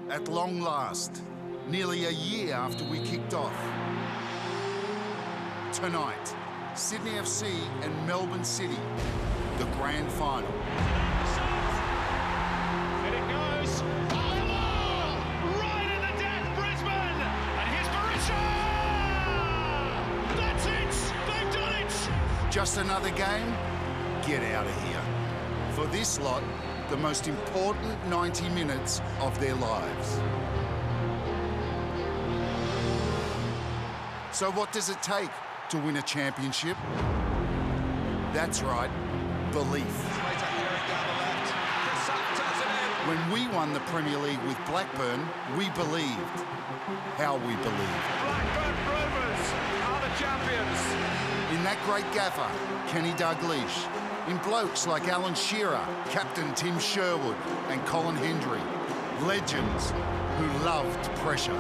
At long last, nearly a year after we kicked off. Tonight, Sydney FC and Melbourne City, the grand final. And it goes, right in the death, Brisbane! And here's Beath! That's it! They've done it! Just another game? Get out of here. For this lot, the most important 90 minutes of their lives. So what does it take to win a championship? That's right, belief. When we won the Premier League with Blackburn, we believed. How we believed. Blackburn Rovers are the champions. In that great gaffer, Kenny Dalglish. In blokes like Alan Shearer, Captain Tim Sherwood and Colin Hendry. Legends who loved pressure.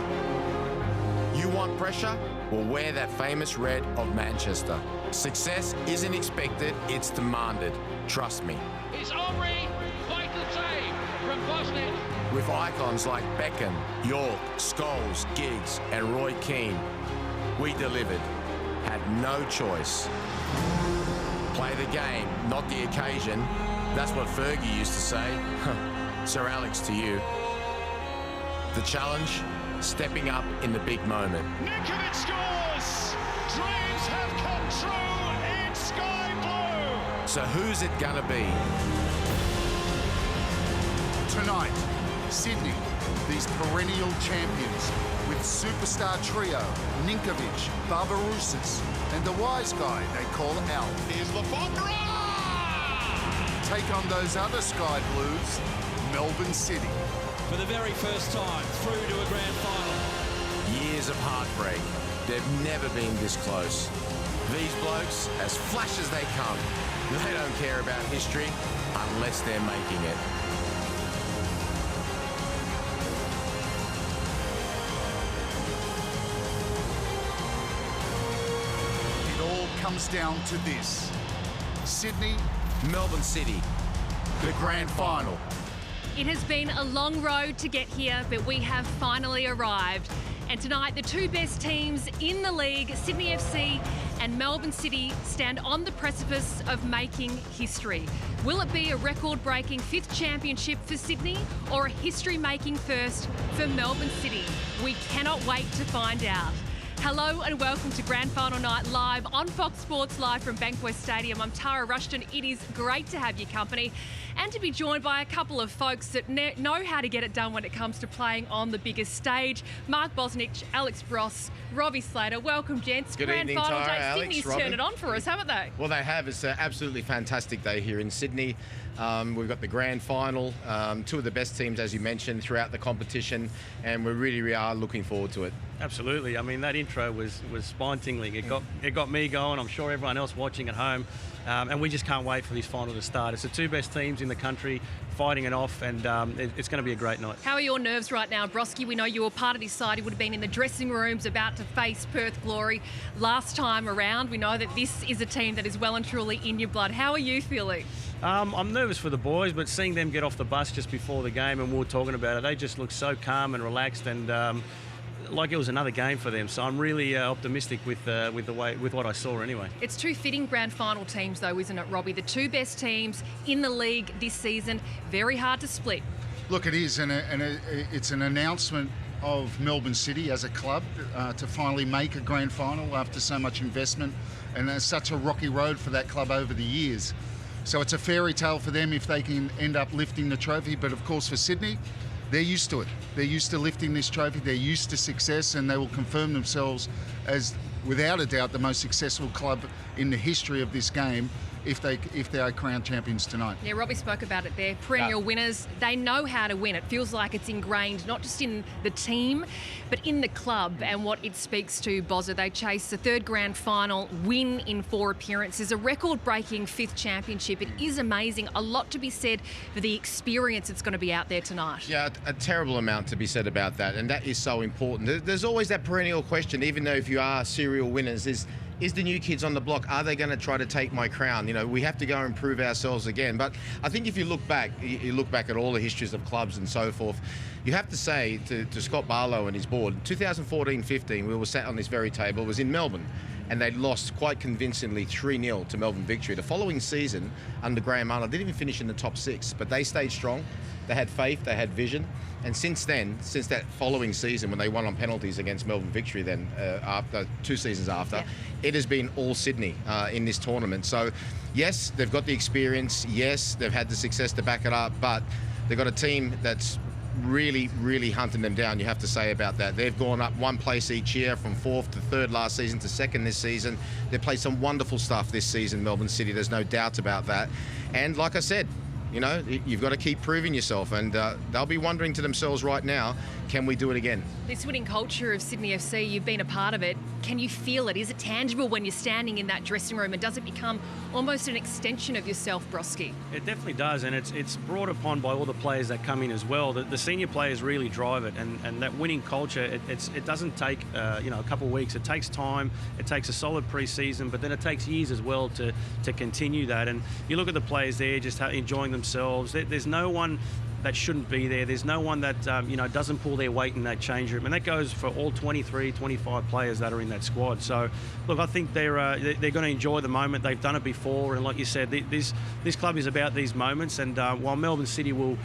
You want pressure? Well, wear that famous red of Manchester. Success isn't expected, it's demanded. Trust me. It's Henry, vital save from Boston. With icons like Beckham, York, Scholes, Giggs and Roy Keane, we delivered. Had no choice. Play the game, not the occasion. That's what Fergie used to say. Sir Alex to you. The challenge? Stepping up in the big moment. Ninkovic scores! Dreams have come true in sky blue! So who's it gonna be? Tonight, Sydney, these perennial champions with superstar trio, Ninkovic, Barbarouses, and the wise guy they call Al. Here's LaFondra! Take on those other Sky Blues, Melbourne City. For the very first time through to a grand final. Years of heartbreak. They've never been this close. These blokes, as flash as they come, they don't care about history unless they're making it. It all comes down to this. Sydney, Melbourne City, the grand final. It has been a long road to get here, but we have finally arrived. And tonight, the two best teams in the league, Sydney FC and Melbourne City, stand on the precipice of making history. Will it be a record-breaking 5th championship for Sydney or a history-making first for Melbourne City? We cannot wait to find out. Hello and welcome to Grand Final Night live on Fox Sports, live from Bankwest Stadium. I'm Tara Rushton. It is great to have your company and to be joined by a couple of folks that know how to get it done when it comes to playing on the biggest stage. Mark Bosnich, Alex Bross, Robbie Slater. Welcome, gents. Good Grand evening, Final Tara, day. Alex, Sydney's Robbie. turned it on for us, haven't they? Well, they have. It's an absolutely fantastic day here in Sydney. We've got the grand final, two of the best teams, as you mentioned, throughout the competition, and we really are looking forward to it. Absolutely. I mean, that intro was spine-tingling. It got me going. I'm sure everyone else watching at home. And we just can't wait for this final to start. It's the two best teams in the country fighting it off, and it's going to be a great night. How are your nerves right now, Broski? We know you were part of this side. You would have been in the dressing rooms about to face Perth Glory last time around. We know that this is a team that is well and truly in your blood. How are you feeling? I'm nervous for the boys, but seeing them get off the bus just before the game, and we were talking about it, they just look so calm and relaxed, and like it was another game for them. So I'm really optimistic with what I saw anyway. It's two fitting grand final teams, though, isn't it, Robbie? The two best teams in the league this season. Very hard to split. Look, it is, and it's an announcement of Melbourne City as a club to finally make a grand final after so much investment, and it's such a rocky road for that club over the years. So it's a fairy tale for them if they can end up lifting the trophy. But of course, for Sydney, they're used to it. They're used to lifting this trophy. They're used to success, and they will confirm themselves as, without a doubt, the most successful club in the history of this game if they are crowned champions tonight. Yeah, Robbie spoke about it there. Perennial winners. They know how to win. It feels like it's ingrained not just in the team, but in the club and what it speaks to. Bozza, they chase the third grand final, win in 4 appearances, a record-breaking 5th championship. It is amazing. A lot to be said for the experience that's going to be out there tonight. Yeah, a terrible amount to be said about that, and that is so important. There's always that perennial question, even though if you are serial winners, is the new kids on the block, are they going to try to take my crown? You know, we have to go and prove ourselves again. But I think if you look back at all the histories of clubs and so forth, you have to say to Scott Barlow and his board, 2014-15, we were sat on this very table, it was in Melbourne, and they'd lost quite convincingly 3-0 to Melbourne Victory. The following season, under Graham Arnold, didn't even finish in the top 6, but they stayed strong. They had faith, they had vision. And since then, since that following season when they won on penalties against Melbourne Victory then, after 2 seasons after, it has been all Sydney in this tournament. So, yes, they've got the experience. Yes, they've had the success to back it up, but they've got a team that's really, really hunting them down, you have to say about that. They've gone up 1 place each year, from 4th to 3rd last season to 2nd this season. They've played some wonderful stuff this season, Melbourne City. There's no doubt about that. And like I said, you know, you've got to keep proving yourself, and they'll be wondering to themselves right now, can we do it again? This winning culture of Sydney FC, you've been a part of it. Can you feel it? Is it tangible when you're standing in that dressing room, and does it become almost an extension of yourself, Broski? It definitely does, and it's brought upon by all the players that come in as well. The senior players really drive it, and that winning culture, it doesn't take a couple of weeks. It takes time. It takes a solid pre-season, but then it takes years as well to continue that. And you look at the players there just enjoying themselves. There's no one that shouldn't be there. There's no one that doesn't pull their weight in that change room, and that goes for all 23, 25 players that are in that squad. So, look, I think they're going to enjoy the moment. They've done it before, and like you said, this club is about these moments. And while Melbourne City will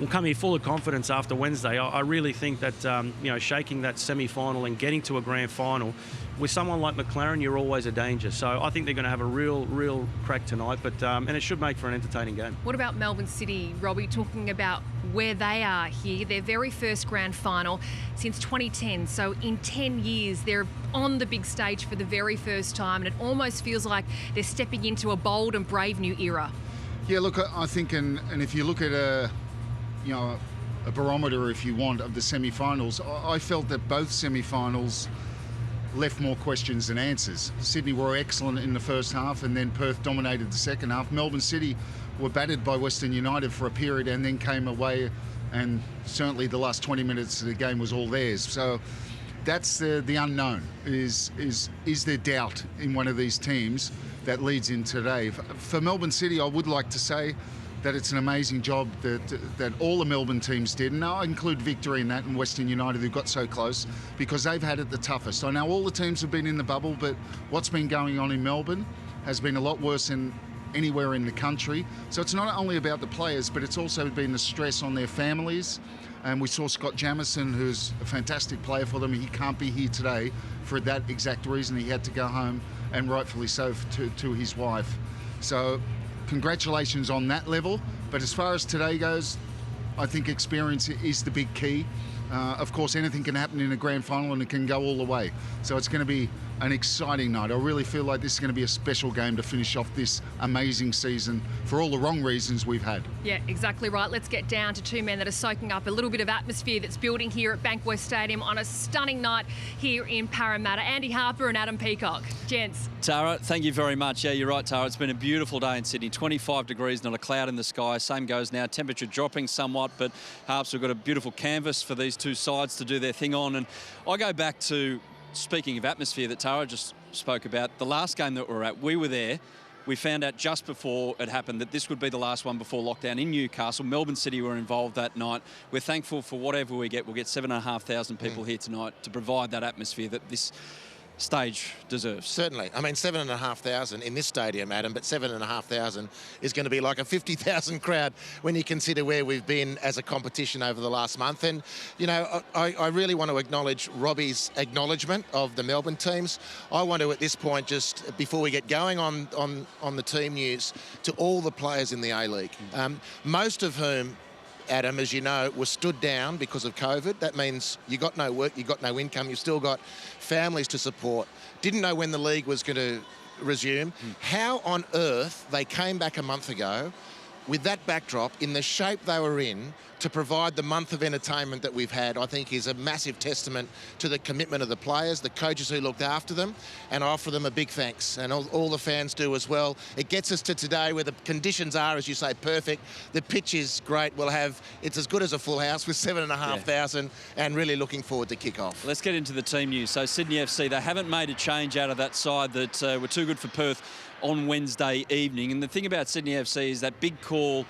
come here full of confidence after Wednesday, I really think that shaking that semi-final and getting to a grand final with someone like McLaren, you're always a danger. So I think they're going to have a real crack tonight, but and it should make for an entertaining game. What about Melbourne City, Robbie, talking about where they are here, their very first grand final since 2010. So in 10 years, they're on the big stage for the very first time, and it almost feels like they're stepping into a bold and brave new era. Yeah, look, I think, and if you look at a barometer, if you want, of the semi-finals, I felt that both semi-finals left more questions than answers. Sydney were excellent in the first half, and then Perth dominated the second half. Melbourne City were battered by Western United for a period and then came away, and certainly the last 20 minutes of the game was all theirs. So that's the unknown. Is there doubt in one of these teams that leads in today? For Melbourne City, I would like to say that it's an amazing job that all the Melbourne teams did, and I include Victory in that, and Western United, who got so close, because they've had it the toughest. I know all the teams have been in the bubble, but what's been going on in Melbourne has been a lot worse than anywhere in the country. So it's not only about the players, but it's also been the stress on their families. And we saw Scott Jamieson, who's a fantastic player for them. He can't be here today for that exact reason. He had to go home, and rightfully so, to his wife. So congratulations on that level. But as far as today goes, I think experience is the big key. Of course, anything can happen in a grand final, and it can go all the way. So it's going to be an exciting night. I really feel like this is going to be a special game to finish off this amazing season for all the wrong reasons we've had. Yeah, exactly right. Let's get down to two men that are soaking up a little bit of atmosphere that's building here at Bankwest Stadium on a stunning night here in Parramatta. Andy Harper and Adam Peacock. Gents. Tara, thank you very much. Yeah, you're right, Tara. It's been a beautiful day in Sydney. 25 degrees, not a cloud in the sky. Same goes now. Temperature dropping somewhat, but Harps have got a beautiful canvas for these two sides to do their thing on. And I go back to, speaking of atmosphere that Tara just spoke about, the last game that we were at, we were there. We found out just before it happened that this would be the last one before lockdown in Newcastle. Melbourne City were involved that night. We're thankful for whatever we get. We'll get 7,500 people here tonight to provide that atmosphere that this stage deserves. Certainly. I mean, 7,500 in this stadium, Adam, but 7,500 is going to be like a 50,000 crowd when you consider where we've been as a competition over the last month. And, you know, I really want to acknowledge Robbie's acknowledgement of the Melbourne teams. I want to, at this point, just before we get going on the team news, to all the players in the A-League, most of whom, Adam, as you know, was stood down because of COVID. That means you got no work, you got no income, you've still got families to support. Didn't know when the league was going to resume. How on earth they came back a month ago with that backdrop in the shape they were in to provide the month of entertainment that we've had, I think is a massive testament to the commitment of the players, the coaches who looked after them, and I offer them a big thanks, and all the fans do as well. It gets us to today where the conditions are, as you say, perfect. The pitch is great. It's as good as a full house with 7,500, and really looking forward to kick off. Let's get into the team news. So Sydney FC, they haven't made a change out of that side that were too good for Perth on Wednesday evening. And the thing about Sydney FC is that big call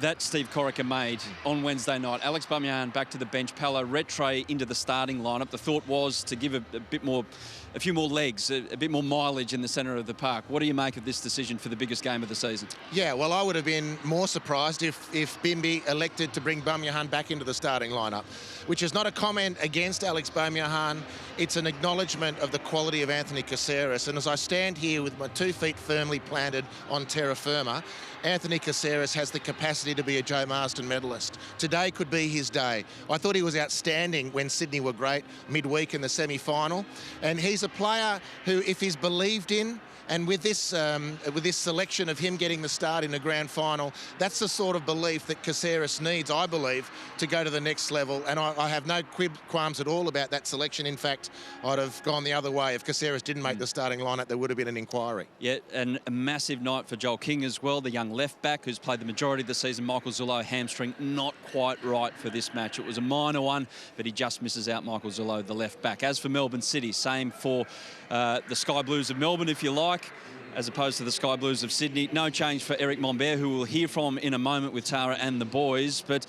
that Steve Corica made on Wednesday night. Alex Bumyan back to the bench, Palo Retre into the starting lineup. The thought was to give a few more legs, a bit more mileage in the centre of the park. What do you make of this decision for the biggest game of the season? Yeah, well, I would have been more surprised if Bimby elected to bring Bumyan back into the starting lineup, which is not a comment against Alex Bumyan. It's an acknowledgement of the quality of Anthony Caceres. And as I stand here with my 2 feet firmly planted on terra firma, Anthony Caceres has the capacity to be a Joe Marsden medalist. Today could be his day. I thought he was outstanding when Sydney were great midweek in the semi-final. And he's a player who, if he's believed in, and with this selection of him getting the start in the grand final, that's the sort of belief that Caceres needs, I believe, to go to the next level. And I have no qualms at all about that selection. In fact, I'd have gone the other way. If Caceres didn't make the starting lineup, there would have been an inquiry. Yeah, and a massive night for Joel King as well, the young left-back who's played the majority of the season. Michael Zullo, hamstring, not quite right for this match. It was a minor one, but he just misses out Michael Zullo, the left-back. As for Melbourne City, same for the Sky Blues of Melbourne, if you like, as opposed to the Sky Blues of Sydney. No change for Eric Mombert, who we'll hear from in a moment with Tara and the boys. But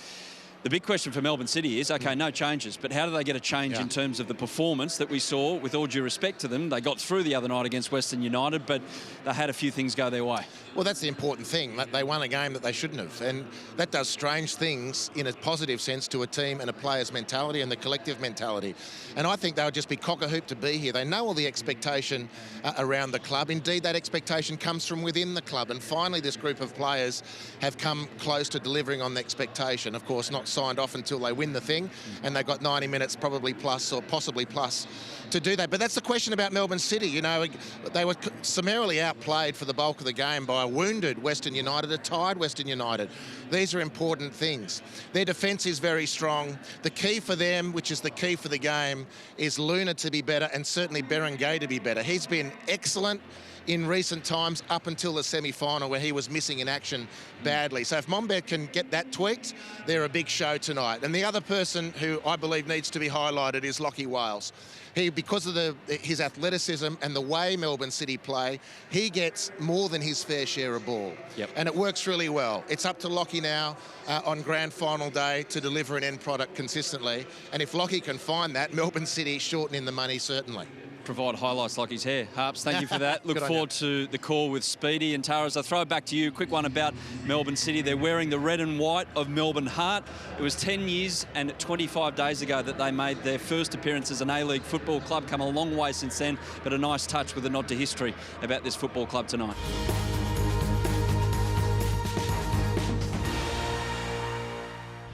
the big question for Melbourne City is, OK, no changes, but how do they get a change in terms of the performance that we saw? With all due respect to them, they got through the other night against Western United, but they had a few things go their way. Well, that's the important thing. They won a game that they shouldn't have. And that does strange things in a positive sense to a team and a player's mentality and the collective mentality. And I think they'll just be cock-a-hoop to be here. They know all the expectation around the club. Indeed, that expectation comes from within the club. And finally, this group of players have come close to delivering on the expectation. Of course, not signed off until they win the thing. And they've got 90 minutes probably plus or possibly plus to do that. But that's the question about Melbourne City. You know, they were summarily outplayed for the bulk of the game by a wounded Western United, a tired Western United. These are important things. Their defence is very strong. The key for them, which is the key for the game, is Luna to be better and certainly Berengay to be better. He's been excellent in recent times up until the semi-final where he was missing in action badly. So if Mombert can get that tweaked, they're a big show tonight. And the other person who I believe needs to be highlighted is Lachie Wales. Because of his athleticism and the way Melbourne City play, he gets more than his fair share of ball. Yep. And it works really well. It's up to Lachie now on grand final day to deliver an end product consistently. And if Lachie can find that, Melbourne City shortening the money certainly. Provide highlights like his hair. Harps, thank you for that. Look forward to the call with Speedy. And Tara, as I throw it back to you, quick one about Melbourne City. They're wearing the red and white of Melbourne Heart. It was 10 years and 25 days ago that they made their first appearance as an A-League football club. Come a long way since then, but a nice touch with a nod to history about this football club tonight.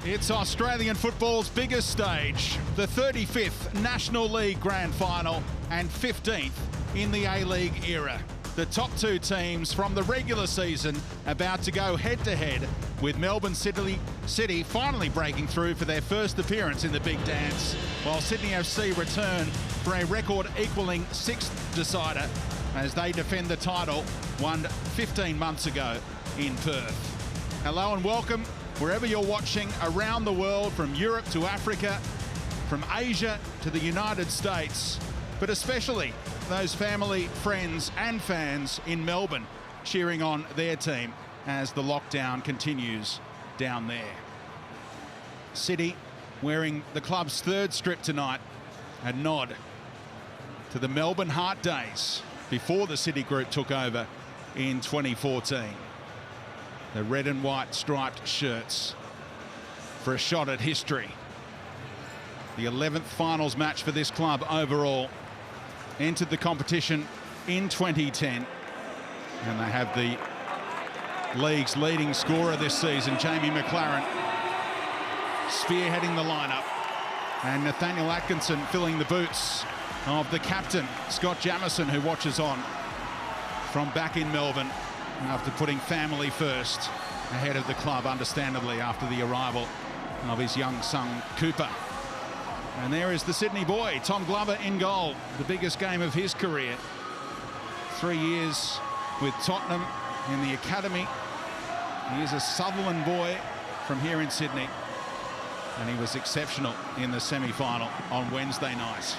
It's Australian football's biggest stage, the 35th National League Grand Final and 15th in the A-League era. The top two teams from the regular season about to go head-to-head, with Melbourne City finally breaking through for their first appearance in the big dance, while Sydney FC return for a record-equalling sixth decider as they defend the title won 15 months ago in Perth. Hello and welcome wherever you're watching around the world, from Europe to Africa, from Asia to the United States, but especially those family, friends and fans in Melbourne cheering on their team as the lockdown continues down there. City wearing the club's third strip tonight, a nod to the Melbourne Heart days before the City Group took over in 2014. The red and white striped shirts for a shot at history. The 11th finals match for this club overall. Entered the competition in 2010. And they have the league's leading scorer this season, Jamie McLaren, spearheading the lineup. And Nathaniel Atkinson filling the boots of the captain, Scott Jamieson, who watches on from back in Melbourne after putting family first ahead of the club, understandably, after the arrival of his young son, Cooper. And there is the Sydney boy, Tom Glover, in goal. The biggest game of his career. 3 years with Tottenham in the academy. He is a Sutherland boy from here in Sydney. And he was exceptional in the semi-final on Wednesday night.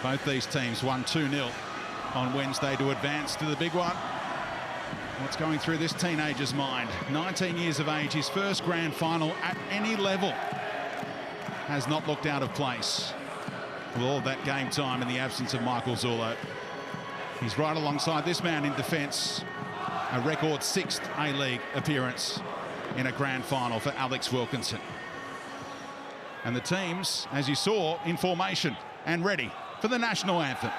Both these teams won 2-0 on Wednesday to advance to the big one. What's going through this teenager's mind? 19 years of age, his first grand final at any level. Has not looked out of place with all of that game time in the absence of Michael Zullo. He's right alongside this man in defence. A record 6th A-League appearance in a grand final for Alex Wilkinson. And the teams, as you saw, in formation and ready for the national anthem.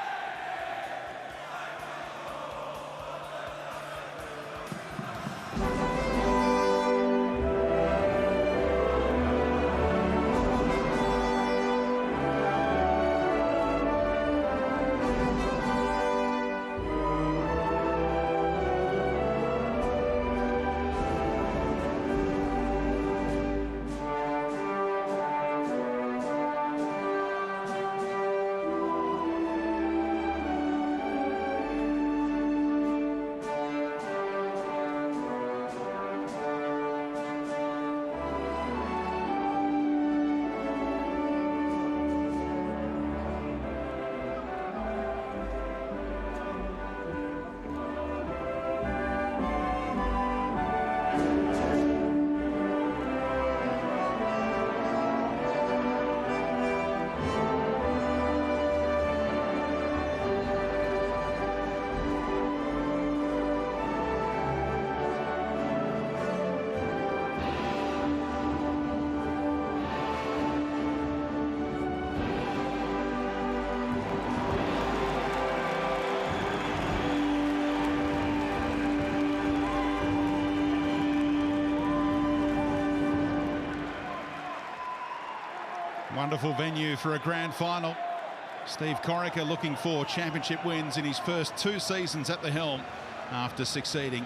Wonderful venue for a grand final. Steve Corica looking for championship wins in his first 2 seasons at the helm after succeeding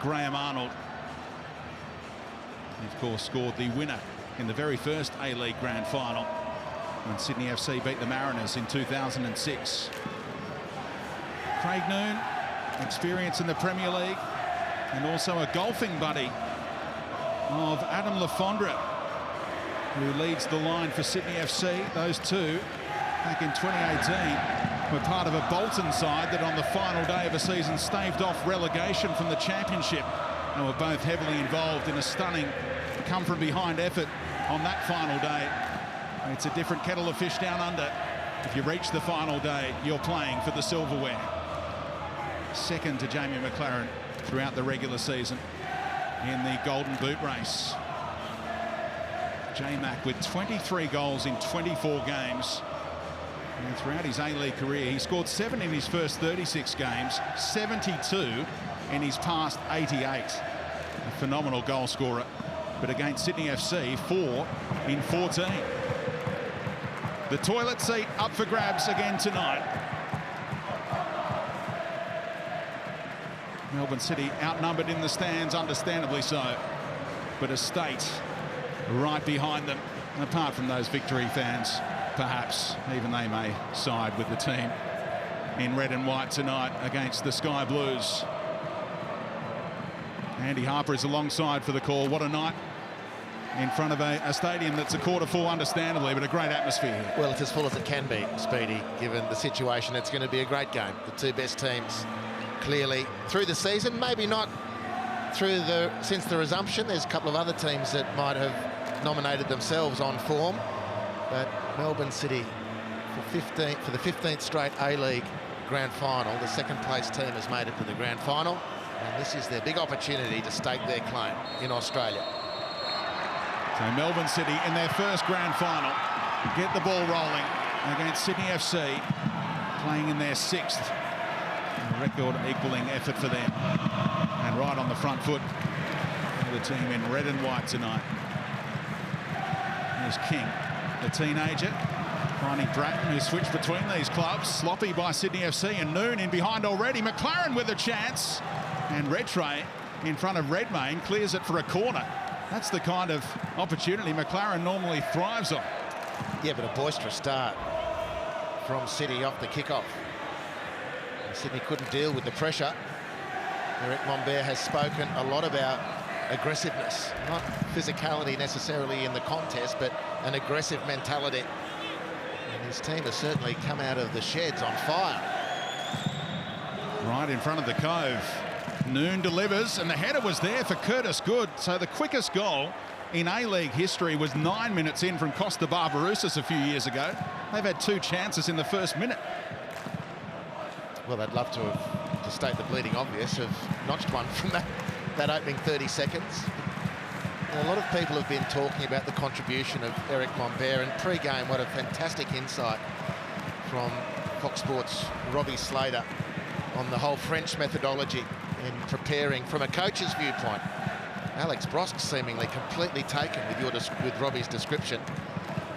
Graham Arnold. He, of course, scored the winner in the very first A-League grand final when Sydney FC beat the Mariners in 2006. Craig Noon, experience in the Premier League and also a golfing buddy of Adam Lafondra, who leads the line for Sydney FC. Those two, back in 2018, were part of a Bolton side that on the final day of a season staved off relegation from the championship, and were both heavily involved in a stunning come-from-behind effort on that final day. It's a different kettle of fish down under. If you reach the final day, you're playing for the silverware. Second to Jamie McLaren throughout the regular season in the Golden Boot race. J-Mac with 23 goals in 24 games. And throughout his A-League career, he scored 7 in his first 36 games, 72 in his past 88. A phenomenal goal scorer. But against Sydney FC, 4 in 14. The toilet seat up for grabs again tonight. Melbourne City outnumbered in the stands, understandably so. But a state right behind them. And apart from those victory fans, perhaps even they may side with the team in red and white tonight against the Sky Blues. Andy Harper is alongside for the call. What a night in front of a stadium that's a quarter full, understandably, but a great atmosphere here. Well, it's as full as it can be, Speedy, given the situation. It's going to be a great game. The two best teams clearly through the season, maybe not since the resumption. There's a couple of other teams that might have nominated themselves on form, but Melbourne City for the 15th straight A-League grand final. The second place team has made it to the grand final, and this is their big opportunity to stake their claim in Australia. So Melbourne City in their first grand final get the ball rolling against Sydney FC, playing in their 6th record equaling effort for them, and right on the front foot, the team in red and white tonight. There's King, the teenager, finding Bratton, who switched between these clubs. Sloppy by Sydney FC, and Noon in behind already. McLaren with a chance, and Redtray in front of Redmayne clears it for a corner. That's the kind of opportunity McLaren normally thrives on. Yeah, but a boisterous start from City off the kickoff. And Sydney couldn't deal with the pressure. Eric Mombert has spoken a lot about aggressiveness, not physicality necessarily in the contest, but an aggressive mentality. And his team has certainly come out of the sheds on fire. Right in front of the Cove. Noon delivers, and the header was there for Curtis Good. So the quickest goal in A-League history was 9 minutes in from Costa Barbarouses a few years ago. They've had 2 chances in the first minute. Well, I'd love to state the bleeding obvious, have notched one from that opening 30 seconds. And a lot of people have been talking about the contribution of Eric Mombert, and pre-game, what a fantastic insight from Fox Sports' Robbie Slater on the whole French methodology in preparing from a coach's viewpoint. Alex Brosk seemingly completely taken with Robbie's description.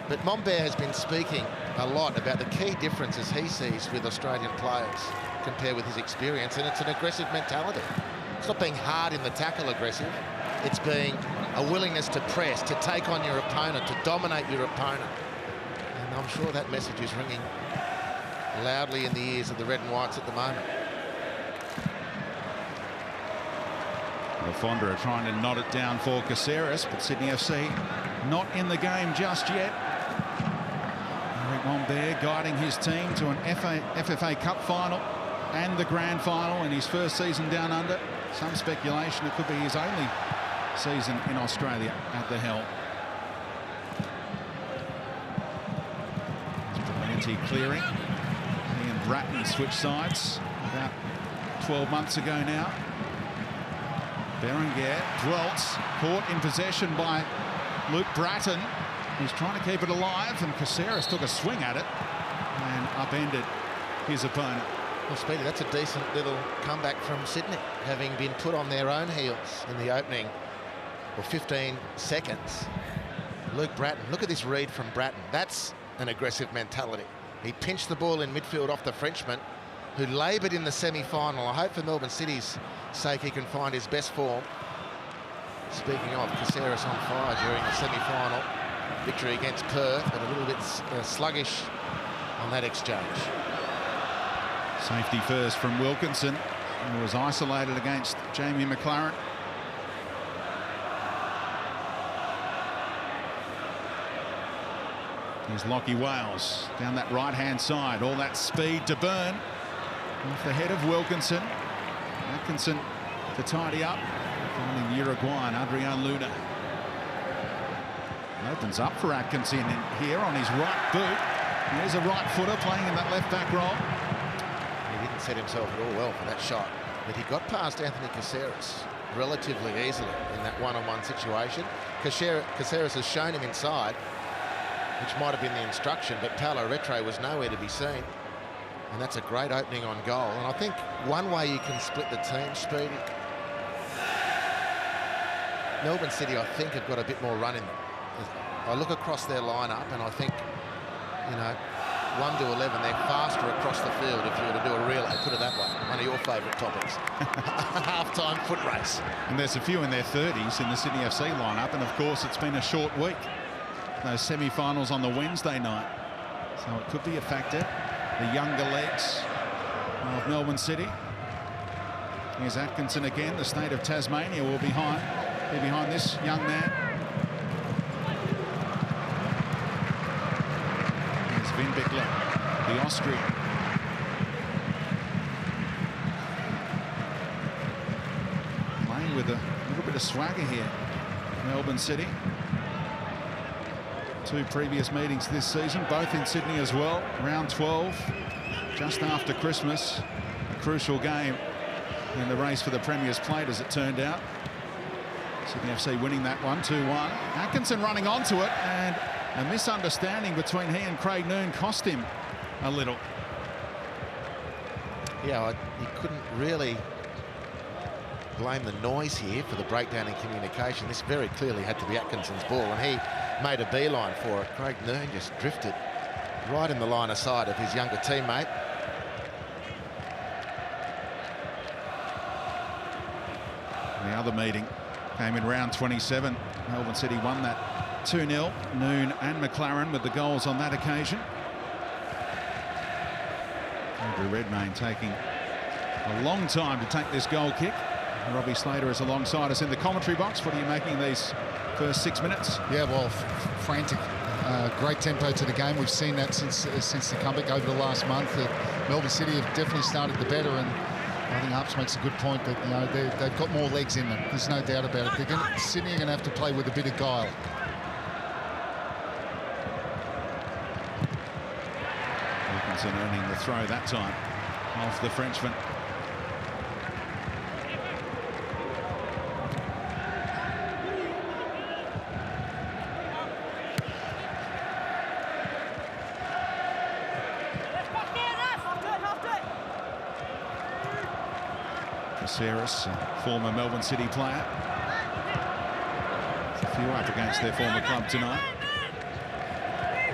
But Mombert has been speaking a lot about the key differences he sees with Australian players compared with his experience, and it's an aggressive mentality. It's not being hard in the tackle aggressive, it's being a willingness to press, to take on your opponent, to dominate your opponent. And I'm sure that message is ringing loudly in the ears of the red and whites at the moment. Fonda are trying to knot it down for Caceres, but Sydney FC not in the game just yet. Eric Mombert guiding his team to an FFA Cup final and the grand final in his first season down under. Some speculation it could be his only season in Australia at the helm. It's clearing. He and Bratton switched sides about 12 months ago now. Berenguer dwells, caught in possession by Luke Bratton, who's trying to keep it alive, and Caceres took a swing at it and upended his opponent. Well, Speedy, that's a decent little comeback from Sydney, having been put on their own heels in the opening 15 seconds. Luke Bratton, look at this read from Bratton. That's an aggressive mentality. He pinched the ball in midfield off the Frenchman, who laboured in the semi-final. I hope for Melbourne City's sake he can find his best form. Speaking of, Caceres on fire during the semi-final victory against Perth, but a little bit sluggish on that exchange. Safety first from Wilkinson, who was isolated against Jamie McLaren. Here's Lockie Wales down that right-hand side. All that speed to burn. Off the head of Wilkinson. Atkinson to tidy up. Finding Uruguayan Adrian Luna. Opens up for Atkinson in here on his right boot. There's a right footer playing in that left back role. He didn't set himself at all well for that shot, but he got past Anthony Caceres relatively easily in that one-on-one situation. Caceres has shown him inside, which might have been the instruction, but Paolo Retre was nowhere to be seen. And that's a great opening on goal. And I think one way you can split the team, Speedy, Melbourne City, I think, have got a bit more run in them. I look across their lineup and I think, you know, 1 to 11, they're faster across the field if you were to do a relay, put it that way. One of your favourite topics. Half-time foot race. And there's a few in their 30s in the Sydney FC lineup, and of course it's been a short week. Those semi-finals on the Wednesday night. So it could be a factor. The younger legs of Melbourne City. Here's Atkinson again. The state of Tasmania will be behind this young man. Here's Vin Bickler, the Austrian. Playing with a little bit of swagger here, Melbourne City. 2 previous meetings this season, both in Sydney as well. Round 12, just after Christmas. A crucial game in the race for the Premier's Plate, as it turned out. Sydney FC winning that one, 2-1. Atkinson running onto it, and a misunderstanding between he and Craig Noon cost him a little. Yeah, he couldn't really blame the noise here for the breakdown in communication. This very clearly had to be Atkinson's ball, and he made a beeline for it. Craig Noon just drifted right in the line of sight of his younger teammate. The other meeting Came in round 27. Melbourne City won that 2-0. Noon and McLaren with the goals on that occasion. Andrew Redmayne taking a long time to take this goal kick. Robbie Slater is alongside us in the commentary box. What are you making of these first 6 minutes? Yeah, well, frantic. Great tempo to the game. We've seen that since the comeback over the last month. Melbourne City have definitely started the better, and I think Harps makes a good point that, you know, they've got more legs in them. There's no doubt about it. Sydney are going to have to play with a bit of guile. Wilkinson earning the throw that time off the Frenchman. Caceres, a former Melbourne City player. A few up against their former club tonight.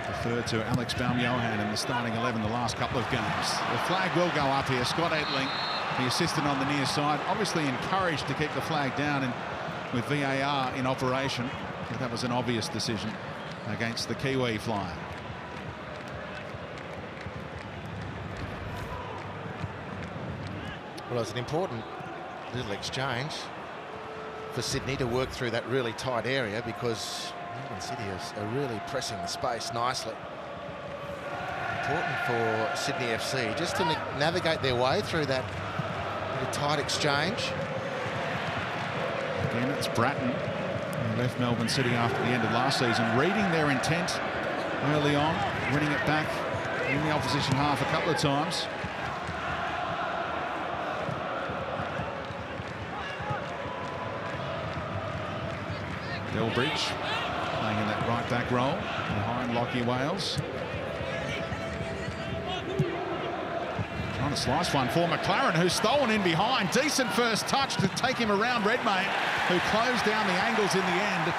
Referred to Alex Baum-Johan in the starting 11 the last couple of games. The flag will go up here. Scott Aitling, the assistant on the near side, obviously encouraged to keep the flag down, and with VAR in operation, that was an obvious decision against the Kiwi flyer. Well, it's an important little exchange for Sydney to work through that really tight area, because Melbourne City are really pressing the space nicely. Important for Sydney FC just to navigate their way through that little tight exchange. Again, it's Bratton, who left Melbourne City after the end of last season, reading their intent early on, winning it back in the opposition half a couple of times. Delbridge playing in that right back role behind Lockie Wales. Trying to slice one for McLaren, who's stolen in behind. Decent first touch to take him around Redmayne, who closed down the angles in the end.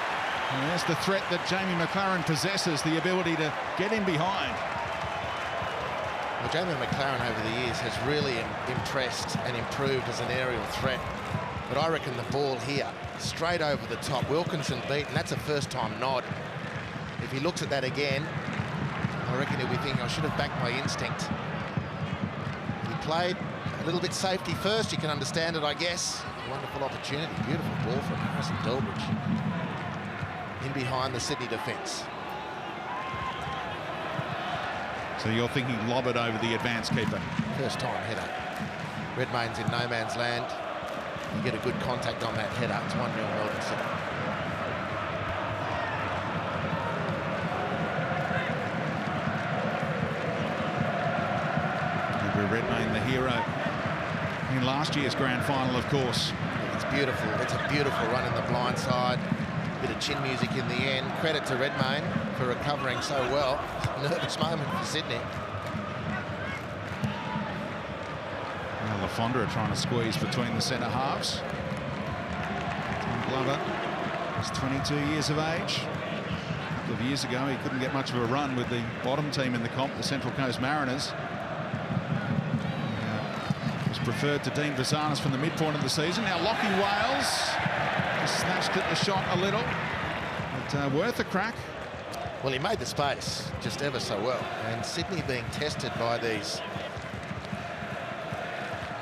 And there's the threat that Jamie McLaren possesses, the ability to get in behind. Well, Jamie McLaren over the years has really impressed and improved as an aerial threat. But I reckon the ball here, straight over the top, Wilkinson beaten, that's a first-time nod. If he looks at that again, I reckon he'll be thinking, I should have backed my instinct. He played a little bit safety first, you can understand it, I guess. Wonderful opportunity, beautiful ball from Harrison Delbridge. In behind the Sydney defence. So you're thinking lob it over the advanced keeper? First-time header. Redmayne's in no man's land. You get a good contact on that header. It's 1-0 Melbourne City. Andrew Redmayne, the hero in last year's grand final, of course. It's beautiful. It's a beautiful run in the blind side. Bit of chin music in the end. Credit to Redmayne for recovering so well. Nervous moment for Sydney. Lafondra trying to squeeze between the centre halves. Tom Glover is 22 years of age. A couple of years ago, he couldn't get much of a run with the bottom team in the comp, the Central Coast Mariners. Was preferred to Dean Vazanis from the midpoint of the season. Now Lockie Wales just snatched at the shot a little, but worth a crack. Well, he made the space just ever so well. And Sydney being tested by these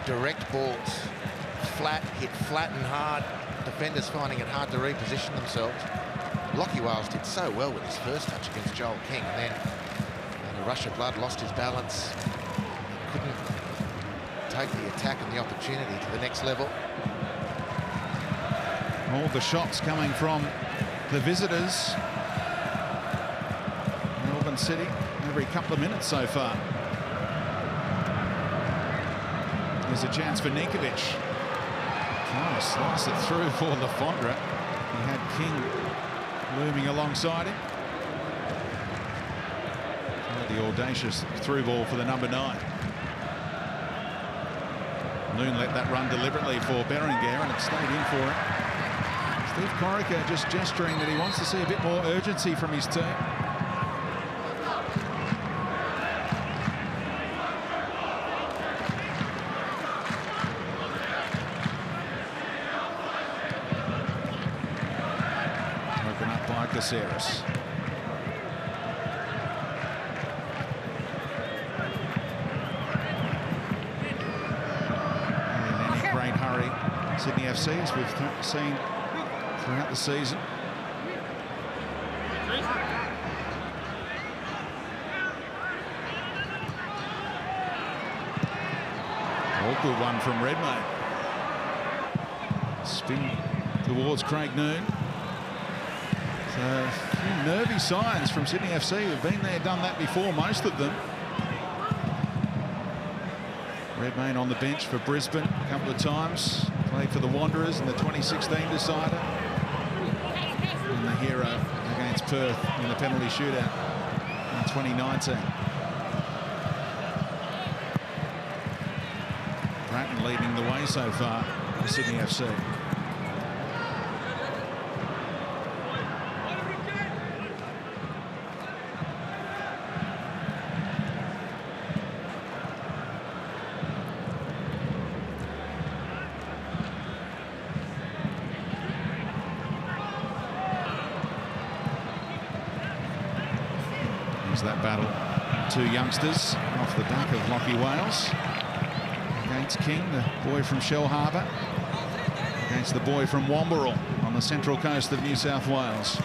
direct balls, flat, hit flat and hard. Defenders finding it hard to reposition themselves. Lockie Wales did so well with his first touch against Joel King, and then in a rush of blood, lost his balance. Couldn't take the attack and the opportunity to the next level. All the shots coming from the visitors. Melbourne City every couple of minutes so far. There's a chance for Ninkovic. Trying to slice it through for Lafondra. He had King looming alongside him. The audacious through ball for the number 9. Noon let that run deliberately for Berenguer, and it stayed in for him. Steve Corica just gesturing that he wants to see a bit more urgency from his team. Caceres. In any great hurry, Sydney FC, as we've seen throughout the season. Oh, good one from Redmayne. Spin towards Craig Noon. So a few nervy signs from Sydney FC. Who've been there, done that before, most of them. Redmayne on the bench for Brisbane a couple of times. Played for the Wanderers in the 2016 decider. And the hero against Perth in the penalty shootout in 2019. Bratton leading the way so far for Sydney FC. That battle, two youngsters off the back of Lockie Wales against King, the boy from Shellharbour, against the boy from Wamberal on the central coast of New South Wales.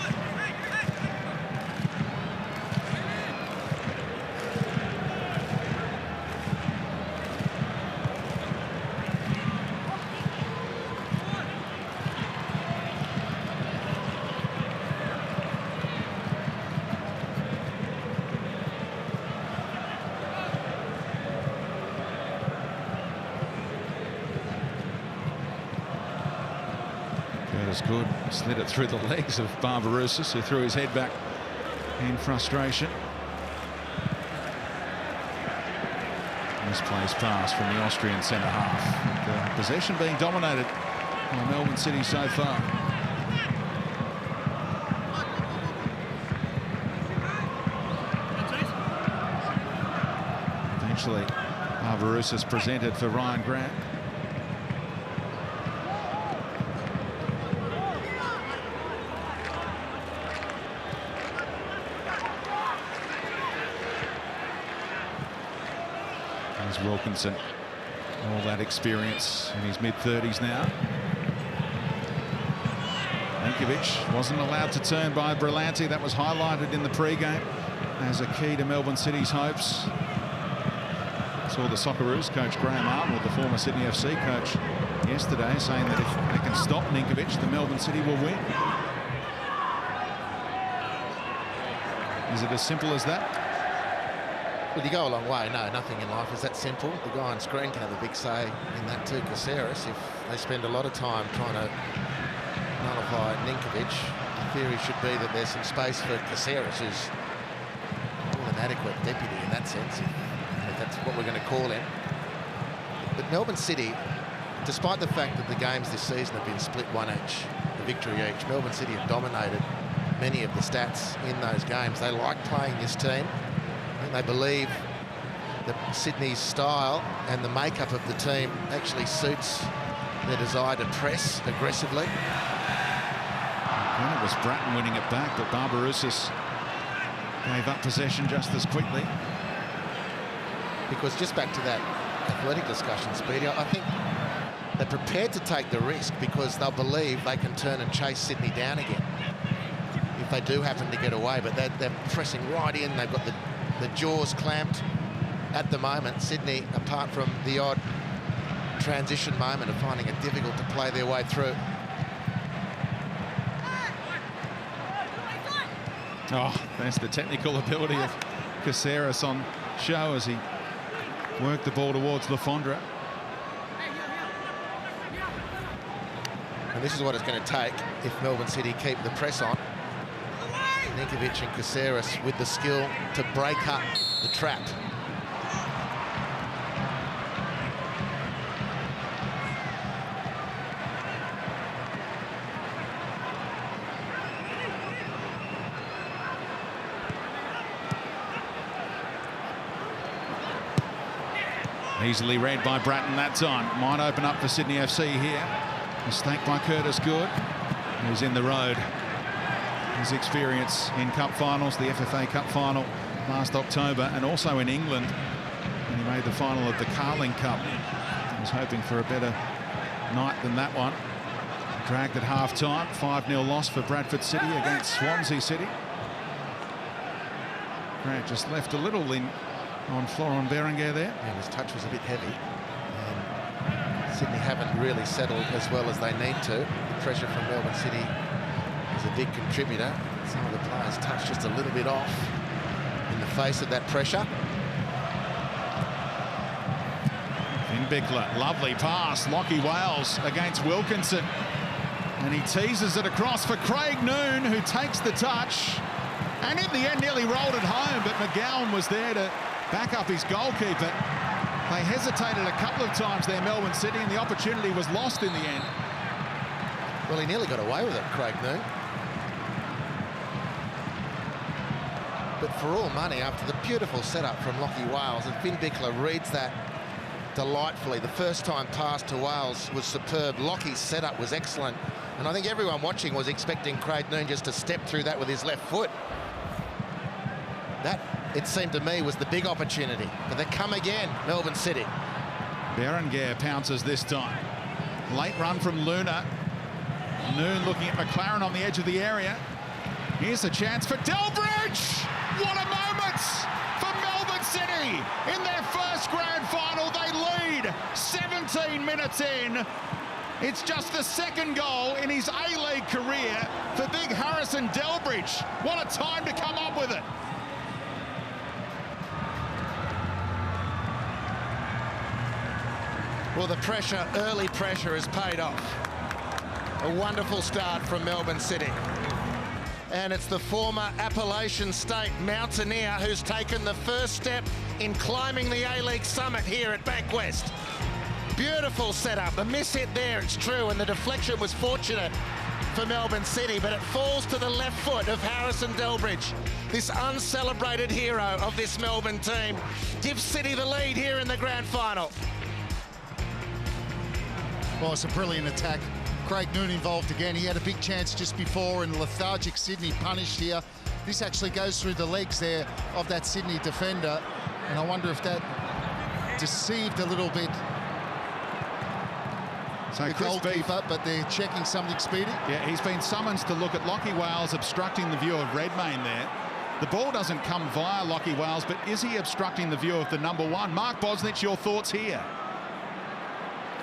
Good, slid it through the legs of Barbarouses, who threw his head back in frustration. Misplaced pass from the Austrian centre half. The possession being dominated by Melbourne City so far. Eventually, Barbarouses presented for Ryan Grant. Wilkinson, all that experience in his mid-30s now. Ninkovic wasn't allowed to turn by Brillanti. That was highlighted in the pre-game as a key to Melbourne City's hopes. Saw the Socceroos coach Graham Arnold, the former Sydney FC coach, yesterday, saying that if they can stop Ninkovic, the Melbourne City will win. Is it as simple as that? Well, you go a long way. No, nothing in life is that simple. The guy on screen can have a big say in that too, Caceres. If they spend a lot of time trying to nullify Ninkovic, the theory should be that there's some space for Caceres, who's more than adequate deputy in that sense, if that's what we're going to call him. But Melbourne City, despite the fact that the games this season have been split one each, a victory each, Melbourne City have dominated many of the stats in those games. They like playing this team. They believe that Sydney's style and the makeup of the team actually suits their desire to press aggressively. Well, it was Bratton winning it back, but Barbarouses gave up possession just as quickly. Because just back to that athletic discussion, Speedy, I think they're prepared to take the risk because they'll believe they can turn and chase Sydney down again if they do happen to get away. But they're pressing right in. They've got the jaws clamped at the moment. Sydney, apart from the odd transition moment, are finding it difficult to play their way through. Oh, there's the technical ability of Caceres on show as he worked the ball towards Lafondra. And this is what it's going to take if Melbourne City keep the press on. Ninkovic and Caceres with the skill to break up the trap. Easily read by Bratton that time. Might open up for Sydney FC here. Mistake by Curtis Good, who's in the road his experience in cup finals, the FFA Cup final last October, and also in England when he made the final of the Carling Cup. He was hoping for a better night than that one. Dragged at half-time, 5-0 loss for Bradford City against Swansea City. Grant just left a little in on Florent Berenguer there. Yeah, his touch was a bit heavy. And Sydney haven't really settled as well as they need to. The pressure from Melbourne City is a big contributor. Some of the players touched just a little bit off in the face of that pressure. Finn Bickler, lovely pass. Lachie Wales against Wilkinson. And he teases it across for Craig Noon, who takes the touch. And in the end, nearly rolled it home, but McGowan was there to back up his goalkeeper. They hesitated a couple of times there, Melbourne City, and the opportunity was lost in the end. Well, he nearly got away with it, Craig Noon. But for all money, after the beautiful setup from Lachie Wales, and Finn Bickler reads that delightfully. The first time pass to Wales was superb. Lockie's setup was excellent. And I think everyone watching was expecting Craig Noon just to step through that with his left foot. That, it seemed to me, was the big opportunity. But they come again, Melbourne City. Berenguer pounces this time. Late run from Luna. Noon looking at McLaren on the edge of the area. Here's a chance for Delbridge! What a moment for Melbourne City! In their first grand final, they lead 17 minutes in. It's just the second goal in his A-League career for big Harrison Delbridge. What a time to come up with it. Well, the pressure, early pressure, has paid off. A wonderful start from Melbourne City. And it's the former Appalachian State mountaineer who's taken the first step in climbing the A-League summit here at Bankwest. Beautiful setup. The miss hit there, it's true, and the deflection was fortunate for Melbourne City, but it falls to the left foot of Harrison Delbridge. This uncelebrated hero of this Melbourne team gives City the lead here in the grand final. Well, it's a brilliant attack. Craig Noon involved again. He had a big chance just before, and lethargic Sydney punished here. This actually goes through the legs there of that Sydney defender, and I wonder if that deceived a little bit the goalkeeper, but they're checking something speedy. Yeah, he's been summoned to look at Lachie Wales obstructing the view of Redmayne there. The ball doesn't come via Lachie Wales, but is he obstructing the view of the number one? Mark Bosnich, your thoughts here?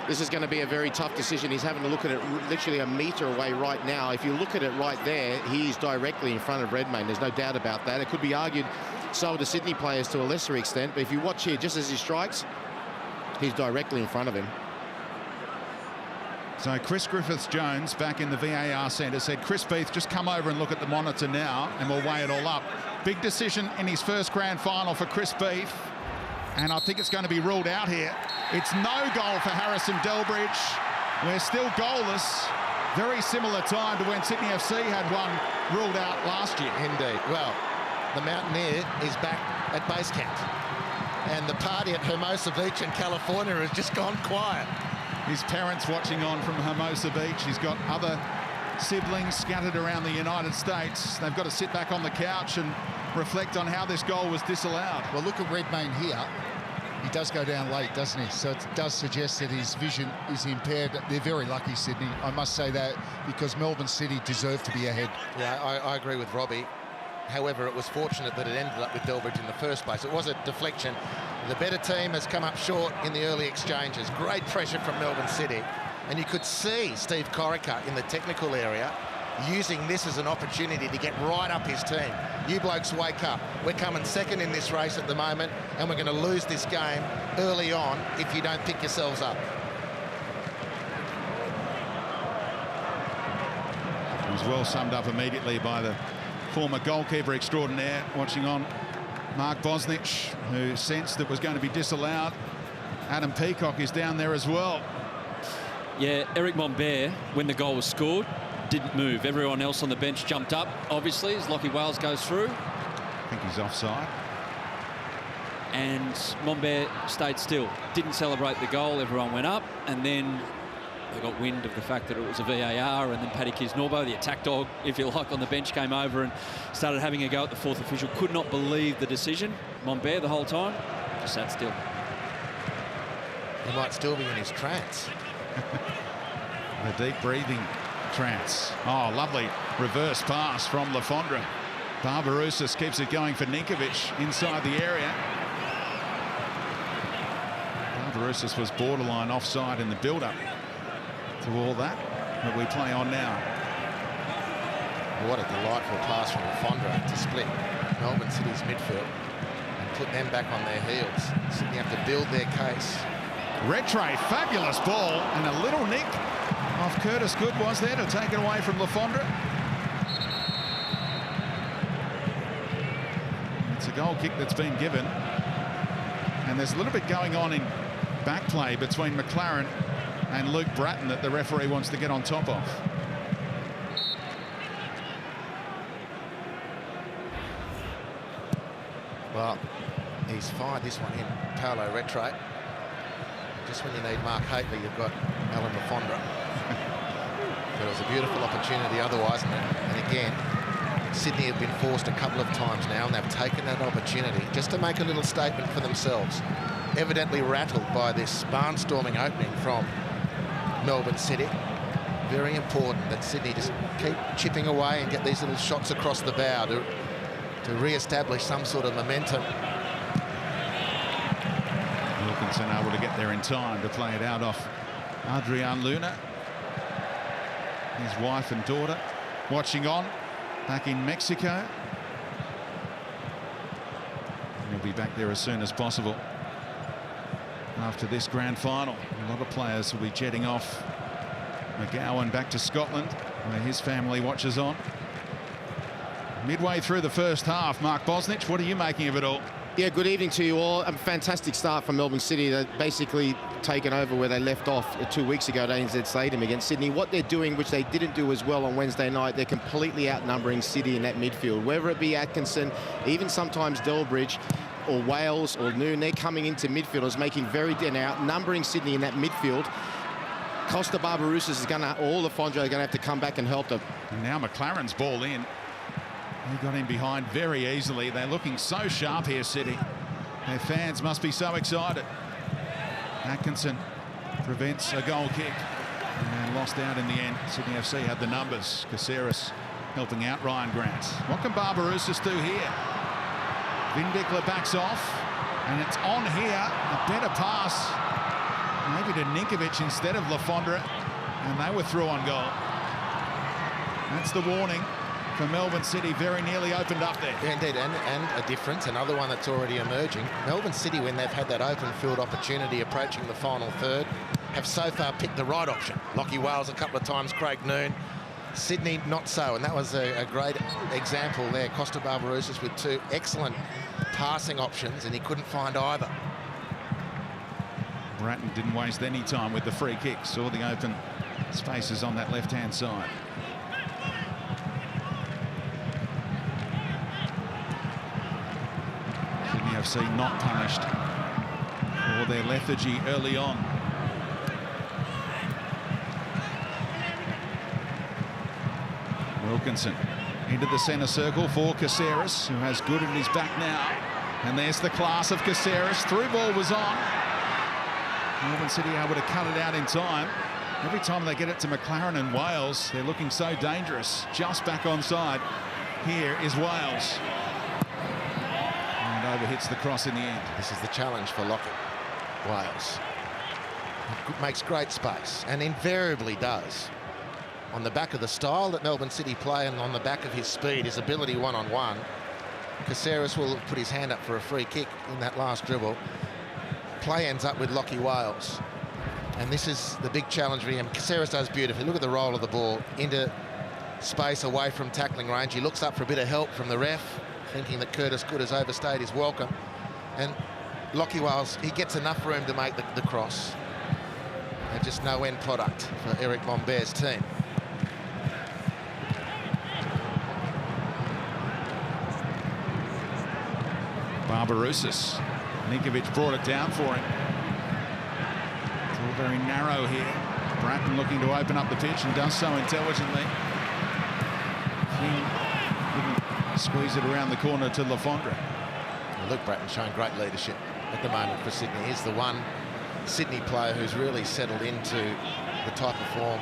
This is going to be a very tough decision. He's having to look at it literally a metre away right now. If you look at it right there, he's directly in front of Redmayne. There's no doubt about that. It could be argued so are the Sydney players to a lesser extent, but if you watch here, just as he strikes, he's directly in front of him. So Chris Griffiths-Jones back in the VAR centre said, Chris Beath, just come over and look at the monitor now and we'll weigh it all up. Big decision in his first grand final for Chris Beath. And I think it's going to be ruled out here. It's no goal for Harrison Delbridge. We're still goalless. Very similar time to when Sydney FC had one ruled out last year. Indeed. Well, the Mountaineer is back at base camp. And the party at Hermosa Beach in California has just gone quiet. His parents watching on from Hermosa Beach. He's got other siblings scattered around the United States. They've got to sit back on the couch and reflect on how this goal was disallowed. Well, look at Redmayne here. He does go down late, doesn't he? So it does suggest that his vision is impaired. They're very lucky, Sydney. I must say that, because Melbourne City deserve to be ahead. Yeah, I agree with Robbie. However, it was fortunate that it ended up with Delbridge in the first place. It was a deflection. The better team has come up short in the early exchanges. Great pressure from Melbourne City. And you could see Steve Corica in the technical area using this as an opportunity to get right up his team. You blokes wake up. We're coming second in this race at the moment, and we're going to lose this game early on if you don't pick yourselves up. It was well summed up immediately by the former goalkeeper extraordinaire watching on, Mark Bosnich, who sensed it was going to be disallowed. Adam Peacock is down there as well. Yeah, Eric Mombert, when the goal was scored, didn't move. Everyone else on the bench jumped up, obviously, as Lachie Wales goes through. I think he's offside. And Mombert stayed still. Didn't celebrate the goal. Everyone went up. And then they got wind of the fact that it was a VAR, and then Paddy Kisnorbo, the attack dog, if you like, on the bench, came over and started having a go at the fourth official. Could not believe the decision. Mombert the whole time just sat still. He might still be in his trance. The deep breathing trance. Oh, lovely reverse pass from Lafondra. Barbarouses keeps it going for Ninkovic inside the area. Barbarouses was borderline offside in the build-up to all that we play on now. What a delightful pass from Lafondra to split Melbourne City's midfield and put them back on their heels. Sydney have to build their case. Rattray, fabulous ball, and a little nick off Curtis Good was there to take it away from Lafondra. It's a goal kick that's been given, and there's a little bit going on in back play between McLaren and Luke Bratton that the referee wants to get on top of. Well, he's fired this one in, Paolo Rattray. Just when you need Mark Haitley, you've got Alan Lafondra. But it was a beautiful opportunity otherwise, and again, Sydney have been forced a couple of times now, and they've taken that opportunity just to make a little statement for themselves. Evidently rattled by this barnstorming opening from Melbourne City. Very important that Sydney just keep chipping away and get these little shots across the bow to re-establish some sort of momentum. Wilkinson able to get there in time to play it out off Adrian Luna. His wife and daughter watching on back in Mexico. He'll be back there as soon as possible after this grand final. A lot of players will be jetting off. McGowan back to Scotland, where his family watches on. Midway through the first half, Mark Bosnich, what are you making of it all? Yeah, good evening to you all. A fantastic start from Melbourne City. They've basically taken over where they left off 2 weeks ago at ANZ Stadium against Sydney. What they're doing, which they didn't do as well on Wednesday night, they're completely outnumbering City in that midfield. Whether it be Atkinson, even sometimes Delbridge, or Wales or Noon, they're coming into midfielders, making outnumbering Sydney in that midfield. Costa Barbarouses is going to, all Lafondra are going to have to come back and help them. And now McLaren's ball in. He got in behind very easily. They're looking so sharp here, City. Their fans must be so excited. Atkinson prevents a goal kick and lost out in the end. Sydney FC had the numbers. Caceres helping out Ryan Grant. What can Barbarouses do here? Vindicler backs off, and it's on here. A better pass, maybe to Ninkovic instead of Lafondra, and they were through on goal. That's the warning for Melbourne City. Very nearly opened up there. Yeah, indeed, and a difference, another one that's already emerging. Melbourne City, when they've had that open field opportunity approaching the final third, have so far picked the right option. Lockie Wales a couple of times, Craig Noon. Sydney, not so, and that was a great example there. Costa Barbarouses with two excellent passing options, and he couldn't find either. Bratton didn't waste any time with the free kick. Saw the open spaces on that left-hand side. Sydney FC not punished for their lethargy early on. Wilkinson into the centre circle for Caceres, who has Good in his back now. And there's the class of Caceres. Through ball was on. Melbourne City able to cut it out in time. Every time they get it to McLaren and Wales, they're looking so dangerous. Just back onside. Here is Wales. And overhits the cross in the end. This is the challenge for Lockie. Wales makes great space, and invariably does. On the back of the style that Melbourne City play and on the back of his speed, his ability one-on-one, Caceres will put his hand up for a free kick in that last dribble. Play ends up with Lockie Wales. And this is the big challenge for him. Caceres does beautifully. Look at the roll of the ball into space away from tackling range. He looks up for a bit of help from the ref, thinking that Curtis Good has overstayed his welcome. And Lockie Wales, he gets enough room to make the cross. And just no end product for Eric Mombert's team. Barbarouses. Ninkovic brought it down for him. It's all very narrow here. Bratton looking to open up the pitch and does so intelligently. King couldn't squeeze it around the corner to Lafondra. Well, Luke Bratton showing great leadership at the moment for Sydney. He's the one Sydney player who's really settled into the type of form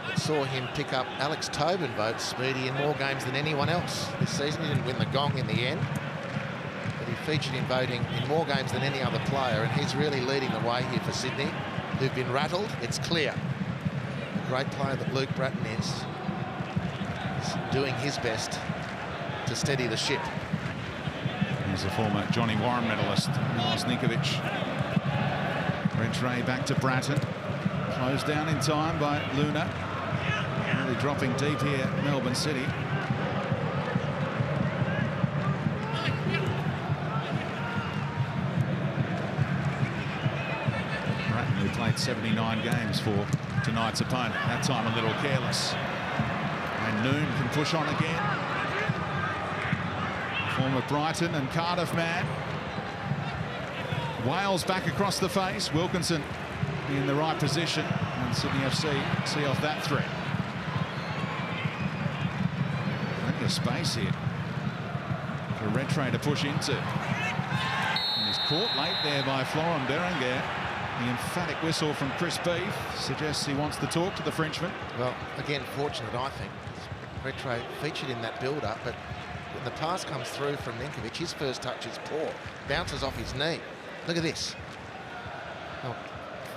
that saw him pick up Alex Tobin votes, Speedy, in more games than anyone else this season. He didn't win the gong in the end, but he featured in voting in more games than any other player, and he's really leading the way here for Sydney, who've been rattled. It's clear. The great player that Luke Bratton is doing his best to steady the ship. He's a former Johnny Warren medalist, Milos Ninkovic. Rattray back to Bratton. Closed down in time by Luna. Really dropping deep here, Melbourne City. Bratton, who played 79 games for tonight's opponent. That time a little careless. And Noon can push on again. Former Brighton and Cardiff man. Wales back across the face. Wilkinson in the right position, and Sydney FC see off that threat. Plenty of space here for Rattray to push into. And he's caught late there by Florent Berenguer. The emphatic whistle from Chris Beath suggests he wants to talk to the Frenchman. Well, again, fortunate, I think. Rattray featured in that build-up, but when the pass comes through from Ninkovic, his first touch is poor. Bounces off his knee. Look at this. Oh,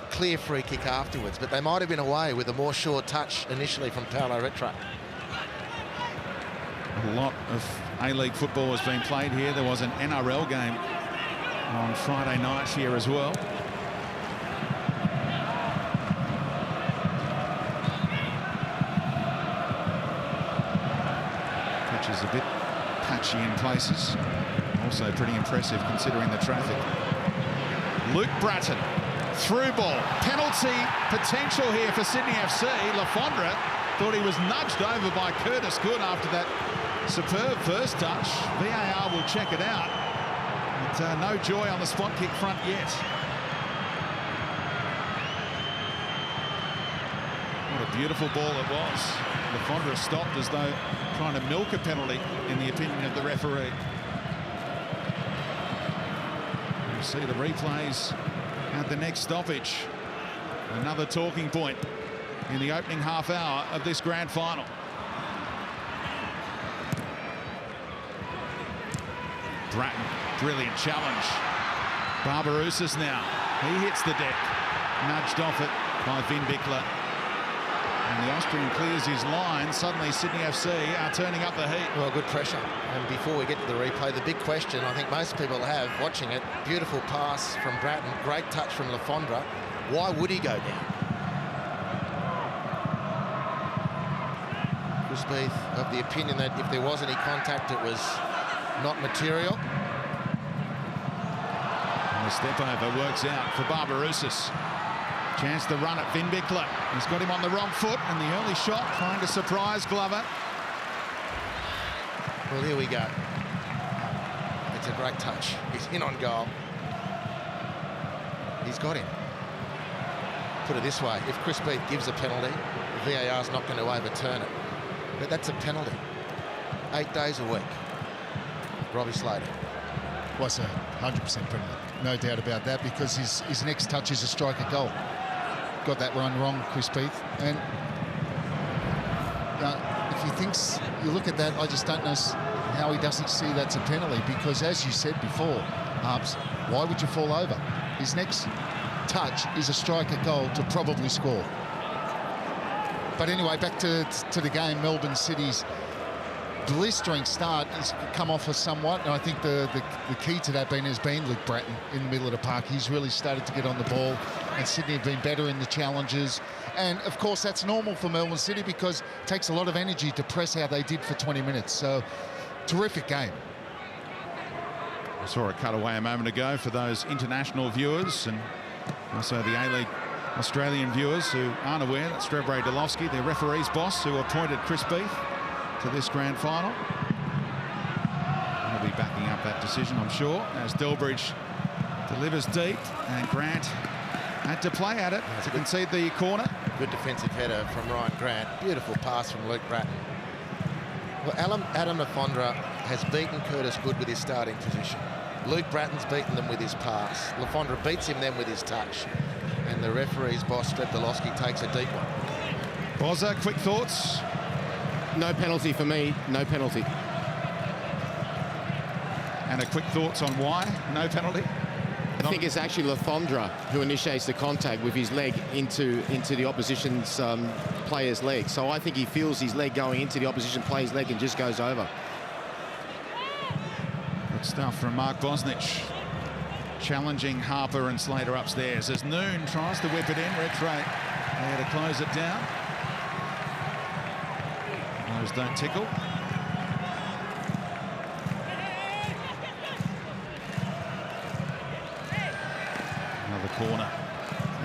clear free kick afterwards, but they might have been away with a more sure touch initially from Paolo Rattray. A lot of A-League football has been played here. There was an NRL game on Friday night here as well. Pitch is a bit patchy in places. Also pretty impressive considering the traffic. Luke Bratton, through ball, penalty potential here for Sydney FC. Lafondra thought he was nudged over by Curtis Good after that superb first touch. VAR will check it out. But no joy on the spot kick front yet. What a beautiful ball it was. Lafondra stopped as though trying to milk a penalty in the opinion of the referee. We'll see the replays at the next stoppage. Another talking point in the opening half hour of this grand final. Bratton, brilliant challenge. Barbarouses now. He hits the deck. Nudged off it by Vin Bickler. And the Austrian clears his line. Suddenly Sydney FC are turning up the heat. Well, good pressure. And before we get to the replay, the big question I think most people have watching it, beautiful pass from Bratton, great touch from Lafondra. Why would he go down? Chris Beath of the opinion that if there was any contact, it was not material. And the step over works out for Barbarouses. Chance to run at Vin Bickler. He's got him on the wrong foot, and the early shot trying to surprise Glover. Well, here we go. It's a great touch. He's in on goal. He's got him. Put it this way, if Chris Beath gives a penalty, the VAR's not going to overturn it. But that's a penalty. 8 days a week. Robbie Slater. Was a 100% penalty. No doubt about that, because his next touch is a striker goal. Got that one wrong, Chris Beath. And if he thinks, you look at that, I just don't know how he doesn't see that's a penalty, because as you said before, Harps, why would you fall over? His next touch is a striker goal to probably score. But anyway, back to the game. Melbourne City's blistering start has come off us somewhat, and I think the key to that has been Luke Bratton in the middle of the park. He's really started to get on the ball, and Sydney have been better in the challenges. And of course that's normal for Melbourne City, because it takes a lot of energy to press how they did for 20 minutes. So terrific game. I saw a cutaway a moment ago for those international viewers, and also the A-League Australian viewers who aren't aware that Strebray Delovsky, their referee's boss, who appointed Chris Beath to this grand final, he'll be backing up that decision, I'm sure, as Delbridge delivers deep, and Grant had to play at it to concede the corner. Good defensive header from Ryan Grant. Beautiful pass from Luke Bratton. Well, Adam Lafondra has beaten Curtis Good with his starting position. Luke Bratton's beaten them with his pass. Lafondra beats him then with his touch. And the referee's boss, Strebdolowski, takes a deep one. Bozza, quick thoughts? No penalty for me, no penalty. And a quick thoughts on why no penalty? I think it's actually Lafondra who initiates the contact with his leg into the opposition's player's leg. So I think he feels his leg going into the opposition player's leg and just goes over. Good stuff from Mark Bosnich. Challenging Harper and Slater upstairs as Noon tries to whip it in. Redfray there to close it down. Those don't tickle. Another corner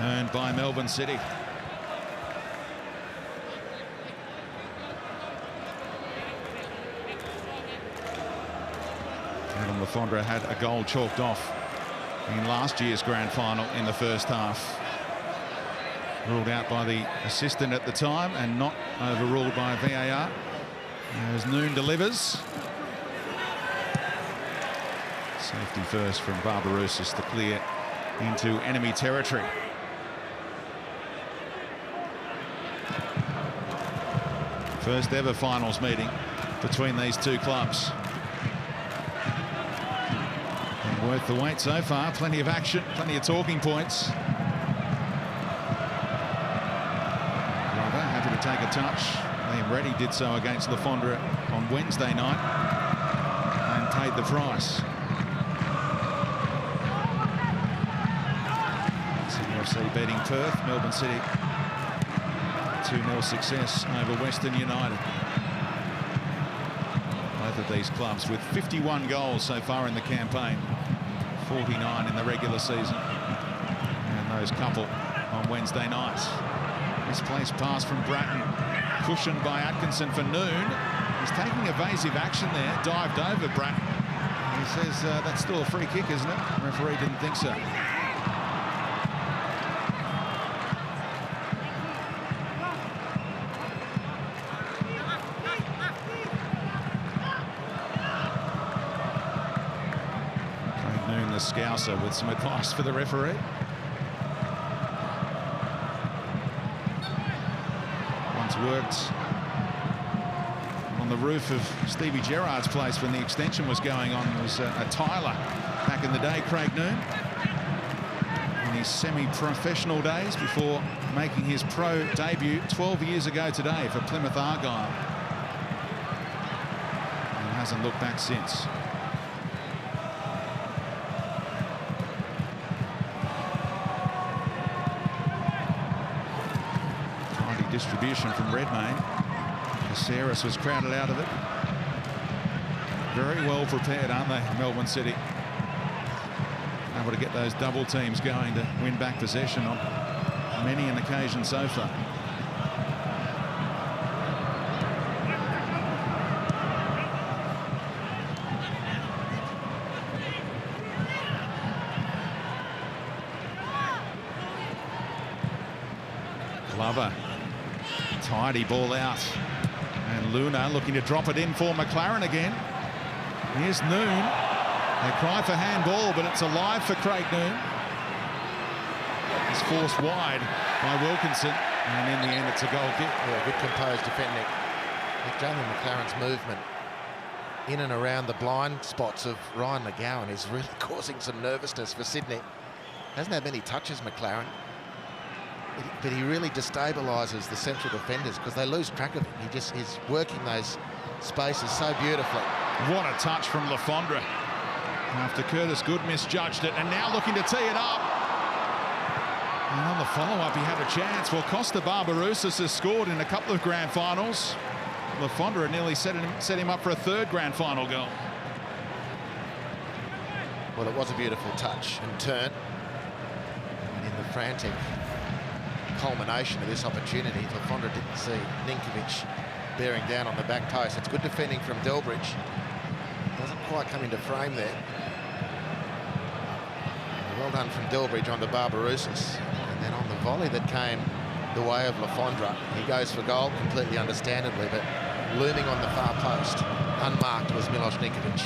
earned by Melbourne City. Adam Lafondra had a goal chalked off in last year's grand final in the first half. Ruled out by the assistant at the time and not overruled by VAR. As Noon delivers. Safety first from Barbarouses to clear into enemy territory. First ever finals meeting between these two clubs. And worth the wait so far. Plenty of action, plenty of talking points. Happy to take a touch. Liam Reddy did so against Lafondra on Wednesday night and paid the price. Sydney FC beating Perth. Melbourne City 2-0 success over Western United. Both of these clubs with 51 goals so far in the campaign, 49 in the regular season, and those couple on Wednesday nights. Misplaced pass from Bratton, cushioned by Atkinson for Noon. He's taking evasive action there, dived over Bratton. He says that's still a free kick, isn't it? The referee didn't think so. Craig Noon, the Scouser, with some advice for the referee. Worked on the roof of Stevie Gerrard's place when the extension was going on. It was a tiler back in the day, Craig Noon, in his semi-professional days before making his pro debut 12 years ago today for Plymouth Argyle. And hasn't looked back since. Distribution from Redmayne. Caceres was crowded out of it. Very well prepared, aren't they, Melbourne City? Able to get those double teams going to win back possession on many an occasion so far. Glover. Tidy ball out, and Luna looking to drop it in for McLaren again. Here's Noon. They cry for handball, but it's alive for Craig Noon. It's forced wide by Wilkinson, and in the end it's a goal kick. Yeah, good composed defending. Jamie McLaren's movement in and around the blind spots of Ryan McGowan is really causing some nervousness for Sydney. Hasn't had many touches, McLaren. But he really destabilises the central defenders because they lose track of him. He's working those spaces so beautifully. What a touch from Lafondra after Curtis Good misjudged it, and now looking to tee it up. And on the follow-up, he had a chance. Well, Costa Barbarouses has scored in a couple of grand finals. Lafondra nearly set him up for a third grand final goal. Well, it was a beautiful touch and turn. And in the frantic culmination of this opportunity, Lafondra didn't see Ninkovic bearing down on the back post. It's good defending from Delbridge. Doesn't quite come into frame there. Well done from Delbridge onto Barbarouses. And volley that came the way of Lafondra. He goes for goal, completely understandably, but looming on the far post, unmarked, was Miloš Ninković.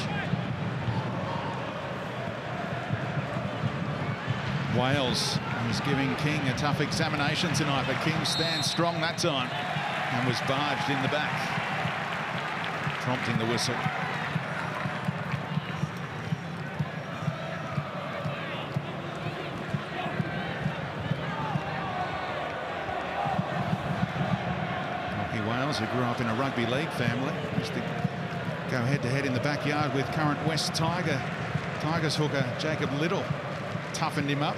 Wales is giving King a tough examination tonight, but King stands strong that time and was barged in the back, prompting the whistle. Wales, who grew up in a rugby league family, used to go head-to-head in the backyard with current West Tigers hooker Jacob Little. Toughened him up.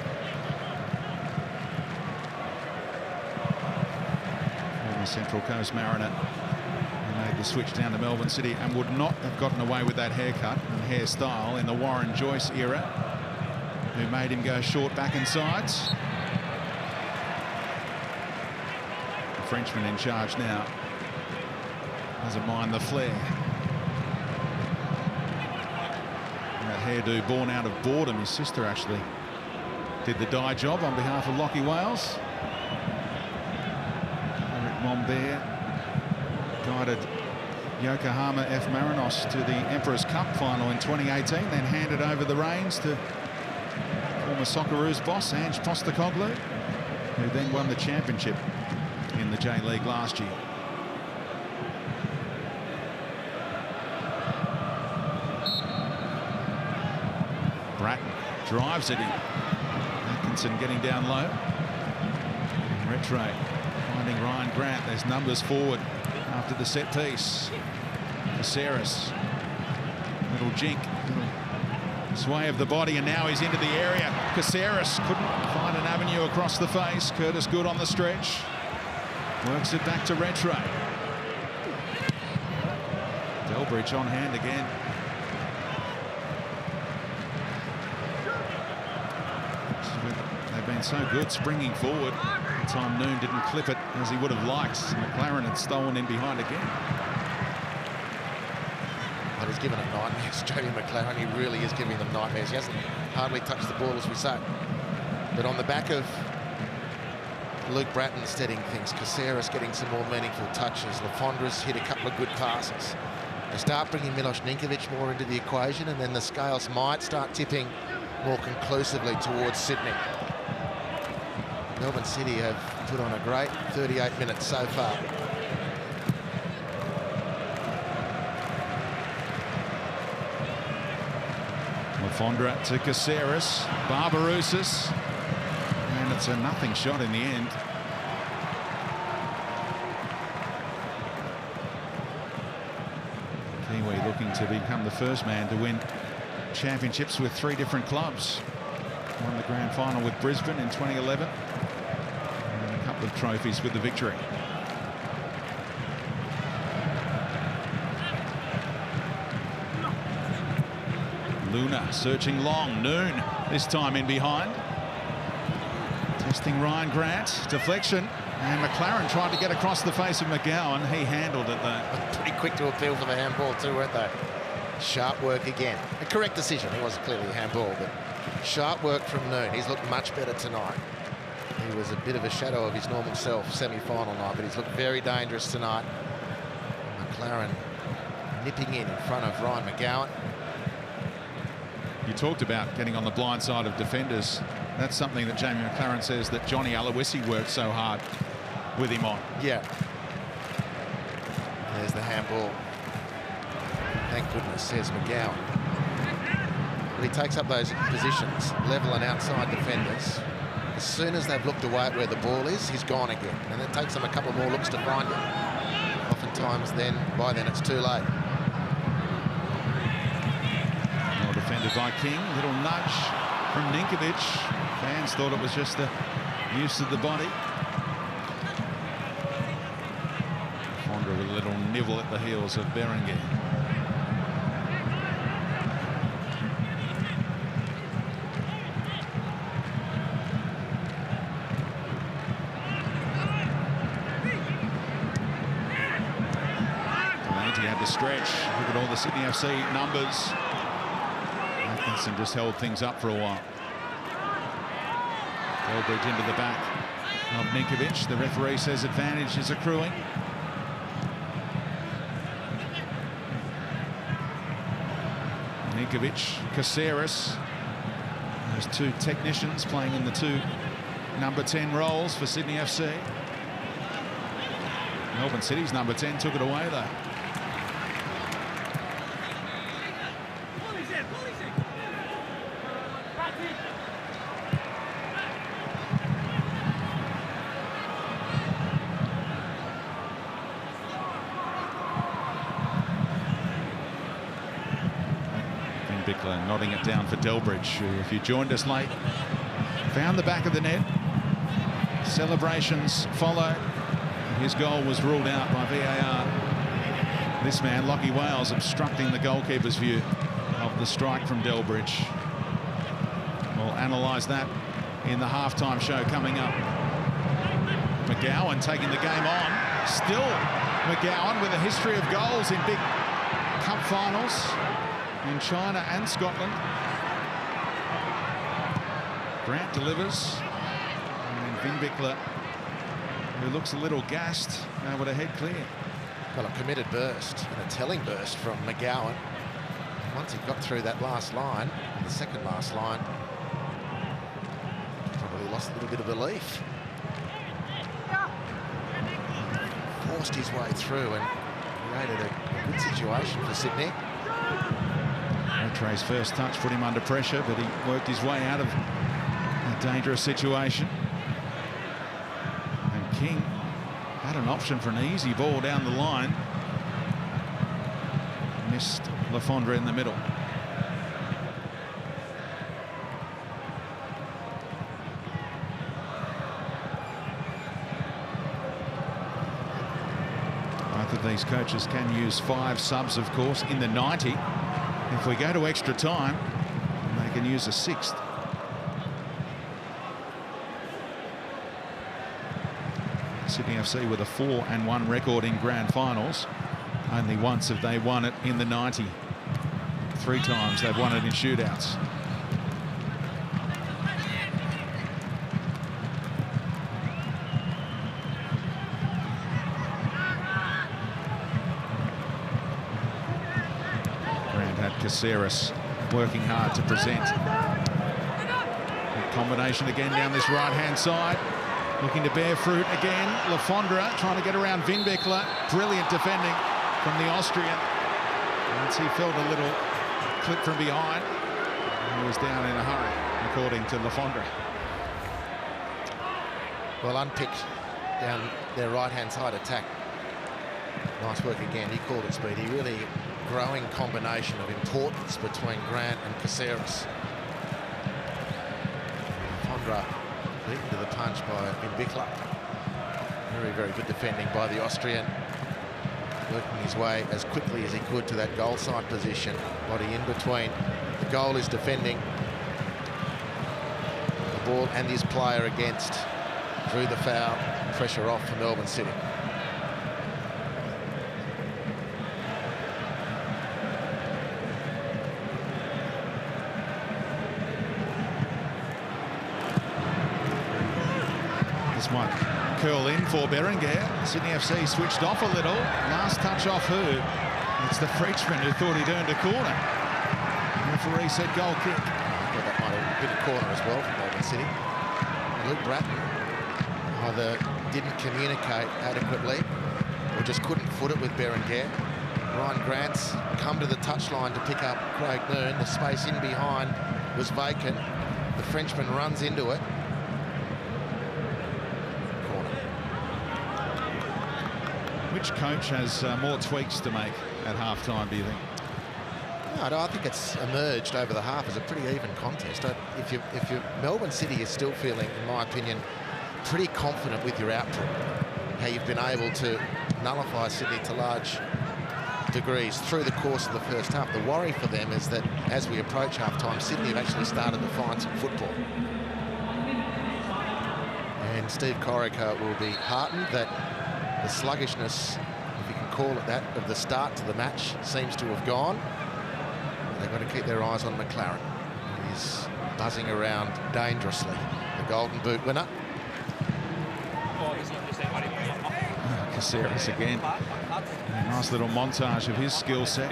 Former Central Coast Mariner, who made the switch down to Melbourne City and would not have gotten away with that haircut and hairstyle in the Warren Joyce era, who made him go short back and sides. The Frenchman in charge now. Doesn't mind the flare. And that hairdo born out of boredom. His sister actually did the dye job on behalf of Lachie Wales. Eric Mombert guided Yokohama F. Marinos to the Emperor's Cup final in 2018, then handed over the reins to former Socceroos boss Ange Postecoglou, who then won the championship in the J-League last year. Bratton drives at him. Atkinson getting down low. Rattray finding Ryan Grant. There's numbers forward after the set piece. Caceres. Little jink. Little sway of the body, and now he's into the area. Caceres couldn't find an avenue across the face. Curtis Good on the stretch. Works it back to Rattray. Delbridge on hand again. They've been so good springing forward. The time Noon didn't clip it as he would have liked. McLaren had stolen in behind again. Well, he's given them nightmares, Jody McLaren. He really is giving them nightmares. He hasn't hardly touched the ball, as we say. But on the back of Luke Bratton steadying things, Caceres getting some more meaningful touches, Lafondra's hit a couple of good passes. They start bringing Miloš Ninković more into the equation, and then the scales might start tipping more conclusively towards Sydney. Melbourne City have put on a great 38 minutes so far. Lafondra to Caceres, Barbarousis, and it's a nothing shot in the end. Kiwi looking to become the first man to win championships with 3 different clubs. Won the grand final with Brisbane in 2011 and a couple of trophies with the Victory. Luna searching long. Noon this time in behind. Testing Ryan Grant. Deflection. And McLaren tried to get across the face of McGowan. He handled it though. Pretty quick to appeal for the handball too, weren't they? Sharp work again. A correct decision. It was clearly a handball, but sharp work from Noon. He's looked much better tonight. He was a bit of a shadow of his normal self semi-final night, but he's looked very dangerous tonight. McLaren nipping in front of Ryan McGowan. You talked about getting on the blind side of defenders. That's something that Jamie McLaren says that Johnny Aloisi worked so hard with him on. Yeah. There's the handball. Thank goodness, says McGowan. But he takes up those positions, level and outside defenders. As soon as they've looked away at where the ball is, he's gone again. And it takes them a couple more looks to find it. Oftentimes by then it's too late. Well defended by King. Little nudge from Ninković. Fans thought it was just the use of the body. Fondra with a little nibble at the heels of Berenguer. He had to stretch. Look at all the Sydney FC numbers. Atkinson just held things up for a while. Delbridge into the back. of Ninkovic. The referee says advantage is accruing. Ninkovic, Caceres. Those two technicians playing in the two number 10 roles for Sydney FC. Melbourne City's number 10 took it away though. Bickler nodding it down for Delbridge, who, if you joined us late, found the back of the net. Celebrations followed. His goal was ruled out by VAR. This man, Lockie Wales, obstructing the goalkeeper's view of the strike from Delbridge. We'll analyse that in the halftime show coming up. McGowan taking the game on. Still McGowan with a history of goals in big cup finals in China and Scotland. Grant delivers, and Vin Bickler, who looks a little gassed, able to head clear. Well, a committed burst and a telling burst from McGowan. Once he got through that last line, the second last line, probably lost a little bit of belief. Forced his way through and created a good situation for Sydney. Trey's first touch put him under pressure, but he worked his way out of a dangerous situation. And King had an option for an easy ball down the line. Missed Lafondra in the middle. Both of these coaches can use 5 subs, of course, in the 90. If we go to extra time, they can use a 6th. Sydney FC with a 4-1 record in grand finals. Only once have they won it in the 90. 3 times they've won it in shootouts. Caceres working hard to present. A combination again down this right-hand side. Looking to bear fruit again. Lafondra trying to get around Vin Bickler. Brilliant defending from the Austrian. Once he felt a little clip from behind, he was down in a hurry, according to Lafondra. Well, unpicked down their right-hand side attack. Nice work again. He called it speed. He really growing combination of importance between Grant and Caceres. Lafondra beaten to the punch by Vin Bickler. Very, very good defending by the Austrian. Working his way as quickly as he could to that goal side position. Body in between. The goal is defending. The ball and his player against. Through the foul. Pressure off for Melbourne City. This might curl in for Berenguer. Sydney FC switched off a little. Last touch off who? It's the Frenchman who thought he'd earned a corner. The referee said goal kick. Well, that might have been a corner as well for Melbourne City. Luke Bratton either didn't communicate adequately or just couldn't foot it with Berenguer. Ryan Grant's come to the touchline to pick up Craig Noon. The space in behind was vacant. The Frenchman runs into it. Which coach has more tweaks to make at halftime, do you think? No, I think it's emerged over the half as a pretty even contest. If you Melbourne City is still feeling, in my opinion, pretty confident with your output, how you've been able to nullify Sydney to large degrees through the course of the first half. The worry for them is that as we approach half-time, Sydney have actually started to find some football. And Steve Corica will be heartened that the sluggishness, if you can call it that, of the start to the match seems to have gone. They've got to keep their eyes on McLaren. He's buzzing around dangerously. The Golden Boot winner. Caceres again. A nice little montage of his skill set.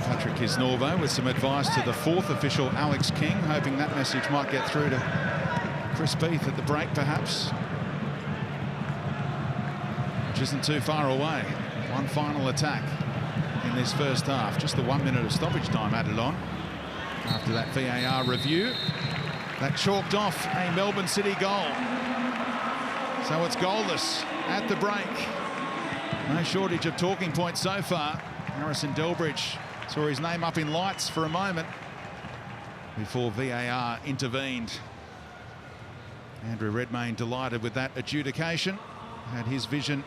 Patrick Kisnorvo with some advice to the fourth official, Alex King, hoping that message might get through to Chris Beath at the break, perhaps. Which isn't too far away. One final attack in this first half. Just the 1 minute of stoppage time added on after that VAR review. That chalked off a Melbourne City goal. So it's goalless at the break. No shortage of talking points so far. Harrison Delbridge saw his name up in lights for a moment before VAR intervened. Andrew Redmayne delighted with that adjudication. Had his vision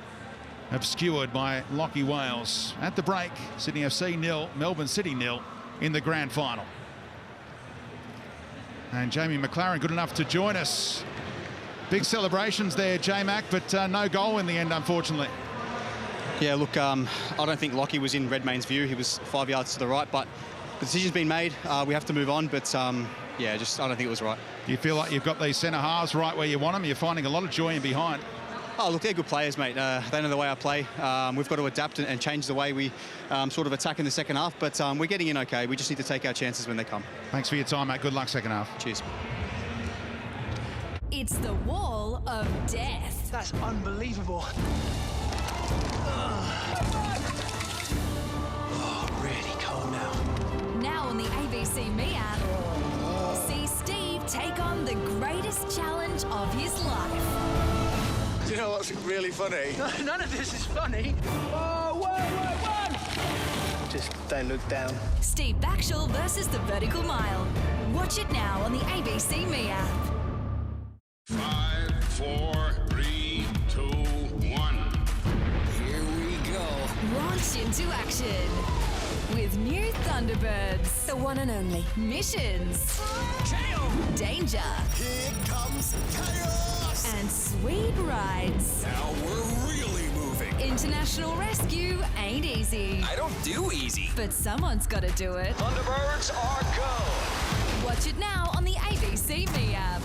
obscured by Lachie Wales. At the break, Sydney FC 0, Melbourne City 0 in the grand final. And Jamie McLaren good enough to join us. Big celebrations there, J-Mac, but no goal in the end, unfortunately. Yeah, look, I don't think Lachie was in Redmayne's view. He was 5 yards to the right, but the decision's been made. We have to move on, but yeah, just I don't think it was right. Do you feel like you've got these centre halves right where you want them? You're finding a lot of joy in behind. Oh, look, they're good players, mate. They know the way I play. We've got to adapt and change the way we sort of attack in the second half, but we're getting in okay. We just need to take our chances when they come. Thanks for your time, mate. Good luck second half. Cheers. It's the wall of death. That's unbelievable. Oh, really cold now. Now on the ABC Me app, see Steve take on the greatest challenge of his life. Do you know what's really funny? None of this is funny. Oh, whoa. Just don't look down. Steve Backshall versus the Vertical Mile. Watch it now on the ABC Me app. 5, 4, 3, 2, 1. Here we go. Launch into action with new Thunderbirds, the one and only Missions, Chaos. Danger, Here comes chaos. and Sweet Rides. Now we're really moving. International rescue ain't easy. I don't do easy. But someone's got to do it. Thunderbirds are go. Watch it now on the ABC Me app.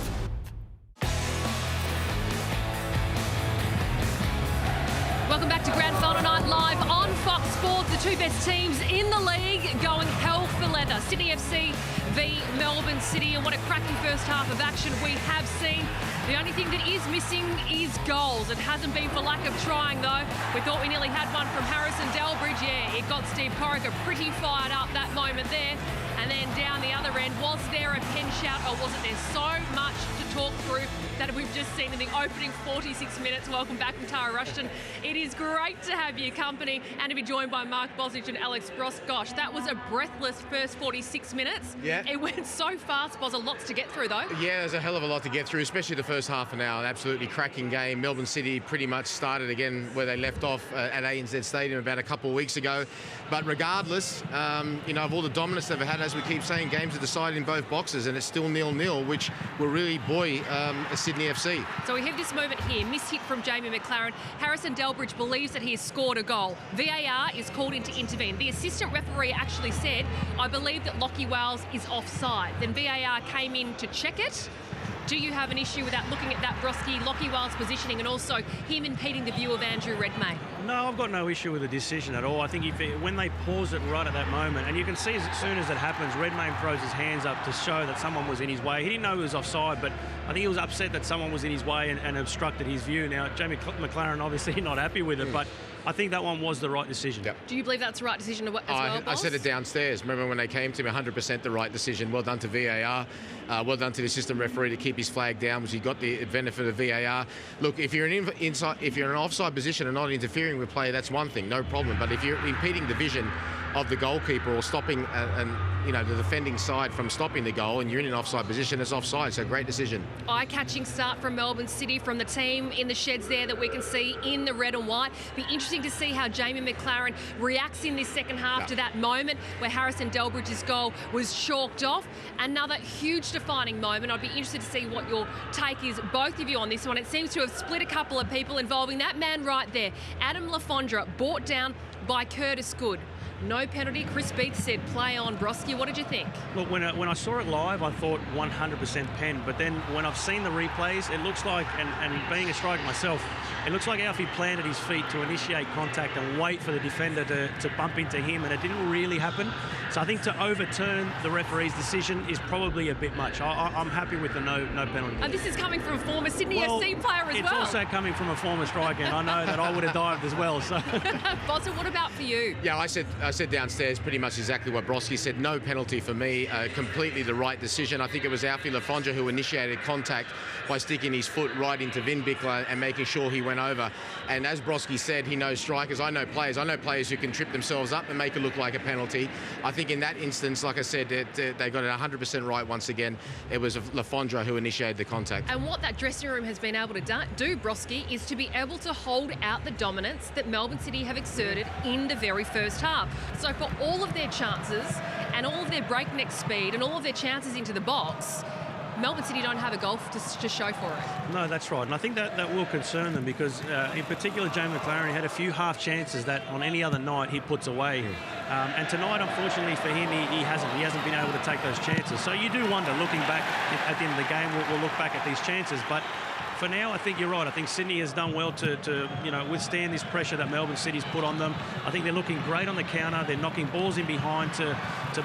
Welcome back to Grand Final Night live on Fox Sports. The two best teams in the league going hell for leather. Sydney FC v Melbourne City, and what a cracking first half of action we have seen. The only thing that is missing is goals. It hasn't been for lack of trying though. We thought we nearly had one from Harrison Delbridge. Yeah, it got Steve Corica pretty fired up that moment there. And then down the other end, was there a pen shout or wasn't there? So much to talk through that we've just seen in the opening 46 minutes. Welcome back from Tara Rushton. It is great to have your company and to be joined by Mark Bosnich and Alex Bross. Gosh, that was a breathless first 46 minutes. Yeah. It went so fast, Boz. Lots to get through though. Yeah, there's a hell of a lot to get through, especially the first half an hour. An absolutely cracking game. Melbourne City pretty much started again where they left off at ANZ Stadium about a couple of weeks ago. But regardless, you know, of all the dominance they've had, as we keep saying, games are decided in both boxes, and it's still 0-0, which will really buoy Sydney FC. So we have this moment here, miss hit from Jamie McLaren. Harrison Delbridge believes that he has scored a goal. VAR is called in to intervene. The assistant referee actually said, I believe that Lachie Wales is offside. Then VAR came in to check it. Do you have an issue with that, looking at that Broski, Lachie Wales positioning, and also him impeding the view of Andrew Redmayne? No, I've got no issue with the decision at all. I think when they pause it right at that moment, and you can see as soon as it happens, Redmayne throws his hands up to show that someone was in his way. He didn't know he was offside, but I think he was upset that someone was in his way and obstructed his view. Now, Jamie McLaren obviously not happy with it, but I think that one was the right decision. Yep. Do you believe that's the right decision as well, I said it downstairs. Remember when they came to me, 100% the right decision. Well done to VAR. Well done to the assistant referee to keep his flag down, because he got the benefit of VAR. Look, if you're if you're in an offside position and not interfering with play, that's one thing, no problem. But if you're impeding the vision of the goalkeeper or stopping the defending side from stopping the goal, and you're in an offside position, it's offside. So great decision. Eye-catching start from Melbourne City, from the team in the sheds there that we can see in the red and white. Be interesting to see how Jamie McLaren reacts in this second half to that moment where Harrison Delbridge's goal was chalked off. Another huge defining moment. I'd be interested to see what your take is, both of you, on this one. It seems to have split a couple of people involving that man right there, Adam Lafondra, brought down by Curtis Good. No penalty. Chris Beath said play on. Broski, what did you think? Look, when I saw it live, I thought 100% pen. But then when I've seen the replays, it looks like, and being a striker myself, it looks like Alfie planted his feet to initiate contact and wait for the defender to bump into him, and it didn't really happen. So I think to overturn the referee's decision is probably a bit much. I'm happy with the no penalty. And this is coming from a former Sydney FC player as well. It's also coming from a former striker, and I know that I would have dived as well. So, Bossa, what about for you? Yeah, I said downstairs pretty much exactly what Broski said. No penalty for me. Completely the right decision. I think it was Alfie Lafondra who initiated contact by sticking his foot right into Vin Bickler and making sure he went over. And as Broski said, he knows strikers. I know players who can trip themselves up and make it look like a penalty. I think in that instance, like I said, they got it 100% right once again. It was Lafondra who initiated the contact. And what that dressing room has been able to do, Broski, is to be able to hold out the dominance that Melbourne City have exerted in the very first half. So for all of their chances and all of their breakneck speed and all of their chances into the box, Melbourne City don't have a goal to show for it. No, that's right. And I think that will concern them because, in particular, Jamie McLaren had a few half chances that on any other night he puts away. And tonight, unfortunately for him, he hasn't. He hasn't been able to take those chances. So you do wonder, looking back at the end of the game, we'll look back at these chances. But for now, I think you're right. I think Sydney has done well to withstand this pressure that Melbourne City's put on them. I think they're looking great on the counter. They're knocking balls in behind to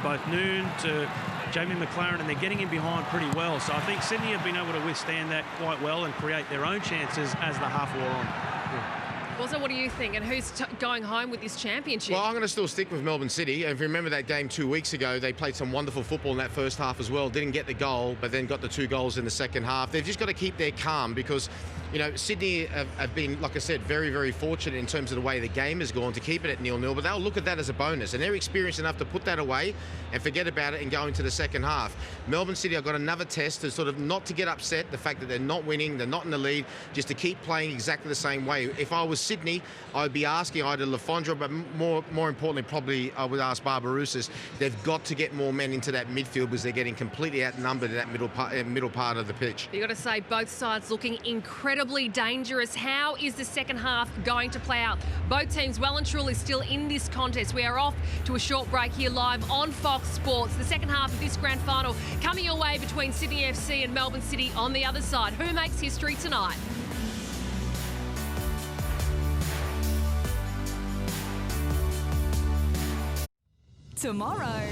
both Noon, to Jamie McLaren, and they're getting in behind pretty well. So I think Sydney have been able to withstand that quite well and create their own chances as the half wore on. Also, what do you think? And who's going home with this championship? Well, I'm going to still stick with Melbourne City. If you remember that game 2 weeks ago, they played some wonderful football in that first half as well. Didn't get the goal, but then got the 2 goals in the second half. They've just got to keep their calm because, Sydney have been, like I said, very, very fortunate in terms of the way the game has gone to keep it at 0-0, but they'll look at that as a bonus, and they're experienced enough to put that away and forget about it and go into the second half. Melbourne City have got another test to sort of not to get upset, the fact that they're not winning, they're not in the lead, just to keep playing exactly the same way. If I was Sydney, I'd be asking either Lafondra, but more importantly, probably I would ask Barbarouses. They've got to get more men into that midfield because they're getting completely outnumbered in that middle part of the pitch. You've got to say both sides looking incredibly dangerous. How is the second half going to play out? Both teams well and truly still in this contest. We are off to a short break here live on Fox Sports. The second half of this grand final coming your way between Sydney FC and Melbourne City on the other side. Who makes history tonight? Tomorrow,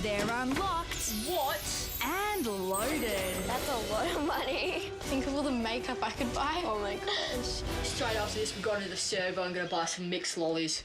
they're unlocked. What? And loaded. That's a lot of money. Think of all the makeup I could buy. Oh my gosh. Straight after this, we're going to the servo. I'm going to buy some mixed lollies.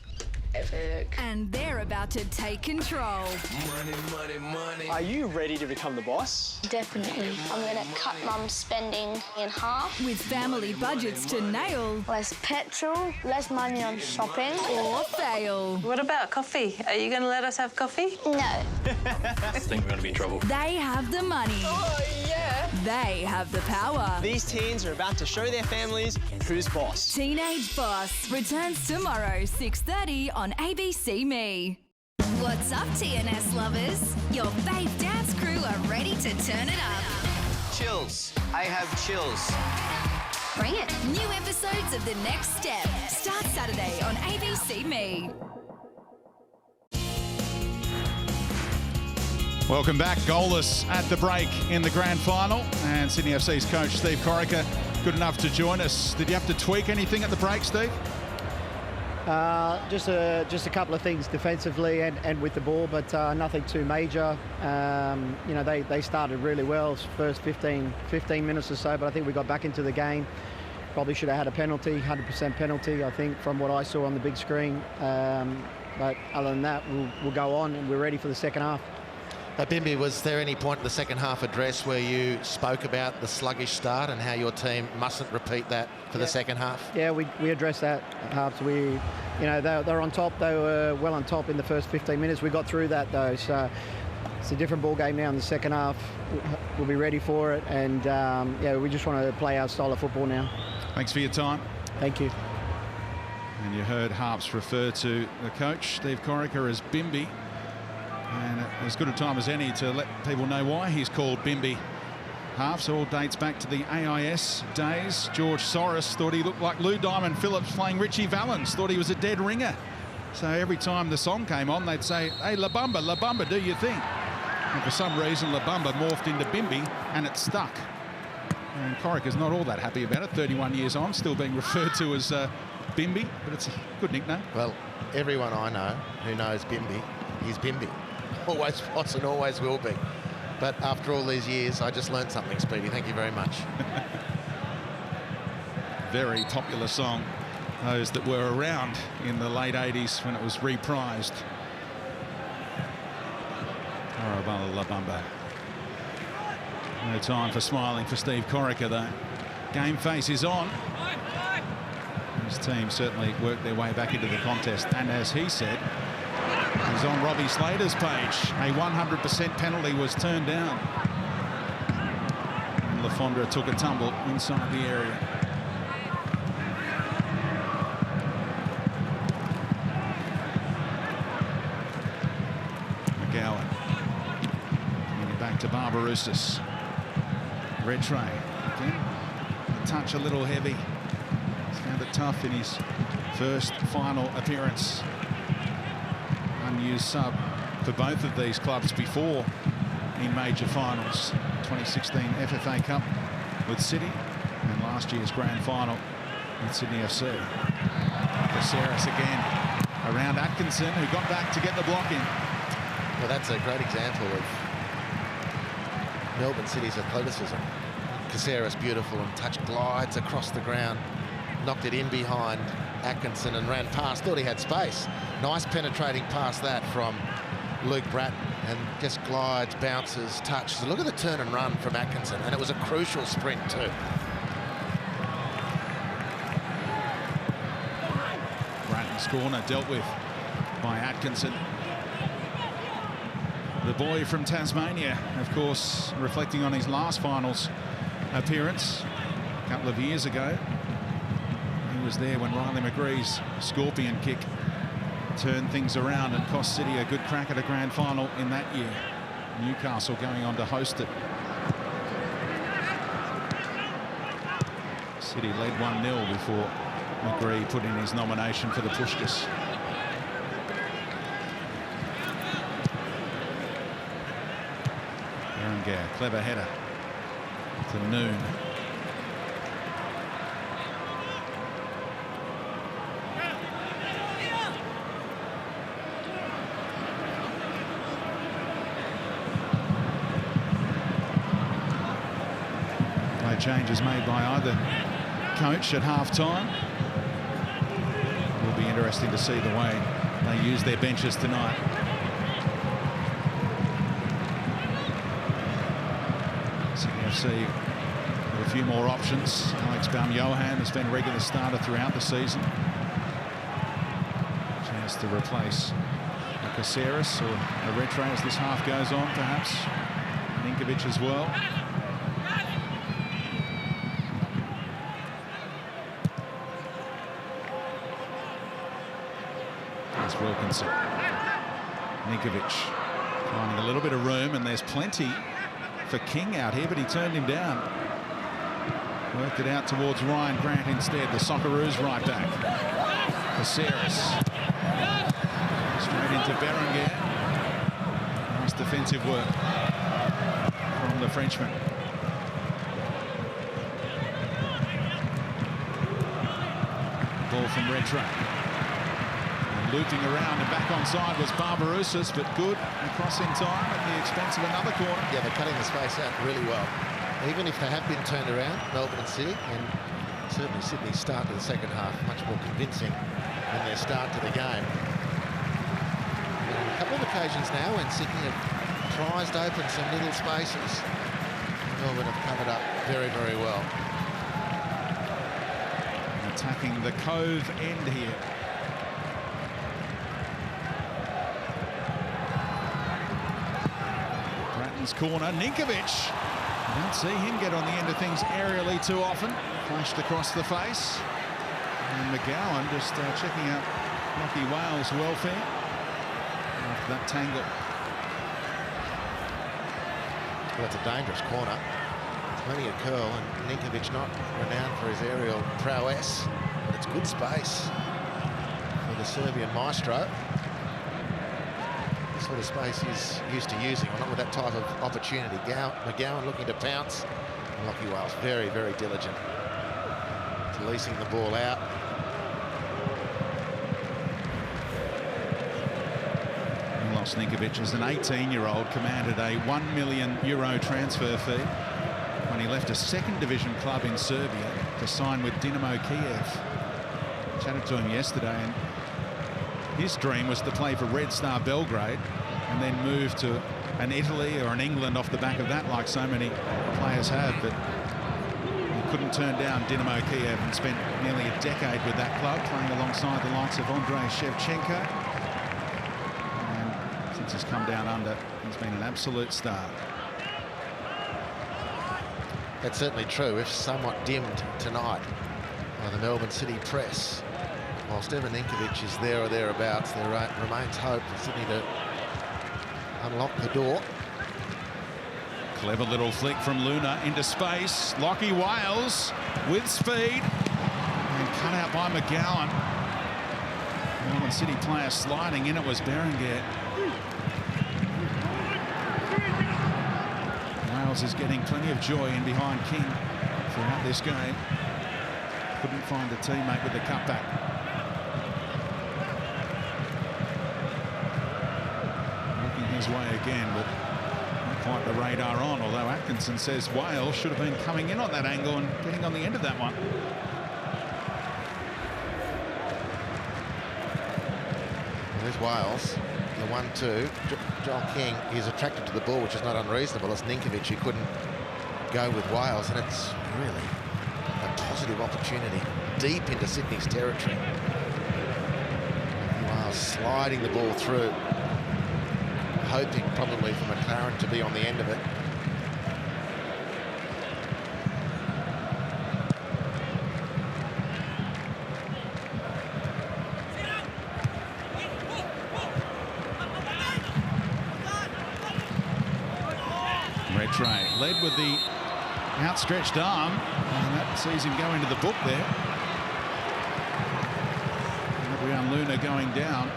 Epic. And they're about to take control. Money, money, money. Are you ready to become the boss? Definitely. I'm going to cut Mum's spending in half. With family budgets to nail. Less petrol, less money on shopping. Or fail. What about coffee? Are you going to let us have coffee? No. I think we're going to be in trouble. They have the money. Oh, yeah. They have the power. These teens are about to show their families who's boss. Teenage Boss returns tomorrow, 6:30 on ABC Me. What's up, TNS lovers? Your fave dance crew are ready to turn it up. Chills. I have chills. Bring it. New episodes of The Next Step start Saturday on ABC Me. Welcome back. Goalless at the break in the grand final. And Sydney FC's coach, Steve Corica, good enough to join us. Did you have to tweak anything at the break, Steve? Just a couple of things defensively and with the ball, but nothing too major. They started really well, first 15 minutes or so, but I think we got back into the game. Probably should have had a penalty, 100% penalty, I think, from what I saw on the big screen. But other than that, we'll go on and we're ready for the second half. Bimby, was there any point in the second half address where you spoke about the sluggish start and how your team mustn't repeat that for the second half? Yeah, we addressed that at halves. They're on top. They were well on top in the first 15 minutes. We got through that though. So it's a different ball game now in the second half. We'll be ready for it, and yeah, we just want to play our style of football now. Thanks for your time. Thank you. And you heard Harps refer to the coach, Steve Corica, as Bimby. And as good a time as any to let people know why he's called Bimby. Harps all dates back to the AIS days. George Soros thought he looked like Lou Diamond Phillips playing Richie Valens, thought he was a dead ringer. So every time the song came on, they'd say, hey, La Bamba, do you think? And for some reason, La Bamba morphed into Bimby, and it stuck. And Corica's not all that happy about it, 31 years on, still being referred to as Bimby, but it's a good nickname. Well, everyone I know who knows Bimby is Bimby. Always was and always will be. But after all these years, I just learned something, Speedy. Thank you very much. Very popular song. Those that were around in the late 80s when it was reprised. Arabella La Bamba. No time for smiling for Steve Corica, though. Game face is on. His team certainly worked their way back into the contest, and as he said, he's on Robbie Slater's page. A 100% penalty was turned down. And Lafondra took a tumble inside the area. McGowan. Bringing it back to Barbarousis. Rattray. Again, a touch a little heavy. He's found it tough in his first final appearance. Unused sub for both of these clubs before in major finals. 2016 FFA Cup with City and last year's grand final with Sydney FC. Caceres again around Atkinson, who got back to get the block in. Well, that's a great example of Melbourne City's athleticism. Caceres beautiful and touch glides across the ground, knocked it in behind Atkinson and ran past, thought he had space. Nice penetrating past that from Luke Bratton, and just glides, bounces, touches. Look at the turn and run from Atkinson, and it was a crucial sprint too. Bratton's corner dealt with by Atkinson. The boy from Tasmania, of course, reflecting on his last finals appearance a couple of years ago. He was there when Riley McGree's scorpion kick turned things around and cost City a good crack at a grand final in that year. Newcastle going on to host it. City led 1-0 before McGree put in his nomination for the Pushkas. Berenguer, clever header to Noon. No changes made by either coach at half-time. Will be interesting to see the way they use their benches tonight. See a few more options. Alex Baum-Johan has been a regular starter throughout the season. Chance to replace a Caceres or a Rattray as this half goes on, perhaps. Ninkovic as well. There's Wilkinson. Ninkovic finding a little bit of room, and there's plenty for King out here, but he turned him down. Worked it out towards Ryan Grant instead, the Socceroos right back. Caceres. Straight into Berenguer. Nice defensive work from the Frenchman. Ball from Rattray. Looping around and back onside was Barbarousis, but good across in time at the expense of another corner. Yeah, they're cutting the space out really well. Even if they have been turned around, Melbourne and City, and certainly Sydney's start to the second half, much more convincing than their start to the game. A couple of occasions now when Sydney have prized open some little spaces. Melbourne have covered up very, very well. Attacking the Cove end here. Bratton's corner. Ninkovic. I don't see him get on the end of things aerially too often. Flashed across the face. And McGowan just checking out Lachie Wales' welfare after that tangle. Well, that's a dangerous corner. Plenty of curl, and Ninkovic not renowned for his aerial prowess. But it's good space for the Serbian maestro. This sort of space he's used to using, or not with that type of opportunity. McGowan looking to pounce. And Lachie Wales very, very diligent. Releasing the ball out. Milos Ninkovic, as an 18-year-old, commanded a €1 million transfer fee when he left a second division club in Serbia to sign with Dinamo Kiev. Chatted to him yesterday, and his dream was to play for Red Star Belgrade and then move to an Italy or an England off the back of that, like so many players have. But he couldn't turn down Dinamo Kiev and spent nearly a decade with that club, playing alongside the likes of Andrei Shevchenko. And since he's come down under, he's been an absolute star. That's certainly true, if somewhat dimmed tonight by the Melbourne City press. Whilst Evan Ninkovic is there or thereabouts, there remains hope for Sydney to unlock the door. Clever little flick from Luna into space. Lachie Wales with speed and cut out by McGowan. Melbourne City player sliding in. It was Berenguer. Wales is getting plenty of joy in behind King throughout this game. Couldn't find a teammate with the cutback. Looking his way again, but not quite the radar on, although Atkinson says Wales should have been coming in on that angle and getting on the end of that one. There's Wales, the 1-2. Joel King is attracted to the ball, which is not unreasonable. It's Ninkovic who couldn't go with Wales, and it's really a positive opportunity deep into Sydney's territory. Wales sliding the ball through, hoping probably for McLaren to be on the end of it. Rattray led with the outstretched arm, and that sees him go into the book there. Rhyan Luna going down.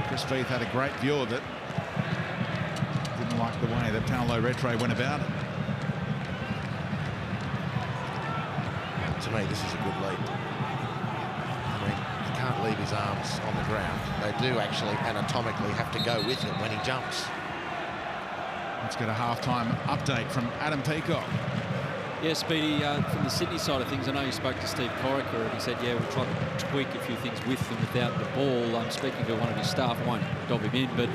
Chris Beath had a great view of it. Didn't like the way that Paolo Rattray went about it. To me, this is a good lead. I mean, he can't leave his arms on the ground. They do actually anatomically have to go with him when he jumps. Let's get a halftime update from Adam Peacock. Yeah, Speedy, from the Sydney side of things, I know you spoke to Steve Corica and he said, yeah, we'll try to tweak a few things with and without the ball. I'm speaking to one of his staff, I won't dob him in, but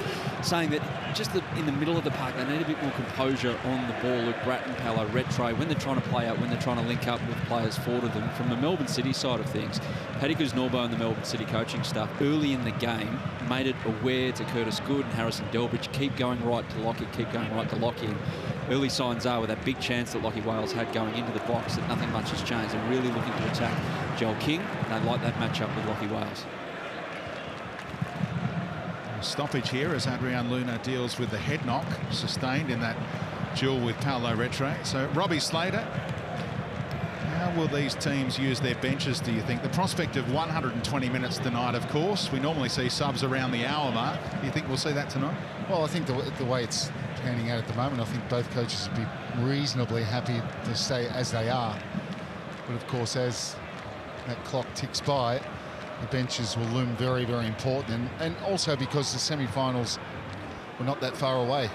saying that just in the middle of the park, they need a bit more composure on the ball. Luke Bratton, Paolo Rattray, when they're trying to play out, when they're trying to link up with players forward of them. From the Melbourne City side of things, Paddy Kuznorbo and the Melbourne City coaching staff early in the game made it aware to Curtis Good and Harrison Delbridge, keep going right to Lachie, keep going right to Lachie. And early signs are with that big chance that Lachie Wales had going into the box that nothing much has changed. They're really looking to attack Joel King, and they like that matchup with Lachie Wales. Stoppage here as Adrian Luna deals with the head knock sustained in that duel with Paolo Rattray. So Robbie Slater, how will these teams use their benches, do you think? The prospect of 120 minutes tonight, of course. We normally see subs around the hour mark. Do you think we'll see that tonight? Well, I think the way it's panning out at the moment, I think both coaches would be reasonably happy to stay as they are. But of course, as that clock ticks by, the benches will loom very, very important. And also because the semi-finals were not that far away.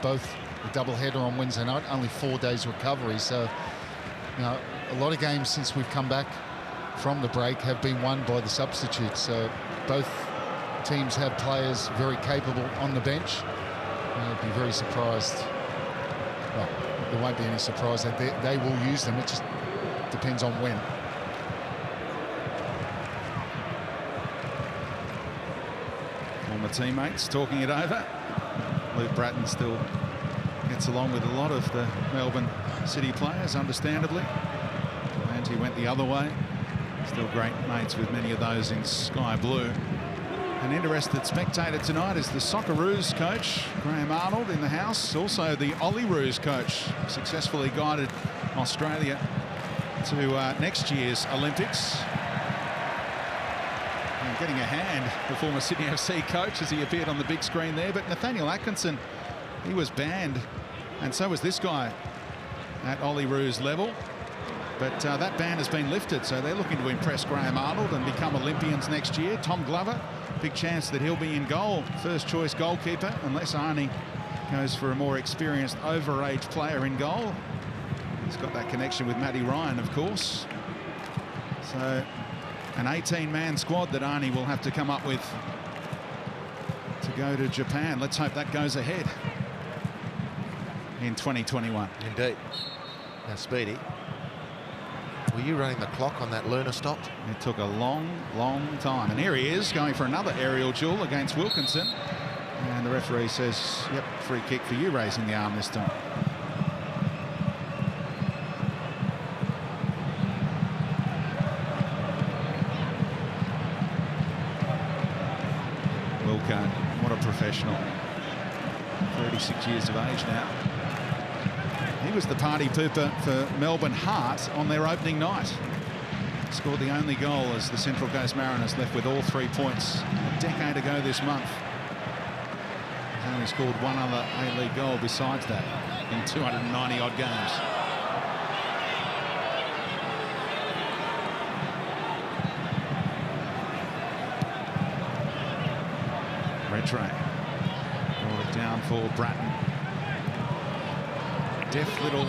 Both the double-header on Wednesday night, only 4 days recovery. So, you know, a lot of games since we've come back from the break have been won by the substitutes. So both teams have players very capable on the bench. I'd be very surprised. Well, there won't be any surprise that they will use them. It just depends on when. Former teammates talking it over. Luke Bratton still Gets along with a lot of the Melbourne City players, understandably. And he went the other way. Still great mates with many of those in sky blue. An interested spectator tonight is the Socceroos coach, Graham Arnold, in the house. Also the Olyroos coach, successfully guided Australia to next year's Olympics. And getting a hand, the former Sydney FC coach, as he appeared on the big screen there. But Nathaniel Atkinson, he was banned, and so was this guy at Olyroos level. But that ban has been lifted, so they're looking to impress Graham Arnold and become Olympians next year. Tom Glover, big chance that he'll be in goal, first choice goalkeeper, unless Arnie goes for a more experienced overage player in goal. He's got that connection with Matty Rhyan, of course. So an 18-man squad that Arnie will have to come up with to go to Japan. Let's hope that goes ahead in 2021. Indeed. Now, Speedy, were you running the clock on that Luna stop? It took a long, long time. And here he is going for another aerial duel against Wilkinson. And the referee says, yep, free kick for you, raising the arm this time. Wilco, what a professional. 36 years of age now. He was the party pooper for Melbourne Heart on their opening night. Scored the only goal as the Central Coast Mariners left with all 3 points a decade ago this month. He's only scored one other A-League goal besides that in 290-odd games. Redray brought it down for Bratton. Deft little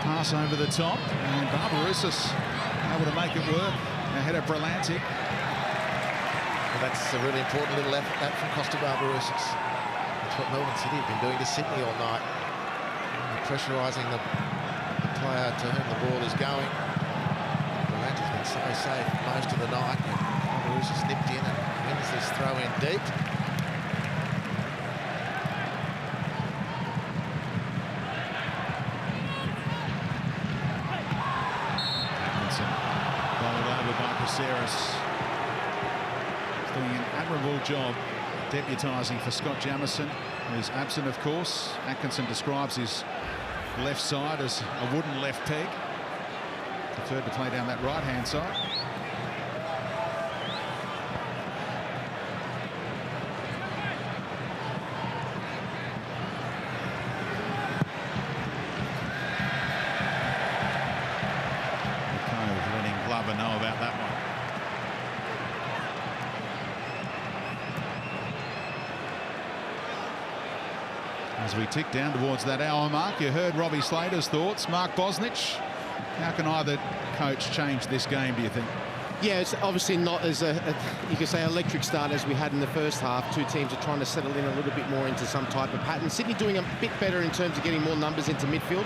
pass over the top, and Barbarousis able to make it work ahead of Berlanti. Well, that's a really important little effort, that from Costa Barbarousis. That's what Melbourne City have been doing to Sydney all night. Pressurising the player to whom the ball is going. Berlanti's been so safe most of the night. Barbarousis nipped in and wins this throw in deep. Doing an admirable job deputising for Scott Jamieson, who's absent, of course. Atkinson describes his left side as a wooden left peg. Preferred to play down that right-hand side. Letting Glover know about that one. As we tick down towards that hour mark, you heard Robbie Slater's thoughts. Mark Bosnich, how can either coach change this game, do you think? Yeah, it's obviously not as you could say, electric start as we had in the first half. Two teams are trying to settle in a little bit more into some type of pattern. Sydney doing a bit better in terms of getting more numbers into midfield,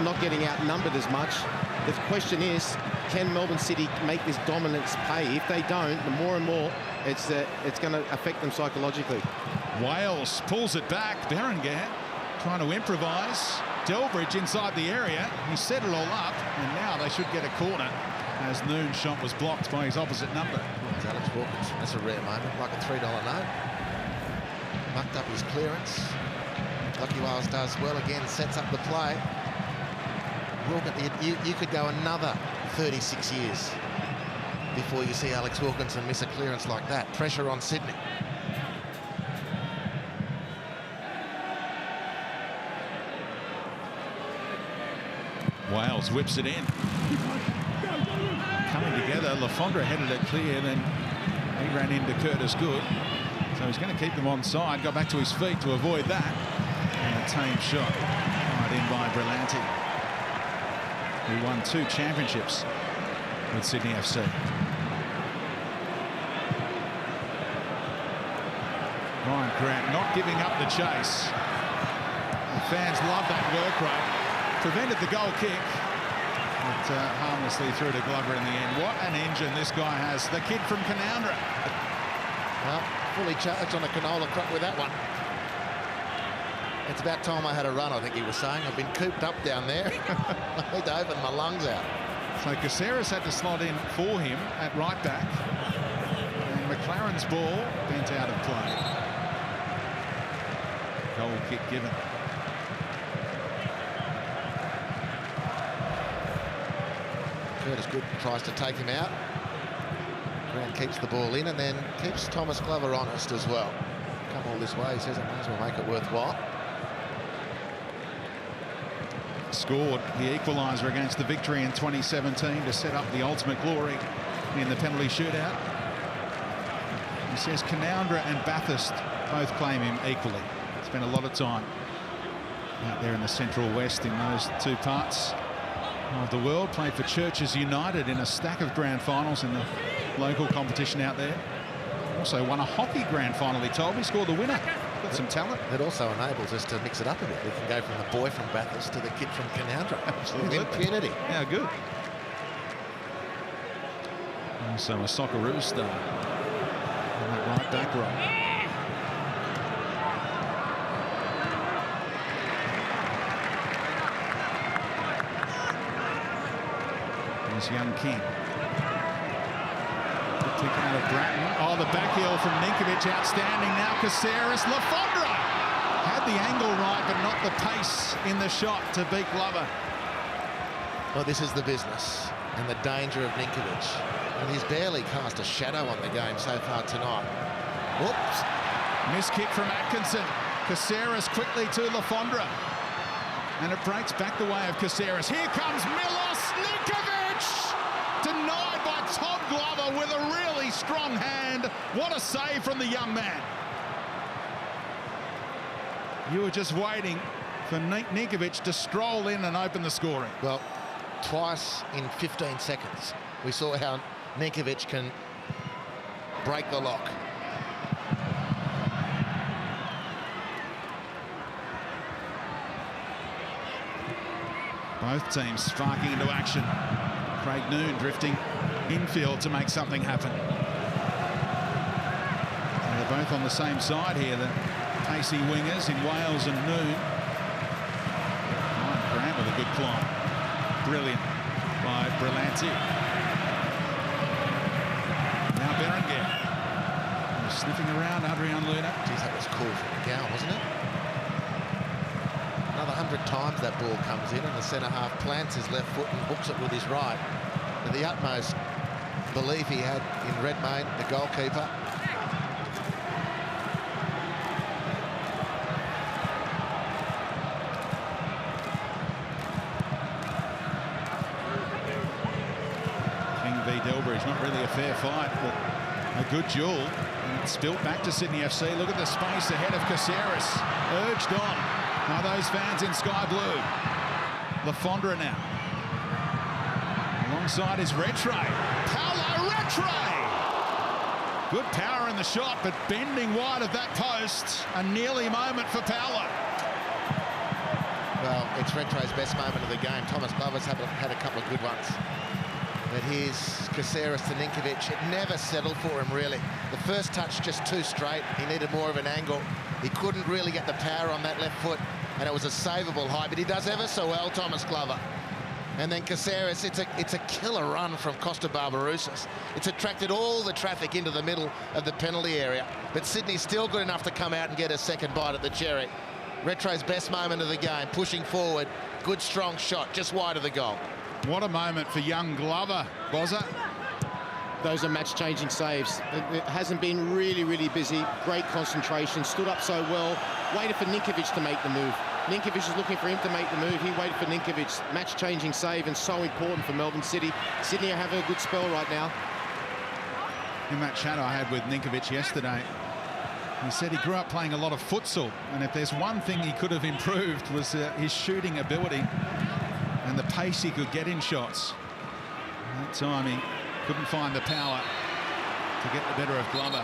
not getting outnumbered as much. The question is, can Melbourne City make this dominance pay? If they don't, the more and more it's going to affect them psychologically. Wales pulls it back. Berenguer trying to improvise. Delbridge inside the area. He set it all up, and now they should get a corner as Noon's shot was blocked by his opposite number. It's Alex Wilkinson. That's a rare moment, like a $3 note. Mucked up his clearance. Lucky Wales does well again, sets up the play. You could go another 36 years before you see Alex Wilkinson miss a clearance like that. Pressure on Sydney. Wales whips it in. Coming together, Lafondra headed it clear, then he ran into Curtis Good. So he's going to keep them on side, go back to his feet to avoid that. And a tame shot right in by Berlanti, who won 2 championships with Sydney FC. Ryan Grant not giving up the chase. The fans love that work rate. Prevented the goal kick, but harmlessly through to Glover in the end. What an engine this guy has, the kid from Canoundra. Well, fully charged on a canola crop with that one. It's about time I had a run, I think he was saying. I've been cooped up down there. I need to open my lungs out. So Caceres had to slot in for him at right back. And McLaren's ball bent out of play. Goal kick given. Curtis Good tries to take him out. Brown keeps the ball in and then keeps Thomas Glover honest as well. Come all this way, he says, I might as well make it worthwhile. Scored the equaliser against the Victory in 2017 to set up the ultimate glory in the penalty shootout. He says Canoundra and Bathurst both claim him equally. Spent a lot of time out there in the Central West in those two parts of the world. Played for Churches United in a stack of grand finals in the local competition out there. Also won a hockey grand final, he told me. Scored the winner. Got some talent. It also enables us to mix it up a bit. We can go from the boy from Bathurst to the kid from Canoundra. Absolutely. With impunity. Yeah, good. Also a Socceroos star on that right back row. There's young King. Good kick out of Bratton. Oh, the back heel from Ninkovic, outstanding. Now Caceres. Lafondra had the angle right, but not the pace in the shot to beat Glover. Well, this is the business and the danger of Ninkovic. And he's barely cast a shadow on the game so far tonight. Whoops. Missed kick from Atkinson. Caceres quickly to Lafondra. And it breaks back the way of Caceres. Here comes Milos Ninkovic! Denied by Tom Glover with a really strong hand. What a save from the young man. You were just waiting for Ninkovic to stroll in and open the scoring. Well, twice in 15 seconds, we saw how Ninkovic can break the lock. Both teams sparking into action. Craig Noon drifting infield to make something happen. And they're both on the same side here, the pacey wingers in Wales and Noon. Ryan Grant with a good climb. Brilliant by Brillanti. Now Berenguer. Sniffing around Adrian Luna. Geez, that was cool from McGowan, wasn't it? Another 100 times that ball comes in and the centre half plants his left foot and hooks it with his right. With the utmost belief he had in Redmayne, the goalkeeper. King v Delbridge, not really a fair fight, but a good duel. And it's spilt back to Sydney FC. Look at the space ahead of Caceres. Urged on by those fans in sky blue. Lafondra now. Alongside is Rattray. Paolo Rattray! Good power in the shot, but bending wide of that post. A nearly moment for Paolo. Well, it's Rattray's best moment of the game. Thomas Glover's had a couple of good ones. But here's Caceres to Ninkovic. It never settled for him, really. The first touch just too straight. He needed more of an angle. He couldn't really get the power on that left foot, and it was a savable height, but he does ever so well, Thomas Glover. And then Caceres, it's a killer run from Costa Barbarouses. It's attracted all the traffic into the middle of the penalty area, but Sydney's still good enough to come out and get a second bite at the cherry. Rattray's best moment of the game, pushing forward, good strong shot, just wide of the goal. What a moment for young Glover, Bozza. Those are match-changing saves. It hasn't been really busy. Great concentration, stood up so well, waited for Ninkovic to make the move. Ninkovic is looking for him to make the move. He waited for Ninkovic. Match-changing save and so important for Melbourne City. Sydney are having a good spell right now. In that chat I had with Ninkovic yesterday, he said he grew up playing a lot of futsal, and if there's one thing he could have improved was his shooting ability and the pace he could get in shots. That time he couldn't find the power to get the better of Glover.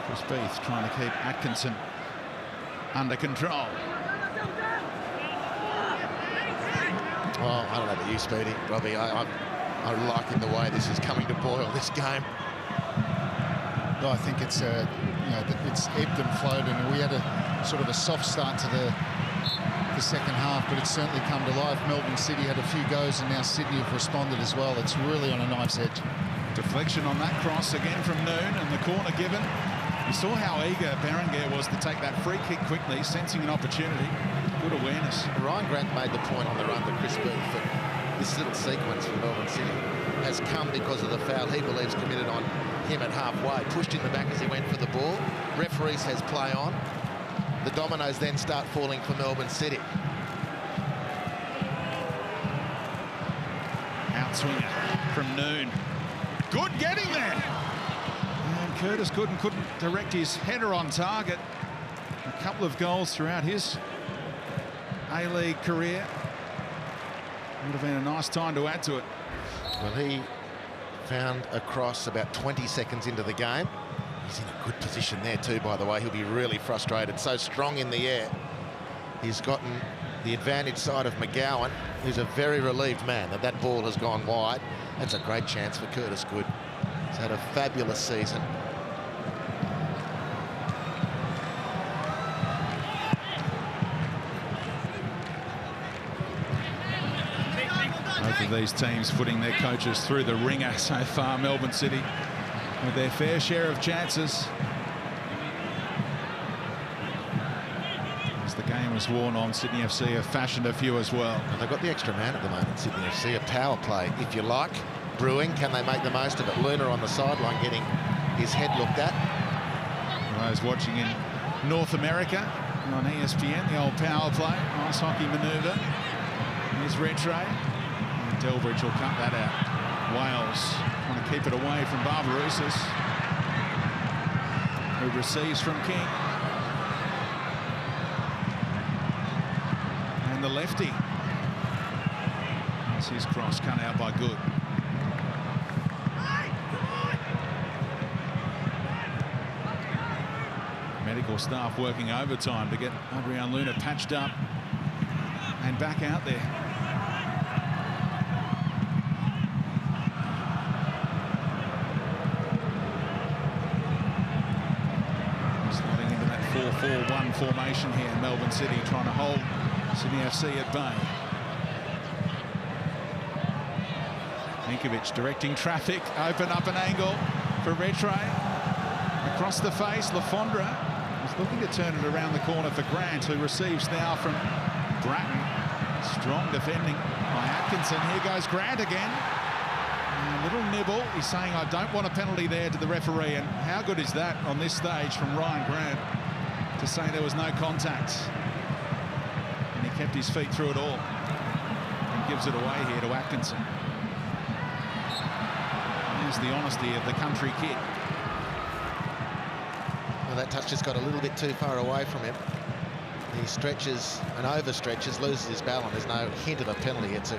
Chris Beath trying to keep Atkinson under control. Oh, I don't know about you, Speedy. Robbie, I'm liking the way this is coming to boil, this game. I think it's it's ebbed and flowed, and we had a sort of a soft start to the second half, but it's certainly come to life. Melbourne City had a few goes, and now Sydney have responded as well. It's really on a knife's edge. Deflection on that cross again from Noon, and the corner given. You saw how eager Berenguer was to take that free kick quickly, sensing an opportunity. Good awareness. Ryan Grant made the point on the run to Chris Beath that this little sequence for Melbourne City has come because of the foul he believes committed on him at halfway. Pushed in the back as he went for the ball. Referee says play on. The dominoes then start falling for Melbourne City. Outswinger from Noon. Good getting there. And Curtis couldn't direct his header on target. A couple of goals throughout his A-League career. Would have been a nice time to add to it. Well, he found a cross about 20 seconds into the game. He's in a good position there too, by the way. He'll be really frustrated. So strong in the air. He's gotten the advantage side of McGowan, who's a very relieved man that that ball has gone wide. That's a great chance for Curtis Good. He's had a fabulous season. Both of these teams putting their coaches through the ringer so far. Melbourne City with their fair share of chances. As the game was worn on, Sydney FC have fashioned a few as well. And they've got the extra man at the moment, Sydney FC, a power play, if you like. Brewing, can they make the most of it? Luna on the sideline getting his head looked at. For those watching in North America on ESPN, the old power play, ice hockey manoeuvre. Here's Rattray. Delbridge will cut that out. Wales trying to keep it away from Barbarouses, who receives from King. And the lefty. That's his cross cut out by Good. Medical staff working overtime to get Adrian Luna patched up and back out there. Slotting into that 4-4-1 formation here in Melbourne City, trying to hold Sydney FC at bay. Ninkovic directing traffic, open up an angle for Rattray. Across the face, Lafondra is looking to turn it around the corner for Grant, who receives now from Bratton. Strong defending by Atkinson. Here goes Grant again. A little nibble. He's saying, I don't want a penalty there to the referee. And how good is that on this stage from Ryan Grant to say there was no contact? And he kept his feet through it all. And gives it away here to Atkinson. There's the honesty of the country kid. Well, that touch just got a little bit too far away from him. He stretches and overstretches, loses his balance. There's no hint of a penalty. It's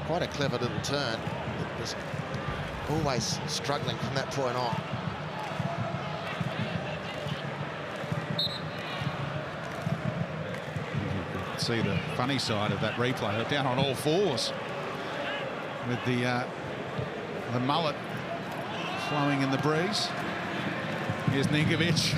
quite a clever little turn. It was always struggling from that point on. You can see the funny side of that replay. They're down on all fours with the mullet flowing in the breeze. Here's Ninkovic.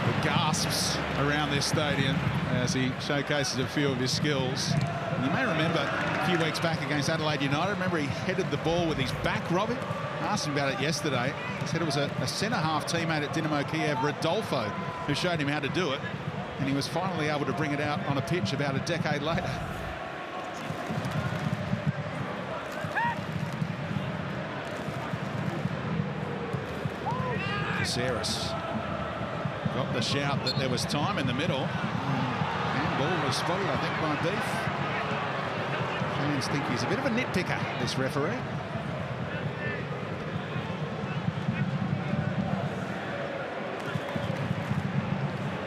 The gasps around this stadium as he showcases a few of his skills. And you may remember a few weeks back against Adelaide United, remember he headed the ball with his back, Robbie? I asked him about it yesterday. He said it was a centre-half teammate at Dynamo Kiev, Rodolfo, who showed him how to do it. And he was finally able to bring it out on a pitch about a decade later. Caceres got the shout that there was time in the middle. Handball was spotted, I think, by Beath. Fans think he's a bit of a nitpicker, this referee.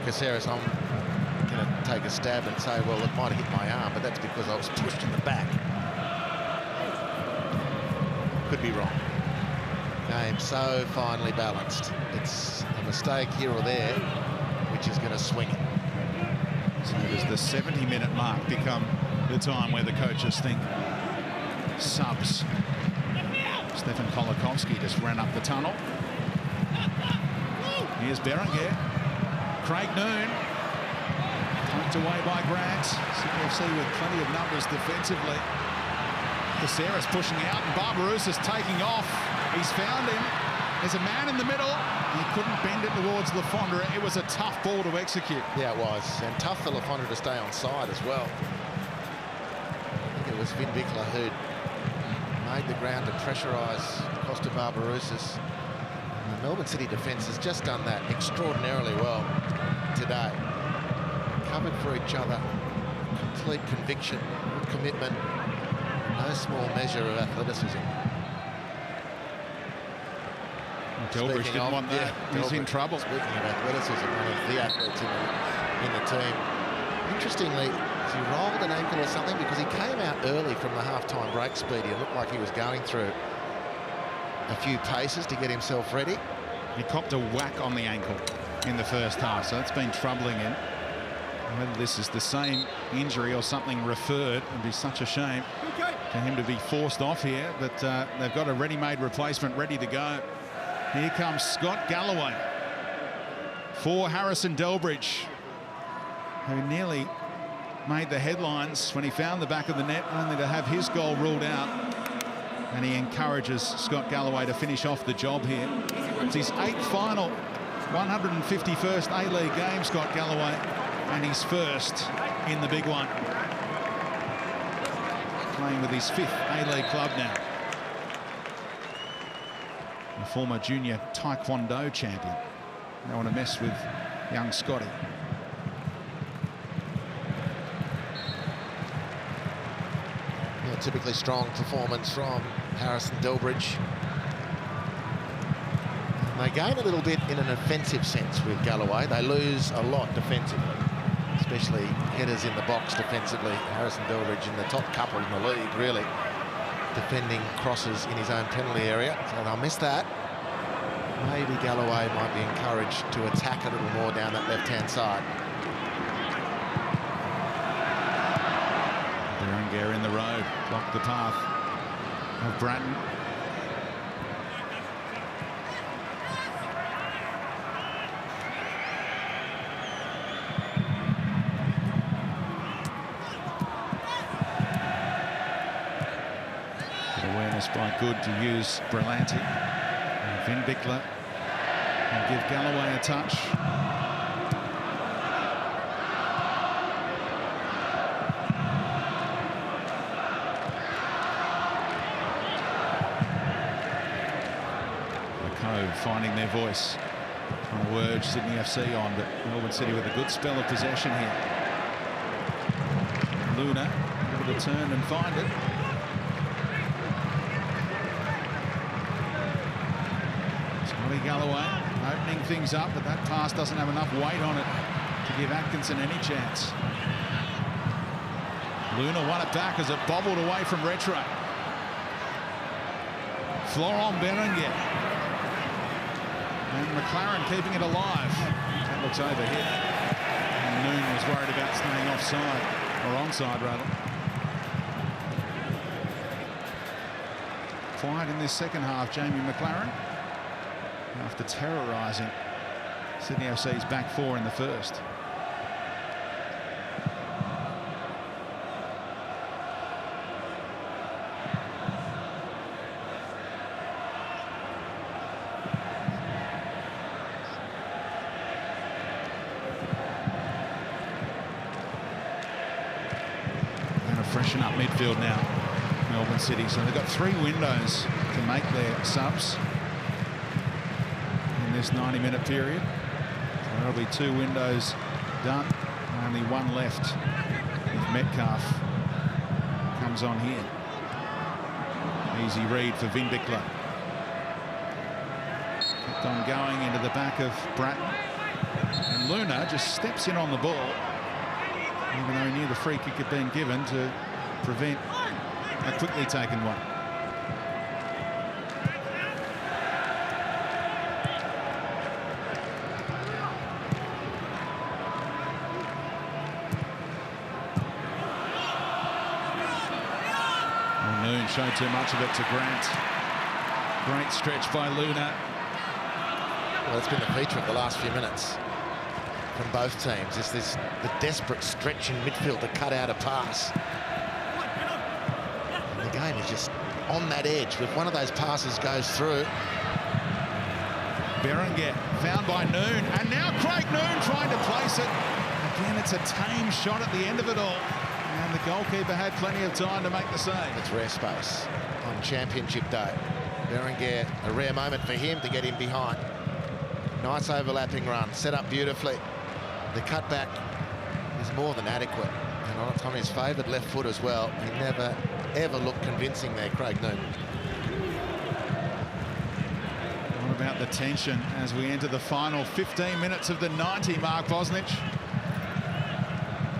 Caceres, I'm going to take a stab and say, well, it might have hit my arm, but that's because I was pushed in the back. Could be wrong. Game so finely balanced. It's a mistake here or there, which is going to swing it. So does the 70-minute mark become the time where the coaches think subs? Stefan Kolokovsky just ran up the tunnel. Here's Berenger. Craig Noon. Tucked away by Grant. Sydney FC with plenty of numbers defensively. Caceres pushing out and Barbarouses taking off. He's found him. There's a man in the middle. He couldn't bend it towards Lafondra. It was a tough ball to execute. Yeah, it was. And tough for Lafondra to stay on side as well. I think it was Vin Bickler who made the ground to pressurise Costa Barbarouses. And the Melbourne City defence has just done that extraordinarily well today. Covered for each other. Complete conviction, commitment. No small measure of athleticism. Delbridge didn't want that. Yeah, he's in trouble. Speaking of athleticism, one of the athletes in the team. Interestingly, he rolled an ankle or something because he came out early from the half-time break speed. He looked like he was going through a few paces to get himself ready. He copped a whack on the ankle in the first half, so that's been troubling him. Whether this is the same injury or something referred, it would be such a shame for him to be forced off here, but they've got a ready-made replacement ready to go. Here comes Scott Galloway for Harrison Delbridge, who nearly made the headlines when he found the back of the net, only to have his goal ruled out. And he encourages Scott Galloway to finish off the job here. It's his 8th final, 151st A-League game, Scott Galloway, and he's first in the big one. Playing with his 5th A-League club now. The former junior Taekwondo champion. They want to mess with young Scotty. Yeah, typically strong performance from Harrison Delbridge. They gain a little bit in an offensive sense with Galloway. They lose a lot defensively, especially headers in the box defensively. Harrison Delbridge in the top couple in the league, really, defending crosses in his own penalty area. So they'll miss that. Maybe Galloway might be encouraged to attack a little more down that left-hand side. Berenger in the road, blocked the path of Bratton. Good awareness by Good to use Berlanti. Vin Bickler and give Galloway a touch. The Cove finding their voice, trying to urge Sydney FC on, but Melbourne City with a good spell of possession here. Luna able to turn and find it. Galloway opening things up, but that pass doesn't have enough weight on it to give Atkinson any chance. Luna won it back as it bobbled away from Retro. Florent Berenger. And McLaren keeping it alive. That looks overhit. And Noon was worried about staying offside, or onside rather. Quiet in this second half, Jamie McLaren, after terrorising Sydney FC's back four in the first. Going to freshen up midfield now, Melbourne City. So they've got 3 windows to make their subs this 90-minute period. So there'll be 2 windows done, only 1 left if Metcalf comes on here. Easy read for Vin Bickler. Kept on going into the back of Bratton, and Luna just steps in on the ball, even though he knew the free kick had been given, to prevent a quickly taken one. Showed too much of it to Grant. Great stretch by Luna. Well, that's been the feature of the last few minutes from both teams, is the desperate stretch in midfield to cut out a pass. And the game is just on that edge. If one of those passes goes through. Berenguer found by Noon, and now Craig Noon trying to place it. Again, it's a tame shot at the end of it all. And the goalkeeper had plenty of time to make the save. It's rare space on Championship Day. Berenguer, a rare moment for him to get in behind. Nice overlapping run, set up beautifully. The cutback is more than adequate. And it's on his favoured left foot as well. He never, ever looked convincing there, Craig Noon. What about the tension as we enter the final 15 minutes of the 90, Mark Bosnich?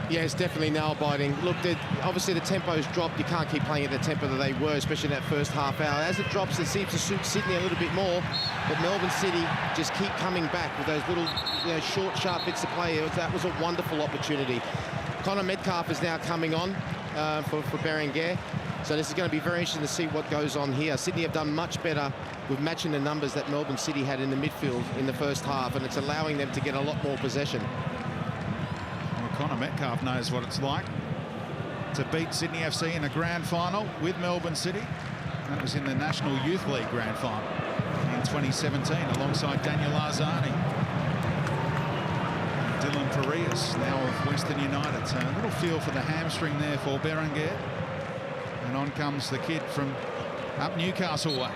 Yeah, it's definitely nail-biting. Look, obviously the tempo's dropped. You can't keep playing at the tempo that they were, especially in that first half hour. As it drops, it seems to suit Sydney a little bit more. But Melbourne City just keep coming back with those little, short, sharp bits of play. That was a wonderful opportunity. Connor Metcalf is now coming on for Berenguer. So this is going to be very interesting to see what goes on here. Sydney have done much better with matching the numbers that Melbourne City had in the midfield in the first half, and it's allowing them to get a lot more possession. Connor Metcalf knows what it's like to beat Sydney FC in a grand final with Melbourne City. That was in the National Youth League grand final in 2017 alongside Daniel Arzani. Dylan Farias, now of Western United. So a little feel for the hamstring there for Berenguer. And on comes the kid from up Newcastle way.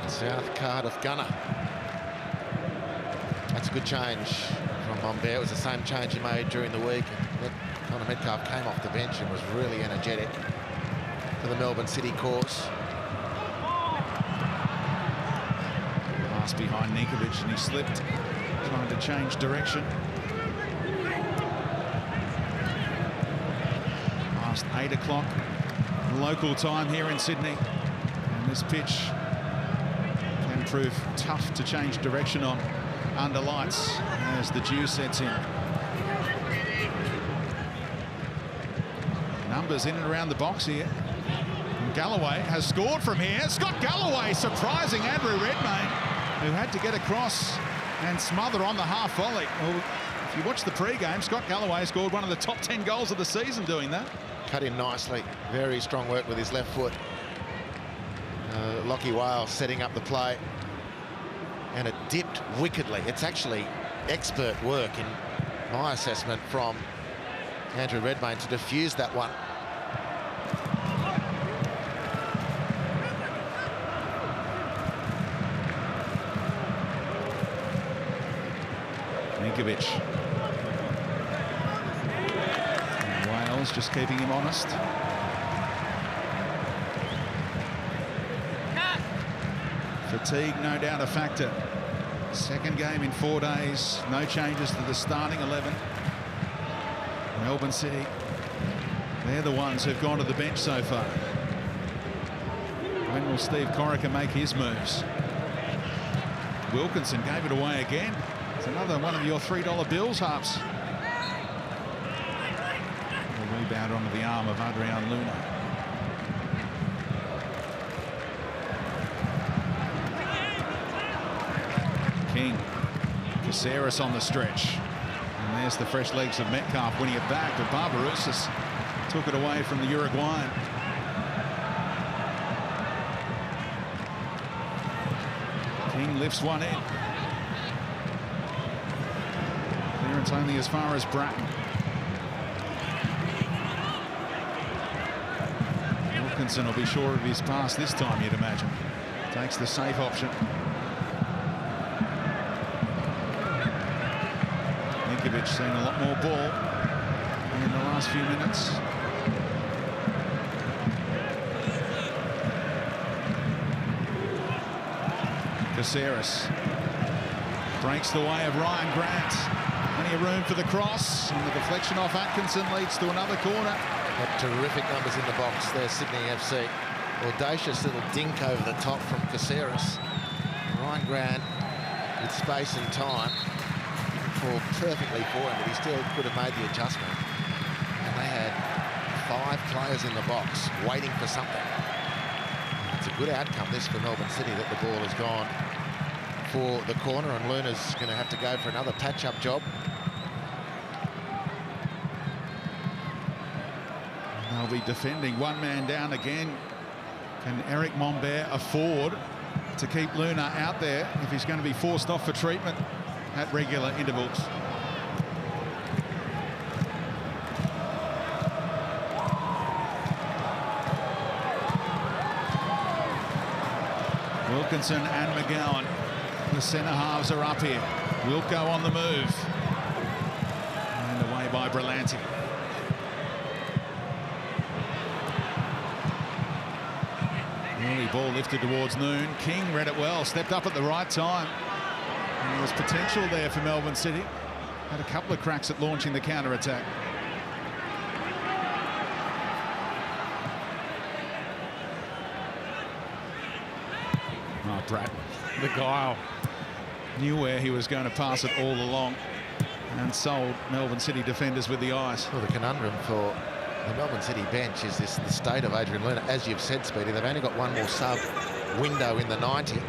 South Cardiff gunner. That's a good change from Bombay. It was the same change he made during the week. Connor Metcalf came off the bench and was really energetic for the Melbourne City cause. Pass behind Nikovic and he slipped, trying to change direction. Past 8 o'clock local time here in Sydney. And this pitch can prove tough to change direction on under lights as the dew sets in. Numbers in and around the box here. And Galloway has scored from here. Scott Galloway surprising Andrew Redmayne, who had to get across and smother on the half volley. Well, if you watch the pre-game, Scott Galloway scored one of the top 10 goals of the season doing that. Cut in nicely. Very strong work with his left foot. Lockie Wales setting up the play. And it dipped wickedly. It's actually expert work in my assessment from Andrew Redmayne to defuse that one. Nikovic. Wales just keeping him honest. Fatigue, no doubt, a factor. Second game in 4 days. No changes to the starting 11. Melbourne City, they're the ones who've gone to the bench so far. When will Steve Corica make his moves? Wilkinson gave it away again. It's another one of your $3 bills, Harps. A rebound onto the arm of Adrian Luna. King, Caceres on the stretch. And there's the fresh legs of Metcalf winning it back, but Barbarouses took it away from the Uruguayan. King lifts one in. Clearance only as far as Bratton. Wilkinson will be sure of his pass this time, you'd imagine. Takes the safe option. Nikovic seen a lot more ball in the last few minutes. Caceres breaks the way of Ryan Grant. Plenty of room for the cross, and the deflection off Atkinson leads to another corner. Got terrific numbers in the box there, Sydney FC. Audacious little dink over the top from Caceres. Ryan Grant with space and time. Fall perfectly for him, but he still could have made the adjustment. And they had 5 players in the box waiting for something. It's a good outcome, this, for Melbourne City, that the ball has gone for the corner, and Luna's going to have to go for another patch-up job. They'll be defending one man down again. Can Eric Mombert afford to keep Luna out there if he's going to be forced off for treatment at regular intervals? Wilkinson and McGowan, the centre halves are up here. Wilco on the move. And away by Berlanti. Early ball lifted towards Noon. King read it well, stepped up at the right time. And there was potential there for Melbourne City. Had a couple of cracks at launching the counter-attack. Oh, Bratton, the guile. Knew where he was going to pass it all along and sold Melbourne City defenders with the eyes. Well, the conundrum for the Melbourne City bench is the state of Adrian Luna. As you've said, Speedy, they've only got one more sub window in the 90. They've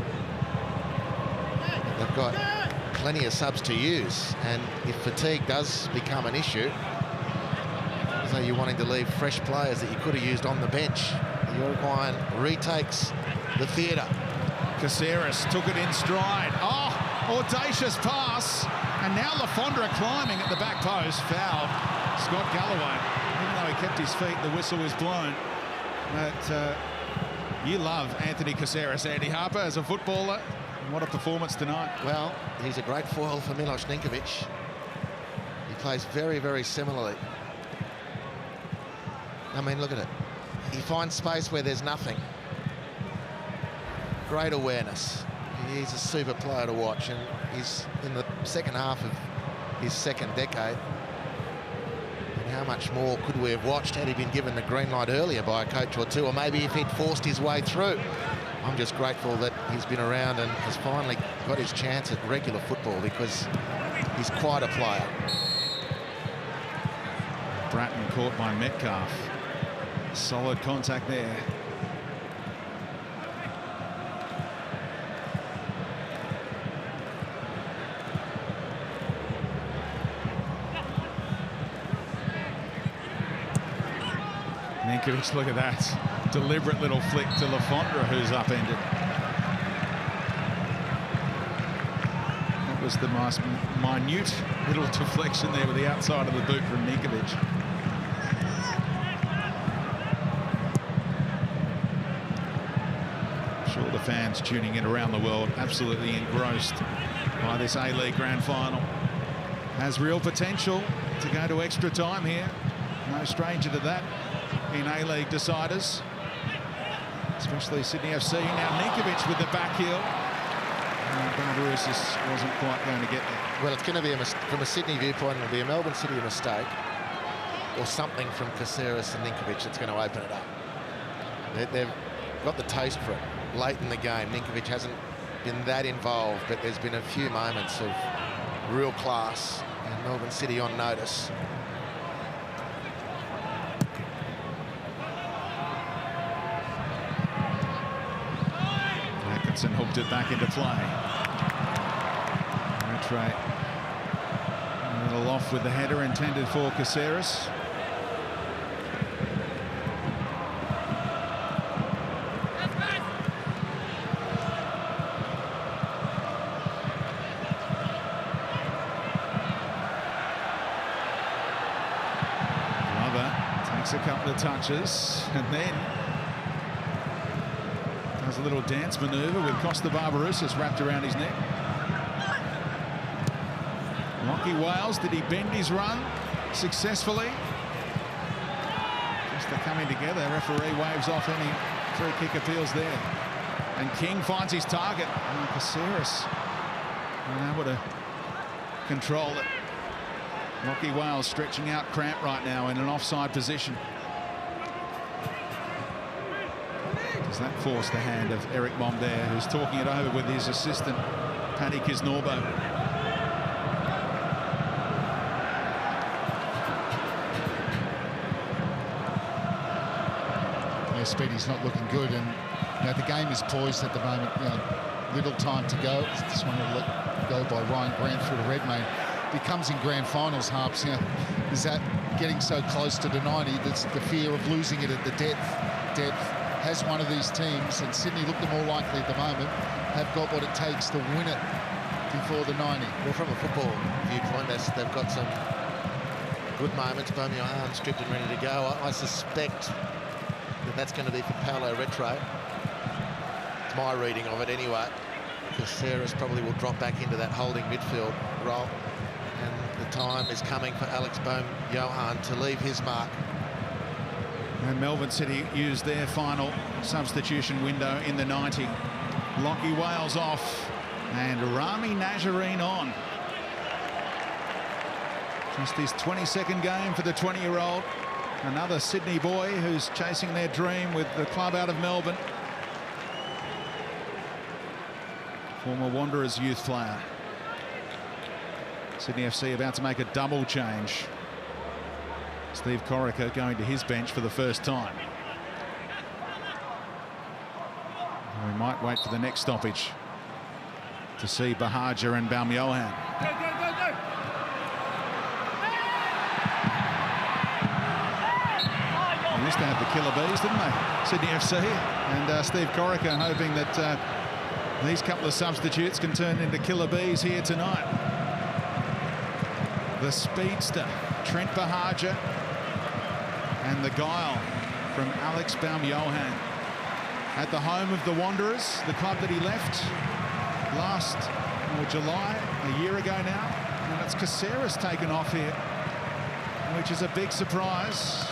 got plenty of subs to use, and if fatigue does become an issue, so you're wanting to leave fresh players that you could have used on the bench. Uruguayan retakes the theatre. Caceres took it in stride. Oh, audacious pass. And now Lafondra climbing at the back post. Fouled Scott Galloway. Even though he kept his feet, the whistle was blown. But you love Anthony Caceres, Andy Harper, as a footballer. And what a performance tonight. Well, he's a great foil for Milos Ninkovic. He plays very, very similarly. I mean, look at it. He finds space where there's nothing. Great awareness. He's a super player to watch, and he's in the second half of his second decade. And how much more could we have watched had he been given the green light earlier by a coach or two, or maybe if he'd forced his way through. I'm just grateful that he's been around and has finally got his chance at regular football, because he's quite a player. Bratton caught by Metcalf. Solid contact there. Ninkovic, look at that. Deliberate little flick to Lafondra, who's upended. That was the most minute little deflection there with the outside of the boot from Ninkovic. I'm sure the fans tuning in around the world absolutely engrossed by this A-League Grand Final. Has real potential to go to extra time here. No stranger to that in A-League deciders, especially Sydney FC. Now Ninkovic with the back heel. Barbarousis wasn't quite going to get there. Well, it's going to be, from a Sydney viewpoint, it'll be a Melbourne City mistake, or something from Caceres and Ninkovic that's going to open it up. They've got the taste for it late in the game. Ninkovic hasn't been that involved, but there's been a few moments of real class, and Melbourne City on notice. And hooked it back into play. Rattray a little off with the header intended for Caceres. Glover takes a couple of touches and then does a little dance maneuver with Costa Barbarousis wrapped around his neck. Lockie Wales, did he bend his run successfully? Just they're coming together. Referee waves off any free kick appeals there. And King finds his target. And Caceres unable to control it. Lockie Wales stretching out cramp right now in an offside position. Does that force the hand of Eric Mombert, who's talking it over with his assistant, Paddy Kisnorbo? Yeah, Speedy's not looking good, and the game is poised at the moment. Little time to go. Just want to let go by Ryan Grant through to Redmayne. If he comes in grand finals, Harps, is that getting so close to the 90? That's the fear of losing it at the depth has one of these teams, and Sydney look the more likely at the moment, have got what it takes to win it before the 90. Well, from a football viewpoint, they've got some good moments. Beaumont stripped and ready to go. I suspect that's going to be for Paolo Retro. It's my reading of it anyway. Caceres probably will drop back into that holding midfield role. And the time is coming for Alex Bohm-Johan to leave his mark. And Melbourne City used their final substitution window in the 90. Lockie Wales off and Rami Nazarene on. Just his 22nd game for the 20-year-old. Another Sydney boy who's chasing their dream with the club out of Melbourne. Former Wanderers youth player. Sydney FC about to make a double change. Steve Corica going to his bench for the first time. We might wait for the next stoppage to see Bahaja and Bohm-Johan. They used to have the killer bees, didn't they? Sydney FC. And Steve Corica hoping that these couple of substitutes can turn into killer bees here tonight. The speedster, Trent Bahaja, and the guile from Alex Bohm-Johan. At the home of the Wanderers, the club that he left last July, a year ago now. And it's Caceres taken off here, which is a big surprise.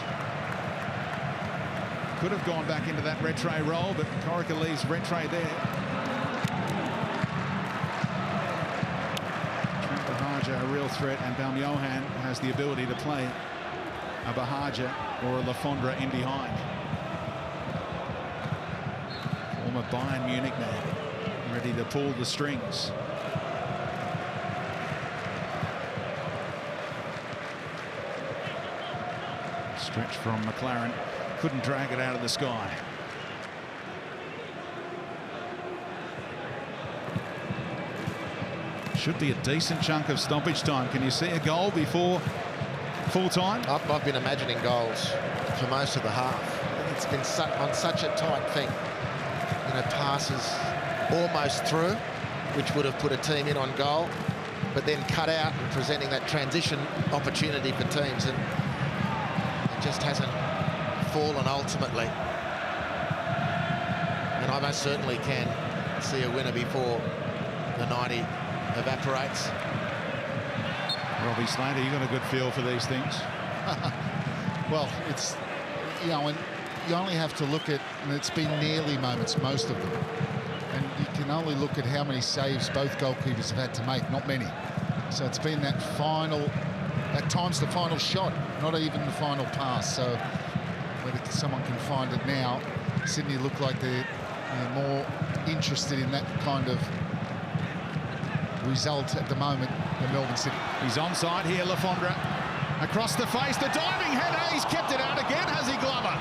Could have gone back into that Retray role, but Corica leaves Retray there. Trent Bahaja, a real threat, and Bohm-Johan has the ability to play a Bahaja or a Lafondra in behind. Former Bayern Munich man, ready to pull the strings. Stretch from McLaren, couldn't drag it out of the sky. Should be a decent chunk of stoppage time. Can you see a goal before full time? I've been imagining goals for most of the half. It's been on such a tight thing. Passes almost through, which would have put a team in on goal, but then cut out and presenting that transition opportunity for teams, and it just hasn't fallen ultimately. And I most certainly can see a winner before the 90 evaporates. Robbie Slater, you got a good feel for these things. Well, it's, and you only have to look at, and it's been nearly moments, most of them. And you can only look at how many saves both goalkeepers have had to make, not many. So it's been that final, at times the final shot, not even the final pass. So whether someone can find it now, Sydney look like they're more interested in that kind of result at the moment than Melbourne City. He's onside here, Lafondra. Across the face, the diving header, he's kept it out again, has he, Glover?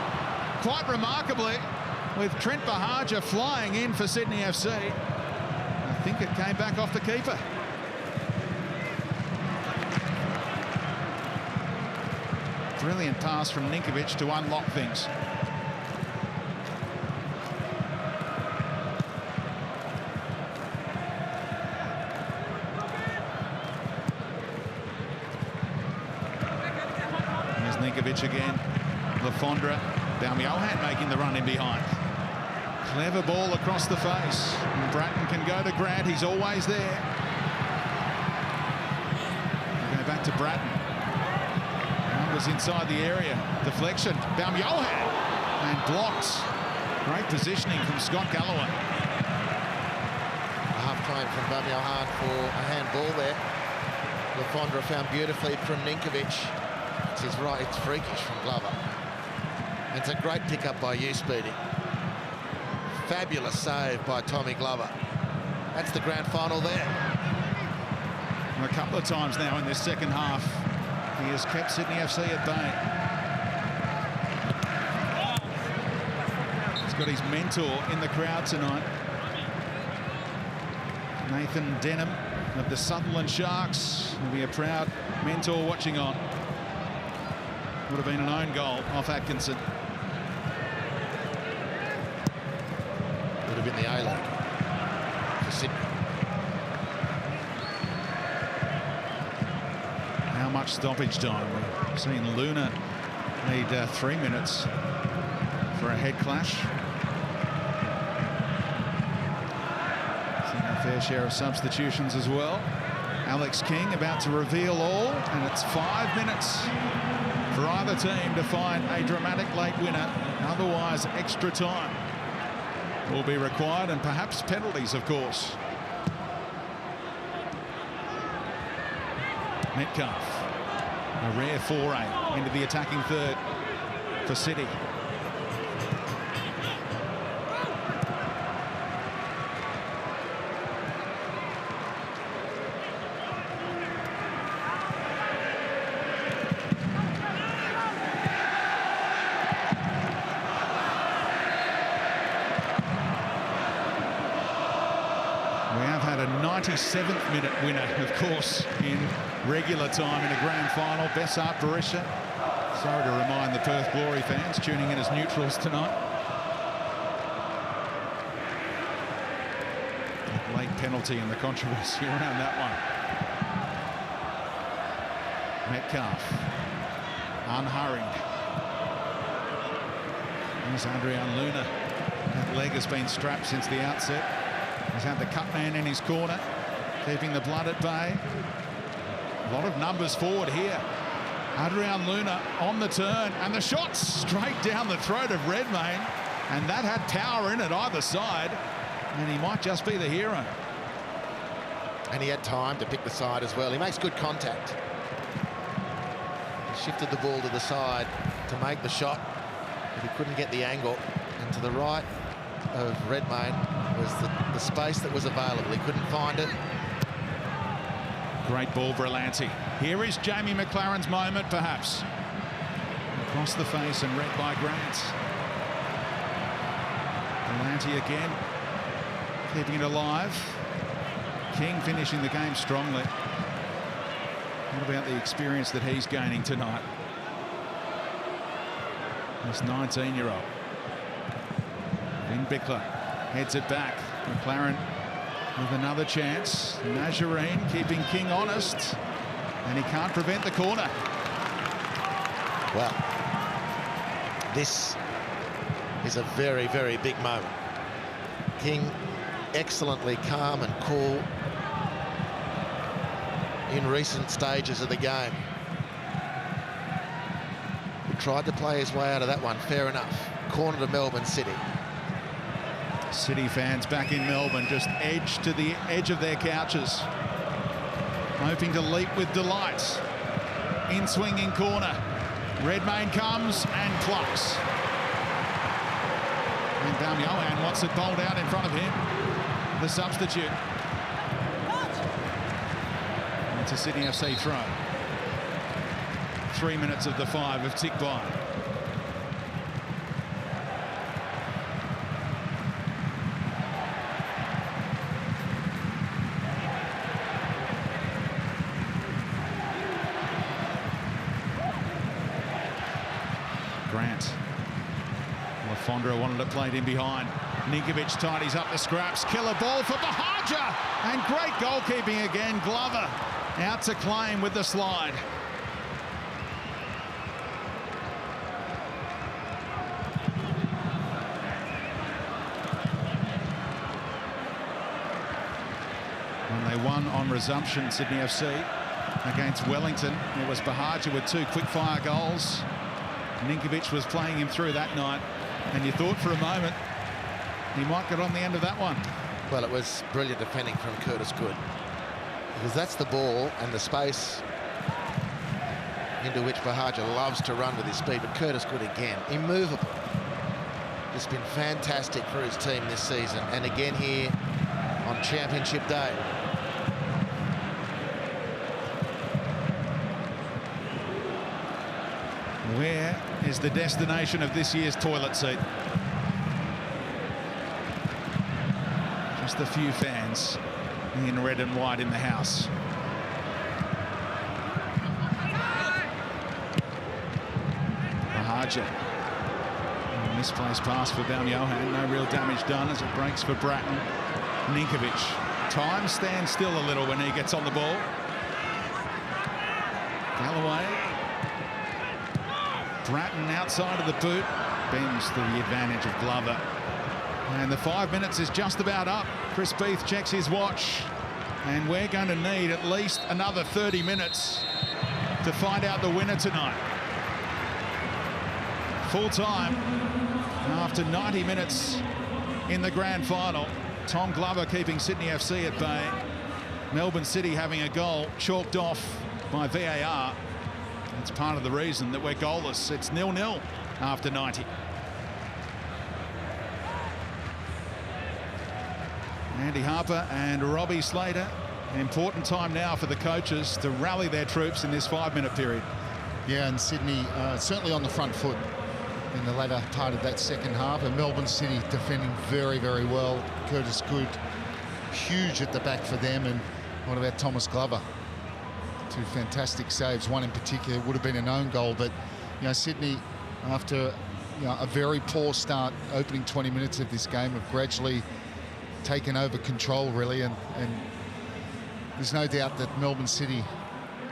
Quite remarkably, with Trent Bahaja flying in for Sydney FC. I think it came back off the keeper. Brilliant pass from Ninkovic to unlock things. There's Ninkovic again. Lafondra. Bohm-Johan making the run in behind. Clever ball across the face. And Bratton can go to Grant. He's always there. We'll go back to Bratton. Numbers inside the area. Deflection. Bohm-Johan. And blocked. Great positioning from Scott Galloway. A half claim from Bohm-Johan for a handball there. Lafondra found beautifully from Ninkovic. It's his right. It's freakish from Glover. It's a great pick-up by you, Speedy. Fabulous save by Tommy Glover. That's the grand final there. A couple of times now in this second half, he has kept Sydney FC at bay. He's got his mentor in the crowd tonight. Nathan Denham of the Sutherland Sharks will be a proud mentor watching on. Would have been an own goal off Atkinson. Would have been the A-League for Sydney. How much stoppage time? We've seen Luna need 3 minutes for a head clash. Seen a fair share of substitutions as well. Alex King about to reveal all, and it's 5 minutes for either team to find a dramatic late winner. Otherwise, extra time will be required, and perhaps penalties, of course. Metcalf, a rare foray into the attacking third for City. We have had a 97th minute winner, of course, in regular time in a grand final. Bessart Barisha. Sorry to remind the Perth Glory fans tuning in as neutrals tonight. That late penalty and the controversy around that one. Metcalf, unhurried. There's Adrian Luna. That leg has been strapped since the outset. He's had the cut man in his corner, keeping the blood at bay. A lot of numbers forward here. Adrian Luna on the turn, and the shot straight down the throat of Redmayne, and that had power in it either side, and he might just be the hero. And he had time to pick the side as well. He makes good contact. He shifted the ball to the side to make the shot, but he couldn't get the angle. And to the right of Redmayne was the space that was available. He couldn't find it. Great ball, Berlanti. Here is Jamie McLaren's moment, perhaps. Across the face and read by Grant. Berlanti again, keeping it alive. King finishing the game strongly. What about the experience that he's gaining tonight? This 19-year-old. Vin Bickler heads it back. McLaren with another chance. Nazarene keeping King honest, and he can't prevent the corner. Well, this is a very, very big moment. King excellently calm and cool in recent stages of the game. He tried to play his way out of that one, fair enough. Corner to Melbourne City. City fans back in Melbourne just edge to the edge of their couches, hoping to leap with delight. In swinging corner. Redmayne comes and plucks. And Yohan wants it bowled out in front of him. The substitute. It's a Sydney FC throw. 3 minutes of the 5 have ticked by. Grant. Lafondra wanted it played in behind. Ninkovic tidies up the scraps. Killer ball for Bahaja. And great goalkeeping again. Glover out to claim with the slide. When they won on resumption, Sydney FC against Wellington, it was Bahaja with 2 quick-fire goals. Ninkovic was playing him through that night, and you thought for a moment he might get on the end of that one. Well, it was brilliant defending from Curtis Good, because that's the ball and the space into which Bahaja loves to run with his speed, but Curtis Good again, immovable. It's been fantastic for his team this season, and again here on Championship Day. Where is the destination of this year's toilet seat? just a few fans in red and white in the house. Rahaja. Misplaced pass for Johan. No real damage done as it breaks for Bratton. Ninkovic. Time stands still a little when he gets on the ball. Galloway. Bratton outside of the boot. Bends to the advantage of Glover. And the 5 minutes is just about up. Chris Beath checks his watch. And we're going to need at least another 30 minutes to find out the winner tonight. Full time after 90 minutes in the grand final. Tom Glover keeping Sydney FC at bay. Melbourne City having a goal chalked off by VAR. That's part of the reason that we're goalless. It's 0-0 after 90. Andy Harper and Robbie Slater. An important time now for the coaches to rally their troops in this 5-minute period. Yeah, and Sydney certainly on the front foot in the latter part of that second half, and Melbourne City defending very, very well. Curtis Good, huge at the back for them, and what about Thomas Glover? Two fantastic saves. One in particular would have been an own goal, but you know, Sydney, after a very poor start, opening 20 minutes of this game, have gradually taken over control, really, and there's no doubt that Melbourne City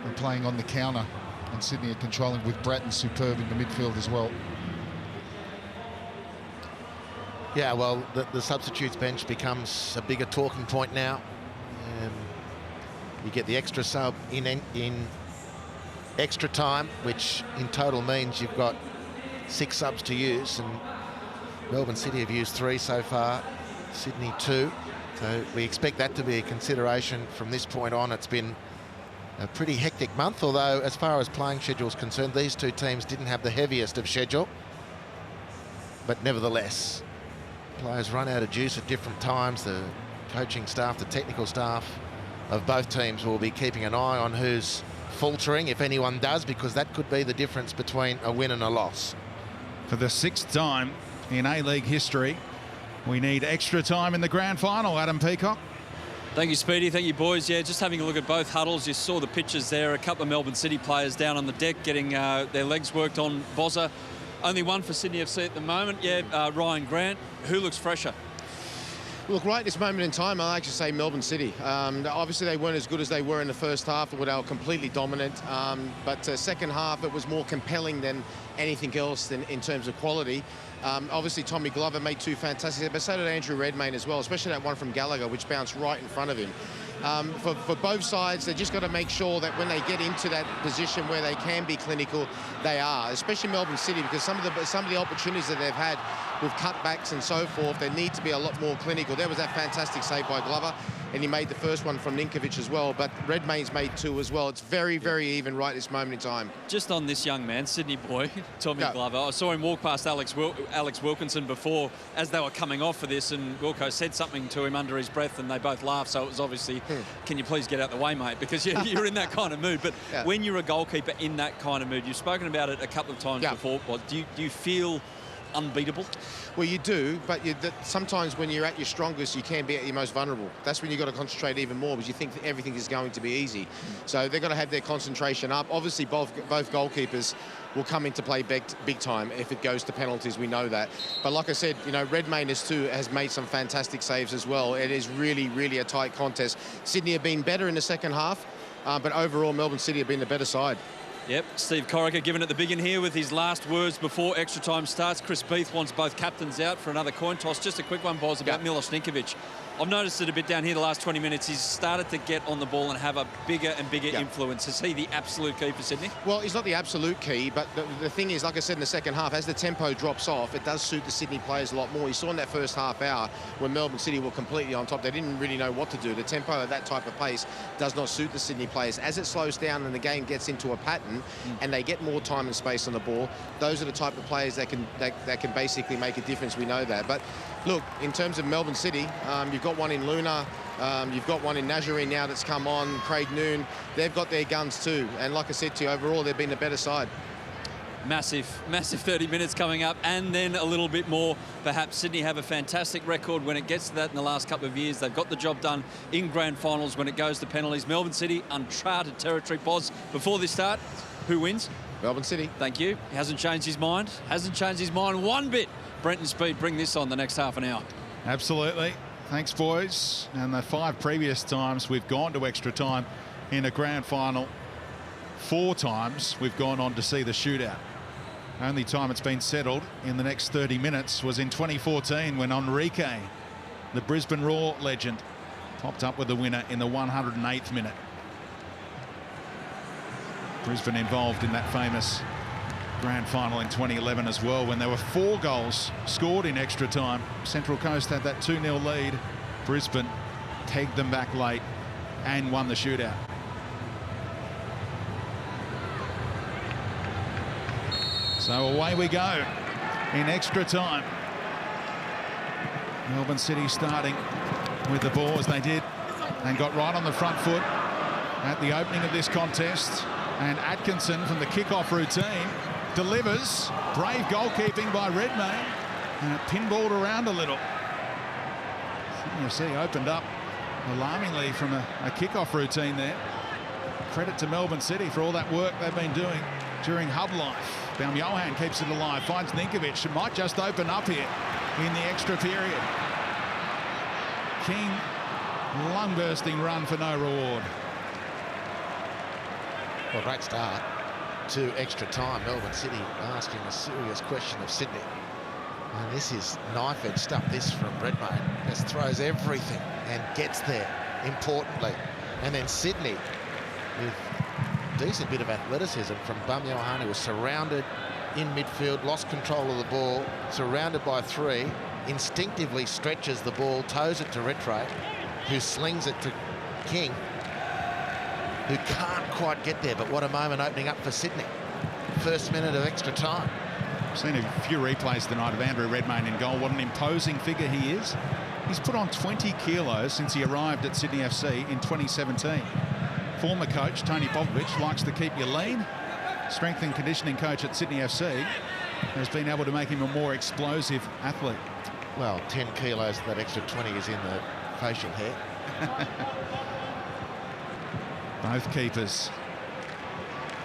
are playing on the counter, and Sydney are controlling, with Bratton superb in the midfield as well. Yeah, well, the substitutes bench becomes a bigger talking point now. You get the extra sub in extra time, which in total means you've got 6 subs to use, and Melbourne City have used 3 so far, Sydney 2. So we expect that to be a consideration from this point on. It's been a pretty hectic month, although as far as playing schedule is concerned, these two teams didn't have the heaviest of schedule. But nevertheless, players run out of juice at different times. The coaching staff, the technical staff of both teams will be keeping an eye on who's faltering, if anyone does, because that could be the difference between a win and a loss. For the 6th time in A-League history, we need extra time in the grand final. Adam Peacock. Thank you, Speedy. Thank you, boys. Yeah, just having a look at both huddles. You saw the pictures there. A couple of Melbourne City players down on the deck getting their legs worked on. Bozza. Only one for Sydney FC at the moment. Yeah, Ryan Grant. Who looks fresher? Look, right at this moment in time, I'll actually say Melbourne City. Obviously, they weren't as good as they were in the first half, where they were completely dominant. But second half, it was more compelling than anything else in terms of quality. Obviously, Tommy Glover made 2 fantastic, but so did Andrew Redmayne as well, especially that one from Gallagher, which bounced right in front of him. For both sides, they just got to make sure that when they get into that position where they can be clinical, they are, especially Melbourne City, because some of the opportunities that they've had with cutbacks and so forth, they need to be a lot more clinical. There was that fantastic save by Glover, and he made the first one from Ninkovic as well, but Redmayne's made 2 as well. It's very, very even right at this moment in time. Just on this young man, Sydney boy, Tommy Glover, I saw him walk past Alex Wilkinson before as they were coming off for this, and Wilco said something to him under his breath, and they both laughed, so it was obviously, can you please get out the way, mate, because you're in that kind of mood. But when you're a goalkeeper in that kind of mood, you've spoken about it a couple of times before, do you feel unbeatable? Well, you do, but sometimes when you're at your strongest, you can be at your most vulnerable. That's when you've got to concentrate even more, because you think that everything is going to be easy. So they've got to have their concentration up. Obviously, both goalkeepers will come into play big time if it goes to penalties. We know that. But like I said, you know, Redmayne has made some fantastic saves as well. It is really, really a tight contest. Sydney have been better in the second half, but overall, Melbourne City have been the better side. Yep, Steve Corica giving it the big in here with his last words before extra time starts. Chris Beath wants both captains out for another coin toss. Just a quick one, Boz, about Milos Ninkovic. I've noticed it a bit down here the last 20 minutes. He's started to get on the ball and have a bigger and bigger influence. Is he the absolute key for Sydney? Well, he's not the absolute key, but the thing is, like I said in the second half, as the tempo drops off, it does suit the Sydney players a lot more. You saw in that first half hour when Melbourne City were completely on top. They didn't really know what to do. The tempo at that type of pace does not suit the Sydney players. As it slows down and the game gets into a pattern and they get more time and space on the ball, those are the type of players that can basically make a difference. We know that. But look, in terms of Melbourne City, you've got one in Luna, you've got one in Nazarene now that's come on, Craig Noon. They've got their guns too. And like I said to you, overall, they've been the better side. massive 30 minutes coming up, and then a little bit more. Perhaps Sydney have a fantastic record when it gets to that in the last couple of years. They've got the job done in grand finals when it goes to penalties. Melbourne City, uncharted territory. Pos, before this start, who wins? Melbourne City. Thank you. He hasn't changed his mind. Hasn't changed his mind one bit. Brent and Speed bring this on the next half an hour. Absolutely. Thanks, boys. And the 5 previous times we've gone to extra time in a grand final, 4 times we've gone on to see the shootout. Only time it's been settled in the next 30 minutes was in 2014 when Enrique, the Brisbane Roar legend, popped up with the winner in the 108th minute. Brisbane involved in that famous grand final in 2011 as well, when there were 4 goals scored in extra time. Central Coast had that 2-0 lead. Brisbane pegged them back late and won the shootout. So away we go in extra time. Melbourne City starting with the ball as they did and got right on the front foot at the opening of this contest. And Atkinson from the kickoff routine delivers. Brave goalkeeping by Redmayne, and it pinballed around a little. You see, opened up alarmingly from a kickoff routine there. Credit to Melbourne City for all that work they've been doing during hub life. Johan keeps it alive, finds Ninkovic. It might just open up here in the extra period. King, lung-bursting run for no reward. Well, great start to extra time. Melbourne City asking a serious question of Sydney. And this is knife-edge stuff, this from Redmayne. Just throws everything and gets there, importantly. And then Sydney with a decent bit of athleticism from Johan, who was surrounded in midfield, lost control of the ball, surrounded by 3, instinctively stretches the ball, toes it to Rattray, who slings it to King, who can't quite get there. But what a moment opening up for Sydney. First minute of extra time. I've seen a few replays tonight of Andrew Redmayne in goal. What an imposing figure he is. He's put on 20 kilos since he arrived at Sydney FC in 2017. Former coach Tony Popovich likes to keep you lean. Strength and conditioning coach at Sydney FC has been able to make him a more explosive athlete. Well, 10 kilos of that extra 20 is in the facial hair. Both keepers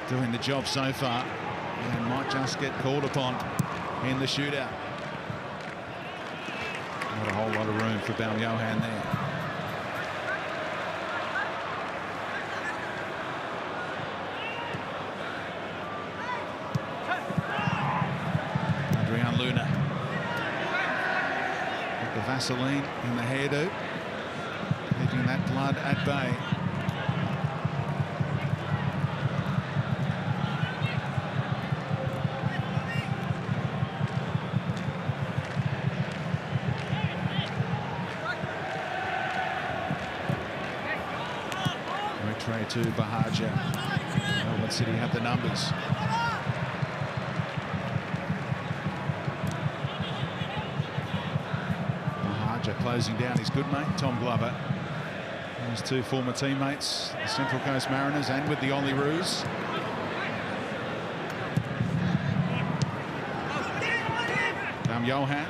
doing the job so far and might just get called upon in the shootout. Not a whole lot of room for Johan there. Adrian Luna with the Vaseline in the hairdo, keeping that blood at bay. To Bahaja. Melbourne City have the numbers. Bahaja closing down his good mate Tom Glover. His 2 former teammates, the Central Coast Mariners, and with the Olyroos. Johan.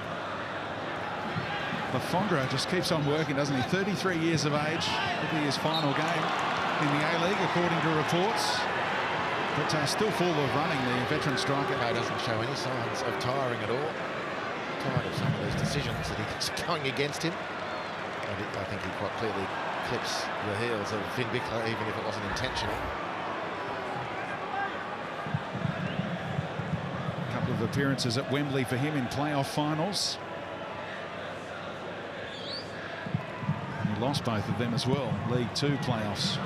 Lafondra just keeps on working, doesn't he? 33 years of age. It'll be his final game in the A-League, according to reports. But still full of running, the veteran striker. No, doesn't show any signs of tiring at all. Tired of some of those decisions that he's going against him. I think he quite clearly clips the heels of Finn Bickler, even if it wasn't intentional. A couple of appearances at Wembley for him in playoff finals. And he lost both of them as well, League 2 playoffs.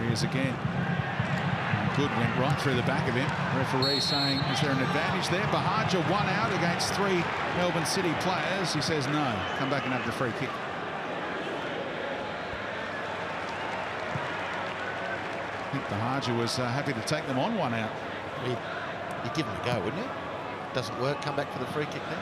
Is again. Good, went right through the back of him. Referee saying, is there an advantage there? Bahaja 1 out against 3 Melbourne City players. He says no. Come back and have the free kick. I think Bahaja was happy to take them on 1 out. You'd give him a go, wouldn't you? Doesn't work, come back for the free kick then.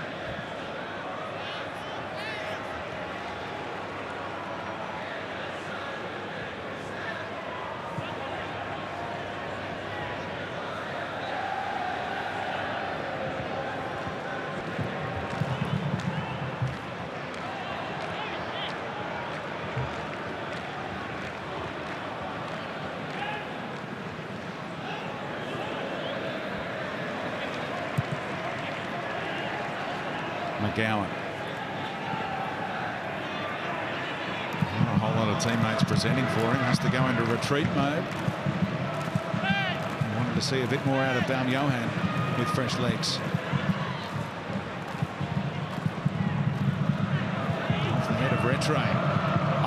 McGowan. Not a whole lot of teammates presenting for him. Has to go into retreat mode. He wanted to see a bit more out of Johan with fresh legs. Off the head of Rattray.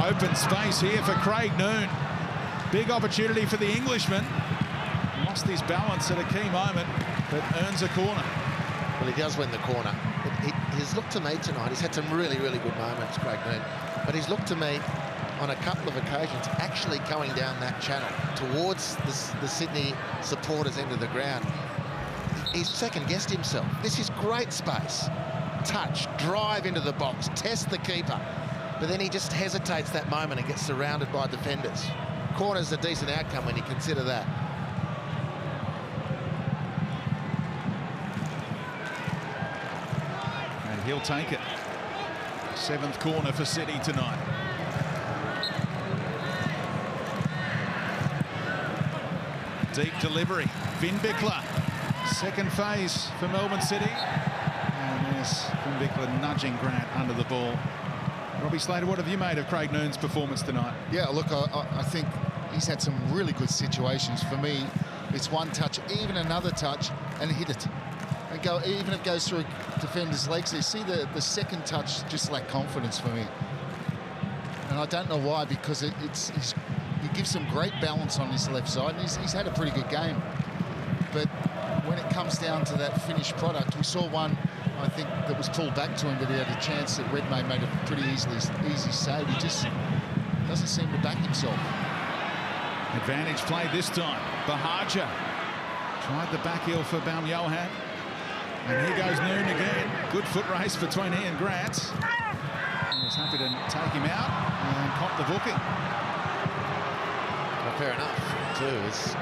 Open space here for Craig Noon. Big opportunity for the Englishman. Lost his balance at a key moment, but earns a corner. Well, he does win the corner. He's looked to me tonight. He's had some really, really good moments, Craig Noon. But he's looked to me on a couple of occasions actually going down that channel towards the Sydney supporters' end of the ground. He's second-guessed himself. This is great space. Touch, drive into the box, test the keeper. But then he just hesitates that moment and gets surrounded by defenders. Corner's a decent outcome when you consider that. And he'll take it. 7th corner for City tonight. Deep delivery. Vin Bickler. Second phase for Melbourne City. And there's Vin Bickler nudging Grant under the ball. Robbie Slater, what have you made of Craig Noon's performance tonight? Yeah, look, I think he's had some really good situations. For me, it's one touch, even another touch, and hit it. And go, even if it goes through a defender's legs, you see the second touch just lack confidence for me. And I don't know why, because he gives some great balance on his left side, and he's had a pretty good game. But when it comes down to that finished product, we saw one, I think, that was pulled back to him, but he had a chance that Redmayne made a pretty easy save. He just doesn't seem to back himself. Advantage play this time. Bahaja tried the back heel for Johan. And here goes Noon again. Good foot race between he and Grant. He was happy to take him out and cop the booking. Well, fair enough, too. It's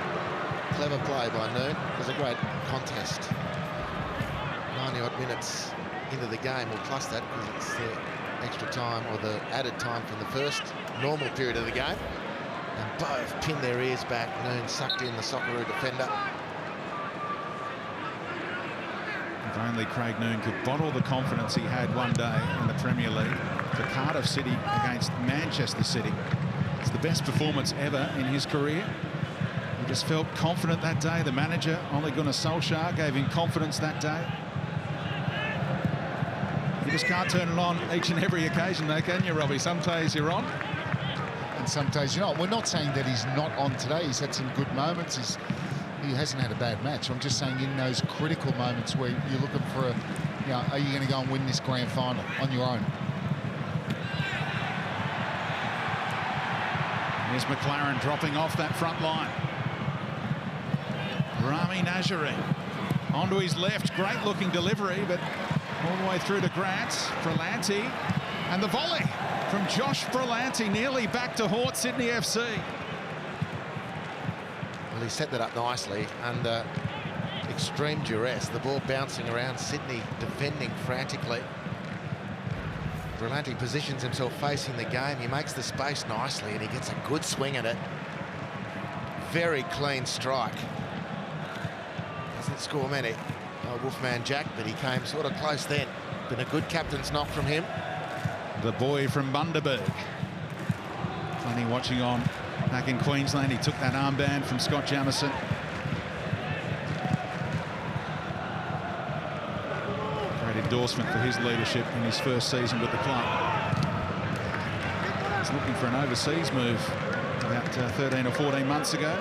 clever play by Noon. It was a great contest. 90-odd minutes into the game. We'll plus that because it's the extra time or the added time from the first normal period of the game. And both pinned their ears back. Noon sucked in the Socceroo defender. If only Craig Noon could bottle the confidence he had one day in the Premier League for Cardiff City against Manchester City. It's the best performance ever in his career. He just felt confident that day. The manager, Ole Gunnar Solskjaer, gave him confidence that day. You just can't turn it on each and every occasion, though, can you, Robbie? Some days you're on. And some days you're not. We're not saying that he's not on today. He's had some good moments. He hasn't had a bad match. I'm just saying in those critical moments where you're looking for are you going to go and win this grand final on your own? Here's McLaren dropping off that front line. Rami Najjarine onto his left. Great looking delivery, but all the way through to Grant. Berlanti, and the volley from Josh Berlanti, nearly back to Hort Sydney FC. Well, he set that up nicely under extreme duress. The ball bouncing around, Sydney defending frantically. Berlanti positions himself facing the game. He makes the space nicely and he gets a good swing at it. Very clean strike. Doesn't score many. Wolfman Jack, but he came sort of close then. Been a good captain's knock from him. The boy from Bundaberg. Funny watching on back in Queensland. He took that armband from Scott Jamieson. Great endorsement for his leadership in his first season with the club. He's looking for an overseas move about 13 or 14 months ago.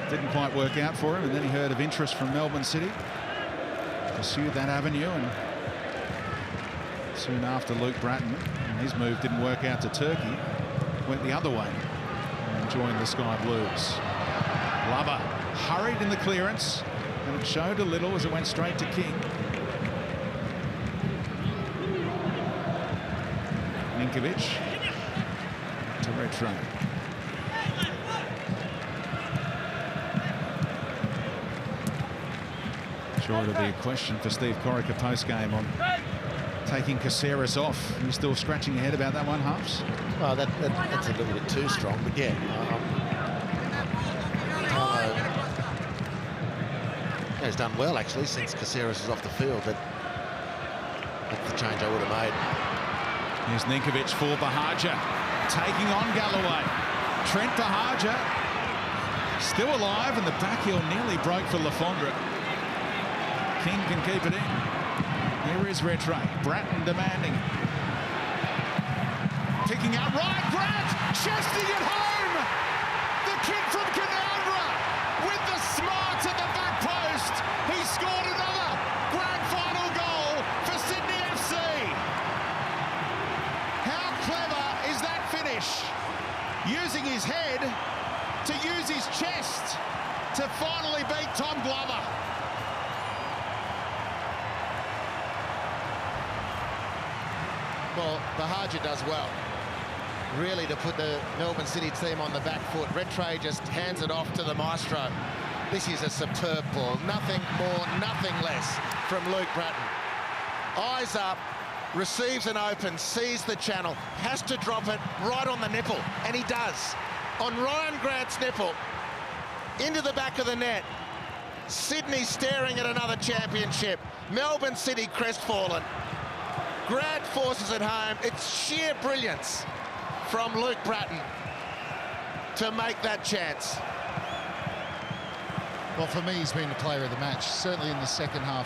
Didn't quite work out for him, and then he heard of interest from Melbourne City. Pursued that avenue, and soon after Luke Bratton, and his move didn't work out to Turkey, went the other way and joined the Sky Blues. Glover hurried in the clearance, and it showed a little as it went straight to King. Ninkovic to Retro. Sure, it'll be a question for Steve Corica post-game on taking Caceres off. Are you still scratching your head about that one, Huffs? Well, that's a little bit too strong, but yeah. He's done well, actually, since Caceres is off the field, but That's the change I would have made. Here's Ninkovic for Bahaja, taking on Galloway. Trent Bahaja still alive, and the back heel nearly broke for Lafondra. King can keep it in. Here is Rattray. Bratton demanding. Picking out Ryan Grant, chesting it home. The kick from Canaldra with the smarts at the back post. He scored another grand final goal for Sydney FC. How clever is that finish? Using his head to use his chest to finally beat Tom Glover. Well, Bahaja does well, really, to put the Melbourne City team on the back foot. Rattray just hands it off to the maestro. This is a superb ball. Nothing more, nothing less from Luke Bratton. Eyes up, receives an open, sees the channel, has to drop it right on the nipple, and he does. On Ryan Grant's nipple, into the back of the net. Sydney staring at another championship. Melbourne City crestfallen. Grant forces it home. It's sheer brilliance from Luke Bratton to make that chance. Well, for me, he's been the player of the match, certainly in the second half,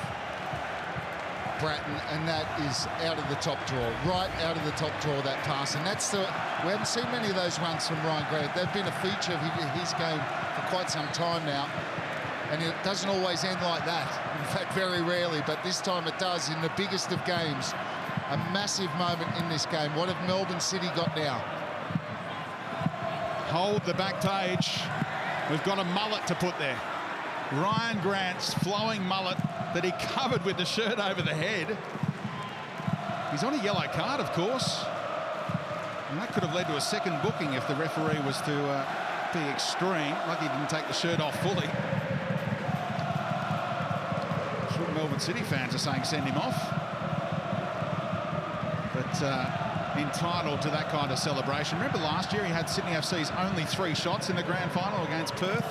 Bratton, and that is out of the top draw, right out of the top draw, that pass. And that's we haven't seen many of those runs from Ryan Grant. They've been a feature of his game for quite some time now. And it doesn't always end like that. In fact, very rarely, but this time it does in the biggest of games. A massive moment in this game. What have Melbourne City got now? Hold the back page. We've got a mullet to put there. Ryan Grant's flowing mullet that he covered with the shirt over the head. He's on a yellow card, of course. And that could have led to a second booking if the referee was to be extreme. Lucky he didn't take the shirt off fully. I'm sure Melbourne City fans are saying send him off. But entitled to that kind of celebration. Remember last year he had Sydney FC's only 3 shots in the grand final against Perth.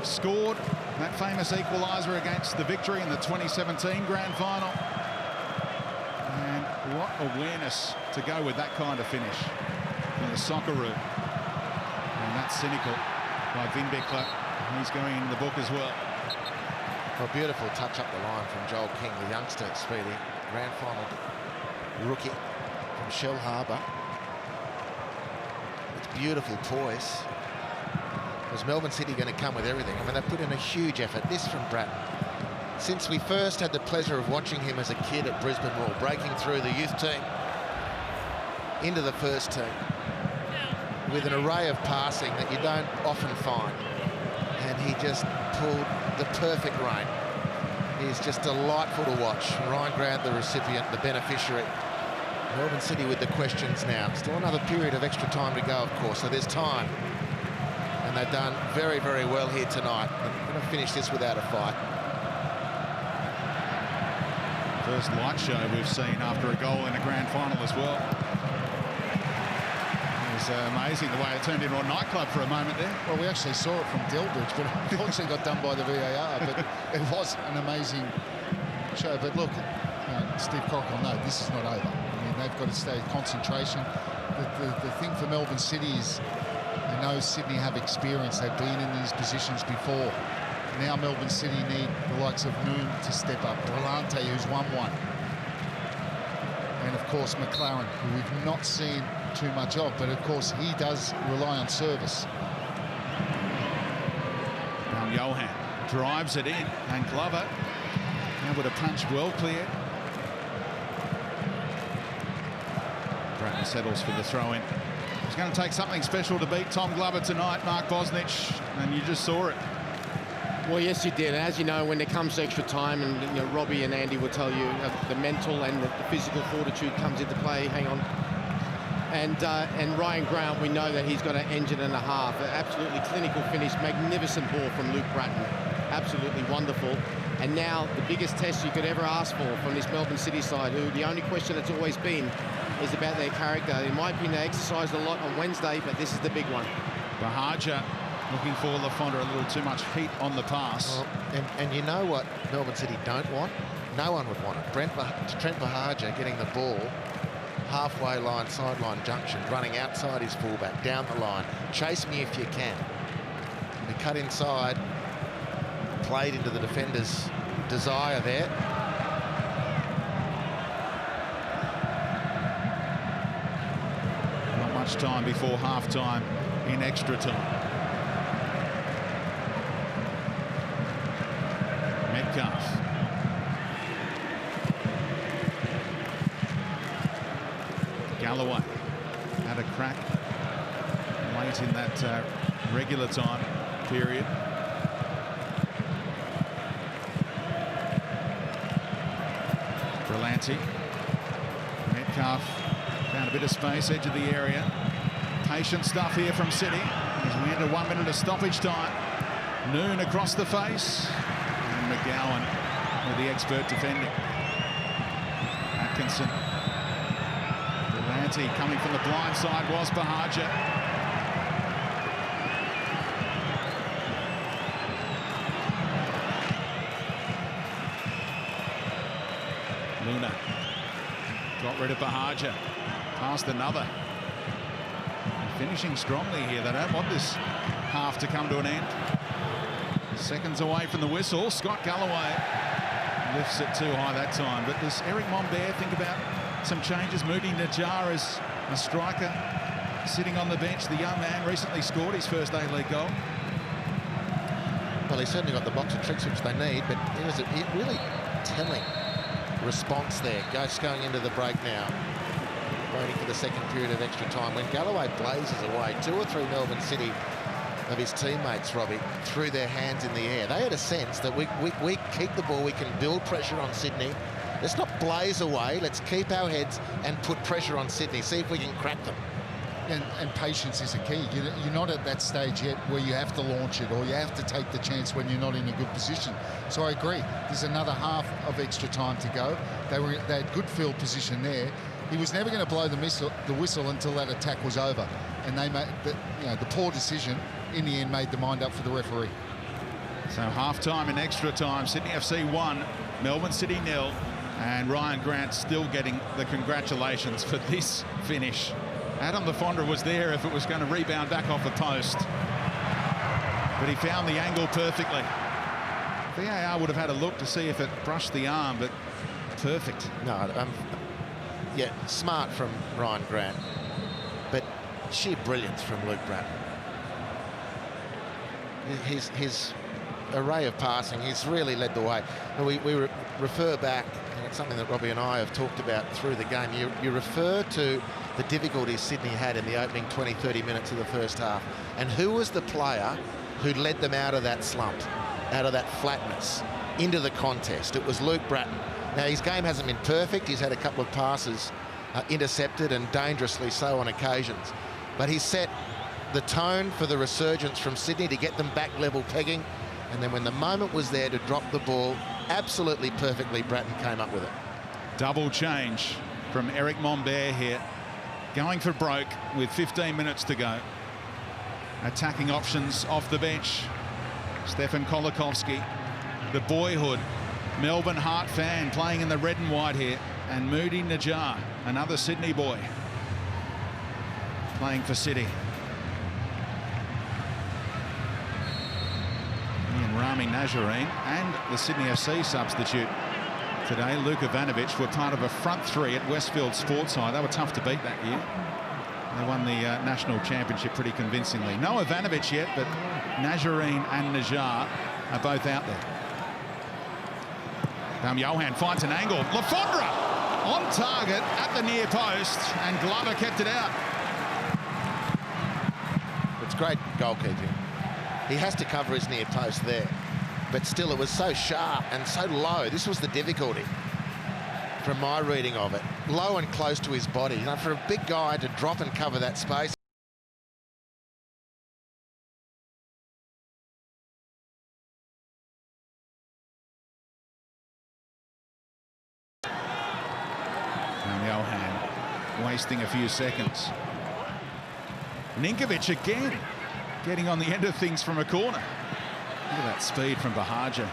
Scored that famous equaliser against the Victory in the 2017 grand final. And what awareness to go with that kind of finish in the Socceroo. And that's cynical by Vin Bickler. He's going in the book as well. A beautiful touch up the line from Joel King, the youngster, Speedy. Grand final rookie from Shell Harbour. It's beautiful poise. Was Melbourne City going to come with everything? I mean, they put in a huge effort. This from Bratton. Since we first had the pleasure of watching him as a kid at Brisbane Roar, breaking through the youth team into the first team with an array of passing that you don't often find. And he just pulled the perfect rein. He's just delightful to watch. Ryan Grant, the recipient, the beneficiary. Melbourne City with the questions now. Still another period of extra time to go, of course, so there's time. And they've done very, very well here tonight. They're going to finish this without a fight. First light show we've seen after a goal in a grand final as well. It was amazing the way it turned into a nightclub for a moment there. Well, we actually saw it from Delbridge, but unfortunately got done by the VAR. But it was an amazing show. But look, Steve Cock will know this is not over. I mean, they've got to stay concentration. The thing for Melbourne City is, I know Sydney have experience. They've been in these positions before. Now Melbourne City need the likes of Noon to step up. Brillante, who's won one. And, of course, McLaren, who we've not seen too much of. But, of course, he does rely on service. Now Johan drives it in. And Glover able to punch well clear. Bratton settles for the throw-in. It's going to take something special to beat Tom Glover tonight, Mark Bosnich, and you just saw it. Well, yes, you did. And as you know, when there comes extra time, and Robbie and Andy will tell you the mental and the physical fortitude comes into play. Hang on. And Ryan Grant, we know that he's got an engine and a half. An absolutely clinical finish, magnificent ball from Luke Bratton. Absolutely wonderful. And now the biggest test you could ever ask for from this Melbourne City side, who the only question that's always been is about their character. In my opinion, they exercised a lot on Wednesday, but this is the big one. Bahaja looking for Lafondra, a little too much heat on the pass. Well, and you know what Melbourne City don't want? No one would want it. Trent Bahaja getting the ball halfway line, sideline junction, running outside his fullback, down the line. Chase me if you can. He cut inside, played into the defender's desire there. Not much time before half-time in extra time. Metcalf. Galloway had a crack late in that regular time period. Berlanti. Metcalf found a bit of space, edge of the area. Patient stuff here from City as we enter 1 minute of stoppage time. Noon across the face. And McGowan with the expert defending. Atkinson. Berlanti coming from the blind side was Bahaja. Luna got rid of Bahaja. Past another. And finishing strongly here. They don't want this half to come to an end. Seconds away from the whistle. Scott Galloway lifts it too high that time. But does Eric Mombert think about some changes? Moody Najjar as a striker sitting on the bench. The young man recently scored his first A-League goal. Well, he's certainly got the box of tricks which they need, but it was a really telling response there. Ghosts going into the break now, waiting for the second period of extra time. When Galloway blazes away, 2 or 3 Melbourne City of his teammates, Robbie, threw their hands in the air. They had a sense that we keep the ball, we can build pressure on Sydney. Let's not blaze away, let's keep our heads and put pressure on Sydney, see if we can crack them. And patience is a key. You're not at that stage yet where you have to launch it or you have to take the chance when you're not in a good position. So I agree. There's another half of extra time to go. They had good field position there. He was never going to blow the whistle until that attack was over. And they made the poor decision in the end made the mind up for the referee. So half-time and extra time. Sydney FC 1, Melbourne City 0, and Ryan Grant still getting the congratulations for this finish. Adam Lafondra was there if it was going to rebound back off the post. But he found the angle perfectly. VAR would have had a look to see if it brushed the arm, but perfect. No, yeah, smart from Ryan Grant, but sheer brilliance from Luke Bratton. His array of passing, he's really led the way. We refer back, and it's something that Robbie and I have talked about through the game. You refer to the difficulties Sydney had in the opening 20-30 minutes of the first half, and who was the player who led them out of that slump, out of that flatness, into the contest? It was Luke Bratton. Now, his game hasn't been perfect. He's had a couple of passes intercepted, and dangerously so on occasions, but he set the tone for the resurgence from Sydney to get them back level pegging. And then when the moment was there to drop the ball, absolutely perfectly, Bratton came up with it. Double change from Eric Mombert here. Going for broke with 15 minutes to go. Attacking options off the bench. Stefan Kolikovsky, the boyhood Melbourne Heart fan, playing in the red and white here. And Moody Najjar, another Sydney boy, playing for City. Rami Nazarene and the Sydney FC substitute today, Luka Ivanovic, were part of a front three at Westfield Sports High. They were tough to beat that year. They won the national championship pretty convincingly. No Ivanovic yet, but Nazarene and Najjar are both out there. Johan finds an angle. Lafondra on target at the near post, and Glover kept it out. It's great goalkeeping. He has to cover his near post there, but still it was so sharp and so low. This was the difficulty from my reading of it. Low and close to his body. You know, for a big guy to drop and cover that space. And Johan wasting a few seconds. Ninkovic again, getting on the end of things from a corner. Look at that speed from Bahaja.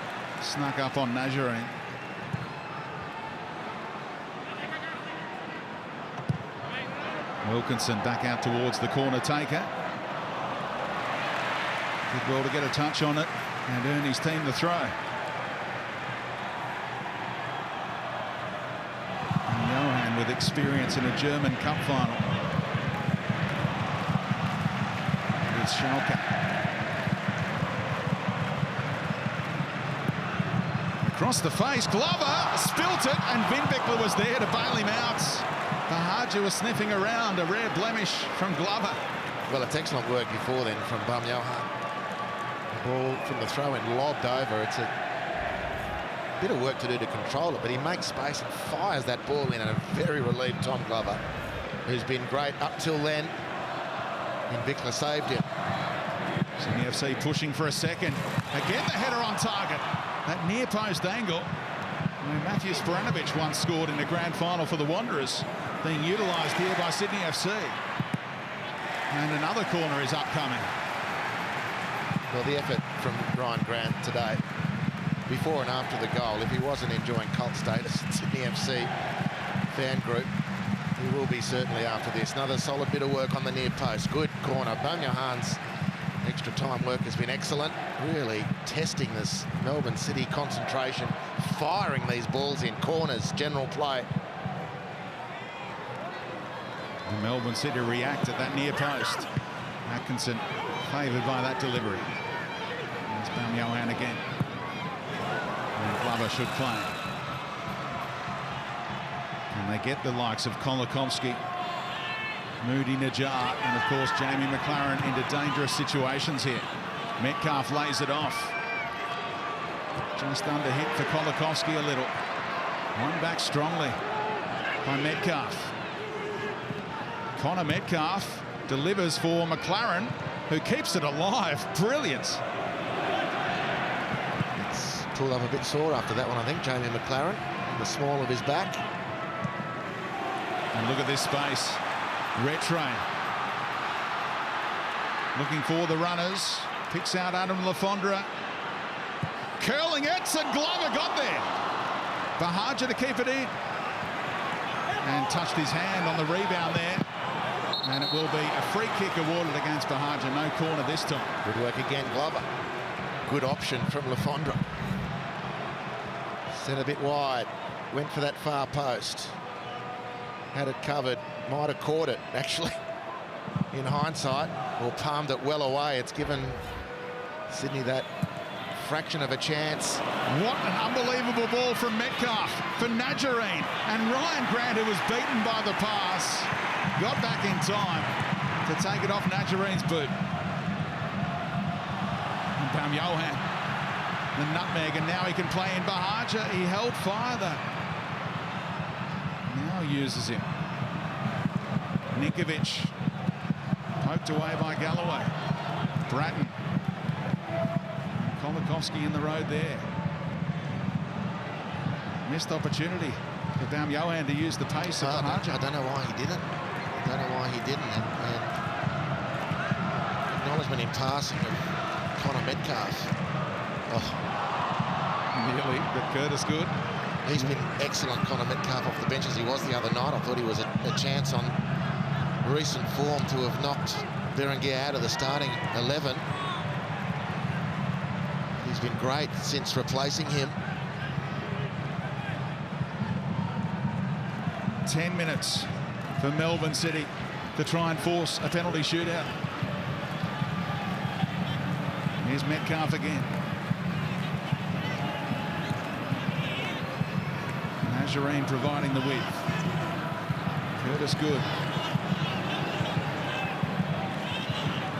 Snuck up on Nazarene. Wilkinson back out towards the corner taker. Did well to get a touch on it and earn his team the throw. And Johan with experience in a German Cup final. With Schalke. Across the face, Glover spilt it, and Winbichler was there to bail him out. Bahaja was sniffing around, a rare blemish from Glover. Well, it's excellent work before then from Bum Johan. The ball from the throw-in lobbed over. It's a bit of work to do to control it, but he makes space and fires that ball in, and a very relieved Tom Glover, who's been great up till then. Winbichler saved him. Sydney FC pushing for a second. Again, the header on target. That near post angle. Matthew Sporanovic once scored in the grand final for the Wanderers, being utilised here by Sydney FC. And another corner is upcoming. Well, the effort from Rhyan Grant today, before and after the goal, if he wasn't enjoying cult status at Sydney FC fan group, he will be certainly after this. Another solid bit of work on the near post. Good corner. Bum Johan's extra time work has been excellent. Really testing this Melbourne City concentration, firing these balls in corners, general play. And Melbourne City react at that near post. Atkinson favoured by that delivery. There's Bum Johan again. And Glover should play. And they get the likes of Kolakovsky, Moody Najjar, and of course Jamie McLaren into dangerous situations here. Metcalf lays it off. Just under hit for Kolakovsky a little. One back strongly by Metcalf. Connor Metcalf delivers for McLaren, who keeps it alive. Brilliant. It's pulled up a bit sore after that one, I think, Jamie McLaren, the small of his back. And look at this space. Retrain looking for the runners, picks out Adam Lafondra, curling it, and Glover got there. Bahaja to keep it in, and touched his hand on the rebound there, and it will be a free kick awarded against Bahaja. No corner this time. Good work again, Glover. Good option from Lafondra. Set a bit wide, went for that far post, had it covered. Might have caught it, actually, in hindsight, or palmed it well away. It's given Sydney that fraction of a chance. What an unbelievable ball from Metcalf for Najareen. And Rhyan Grant, who was beaten by the pass, got back in time to take it off Najareen's boot. And Bum Johan, the nutmeg, and now he can play in Bahaja. He held fire, though. Now uses him. Nikovic poked away by Galloway. Bratton. Kolakovsky in the road there. Missed opportunity for Bum Johan to use the pace of Bahaja. I don't know why he didn't. I don't know why he didn't. And acknowledgement in passing of Connor Metcalf. Oh. Nearly, but Curtis good. He's been excellent, Connor Metcalf, off the bench as he was the other night. I thought he was a chance on recent form to have knocked Berenguer out of the starting 11. He's been great since replacing him. 10 minutes for Melbourne City to try and force a penalty shootout. Here's Metcalf again. Najareen providing the width. Curtis good.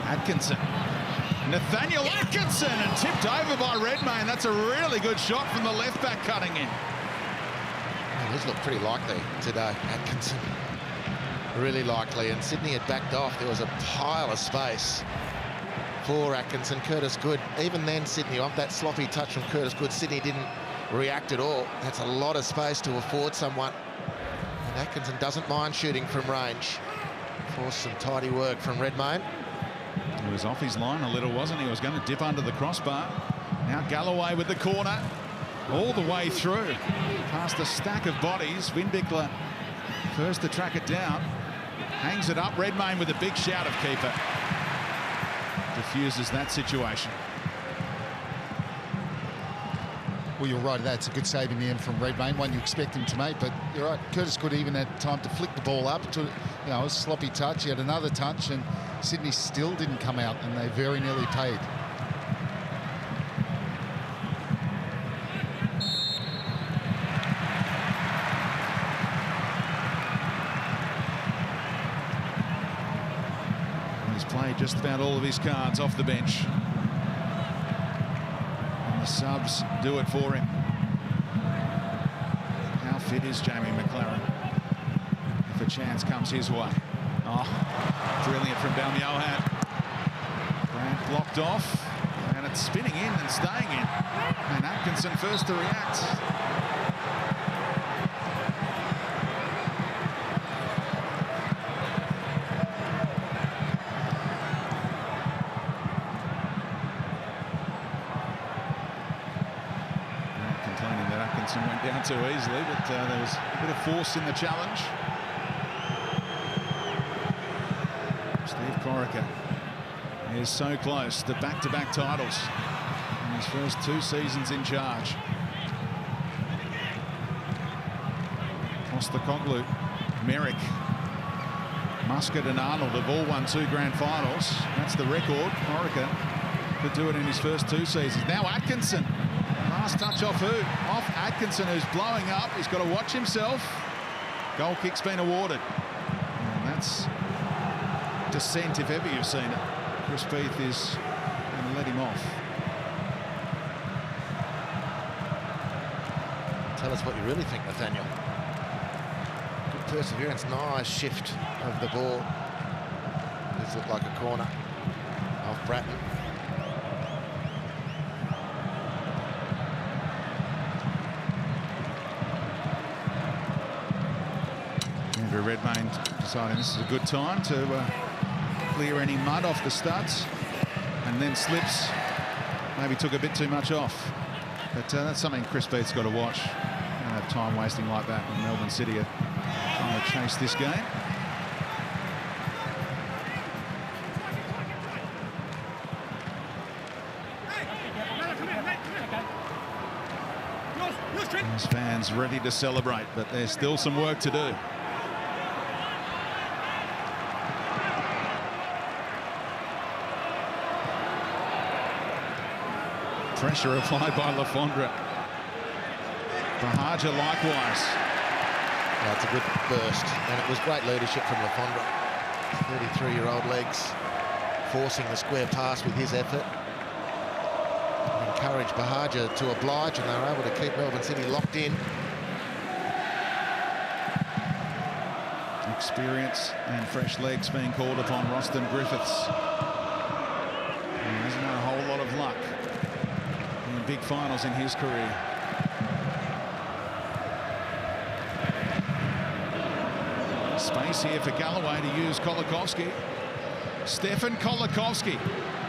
Atkinson. Nathaniel Atkinson, and tipped over by Redmayne. That's a really good shot from the left back cutting in. Man, he's looked pretty likely today, Atkinson. Really likely, and Sydney had backed off. There was a pile of space for Atkinson. Curtis Good. Even then, Sydney, off that sloppy touch from Curtis Good, Sydney didn't react at all. That's a lot of space to afford someone. And Atkinson doesn't mind shooting from range. Forced some tidy work from Redmayne. He was off his line a little, wasn't he? He was going to dip under the crossbar. Now Galloway with the corner. All the way through. Past a stack of bodies. Winbichler first to track it down. Hangs it up. Redmayne with a big shout of keeper. Diffuses that situation. Well, you're right. That's a good save in the end from Redmayne, one you expect him to make. But you're right. Curtis could even had time to flick the ball up to, a sloppy touch. He had another touch, and Sydney still didn't come out, and they very nearly paid. He's played just about all of his cards off the bench. The subs do it for him. How fit is Jamie McLaren? If a chance comes his way. Oh, brilliant from Balmiohan. Grant blocked off, and it's spinning in and staying in. And Atkinson first to react. Went down too easily, but there was a bit of force in the challenge. Steve Corica is so close to back-to-back titles in his first 2 seasons in charge. Postacoglu, Merrick, Muscat and Arnold have all won 2 grand finals. That's the record. Corica could do it in his first 2 seasons. Now Atkinson. Last touch off who? Off Atkinson, who's blowing up. He's got to watch himself. Goal kick's been awarded. And that's descent, if ever you've seen it. Chris Beath is going to let him off. Tell us what you really think, Nathaniel. Good perseverance. Nice shift of the ball. This looked like a corner of Bratton. Redmayne deciding this is a good time to clear any mud off the studs, and then slips. Maybe took a bit too much off. But that's something Chris Beath's got to watch. Don't have time wasting like that when Melbourne City are trying to chase this game. Those fans ready to celebrate, but there's still some work to do. Pressure applied by Lafondra. Bahaja likewise. That's a good burst, and it was great leadership from Lafondra. 33-year-old legs forcing the square pass with his effort. Encouraged Bahaja to oblige, and they were able to keep Melbourne City locked in. Experience and fresh legs being called upon Roston Griffiths. He hasn't had a whole lot of luck in big finals in his career. Space here for Galloway to use Kolakowski. Stefan Kolakowski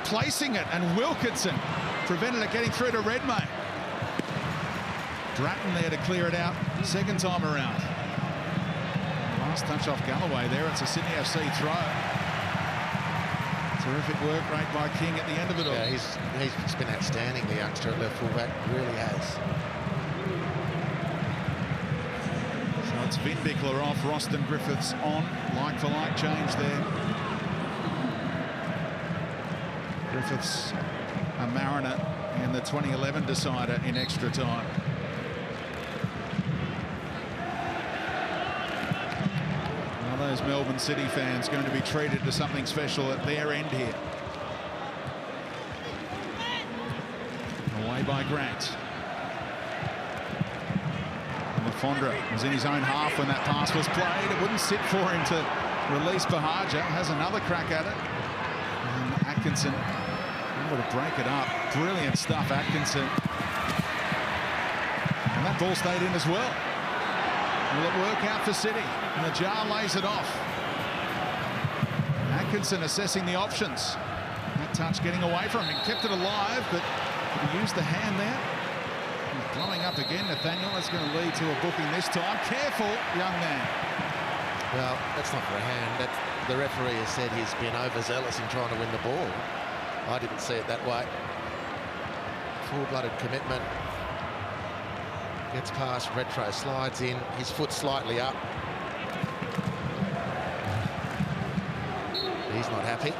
placing it, and Wilkinson prevented it getting through to Redmayne. Bratton there to clear it out second time around. Last touch off Galloway there. It's a Sydney FC throw. Terrific work rate by King at the end of it all. Yeah, he's been outstanding, the youngster at left fullback. Really has. So it's Vin Bickler off, Roston Griffiths on. Like-for-like change there. Griffiths, a Mariner, and the 2011 decider in extra time. Now those Melbourne City fans going to be treated to something special at their end here. Away by Grant. Lafondra was in his own half when that pass was played. It wouldn't sit for him to release Bahaja. Has another crack at it. And Atkinson able to break it up. Brilliant stuff, Atkinson. And that ball stayed in as well. Will it work out for City? And the jar lays it off. Atkinson assessing the options. That touch getting away from him. Kept it alive, but did he use the hand there? He's blowing up again, Nathaniel. That's going to lead to a booking this time. Careful, young man. Well, that's not for a hand. The referee has said he's been overzealous in trying to win the ball. I didn't see it that way. Full-blooded commitment. Gets past Retro, slides in, his foot slightly up. He's not happy.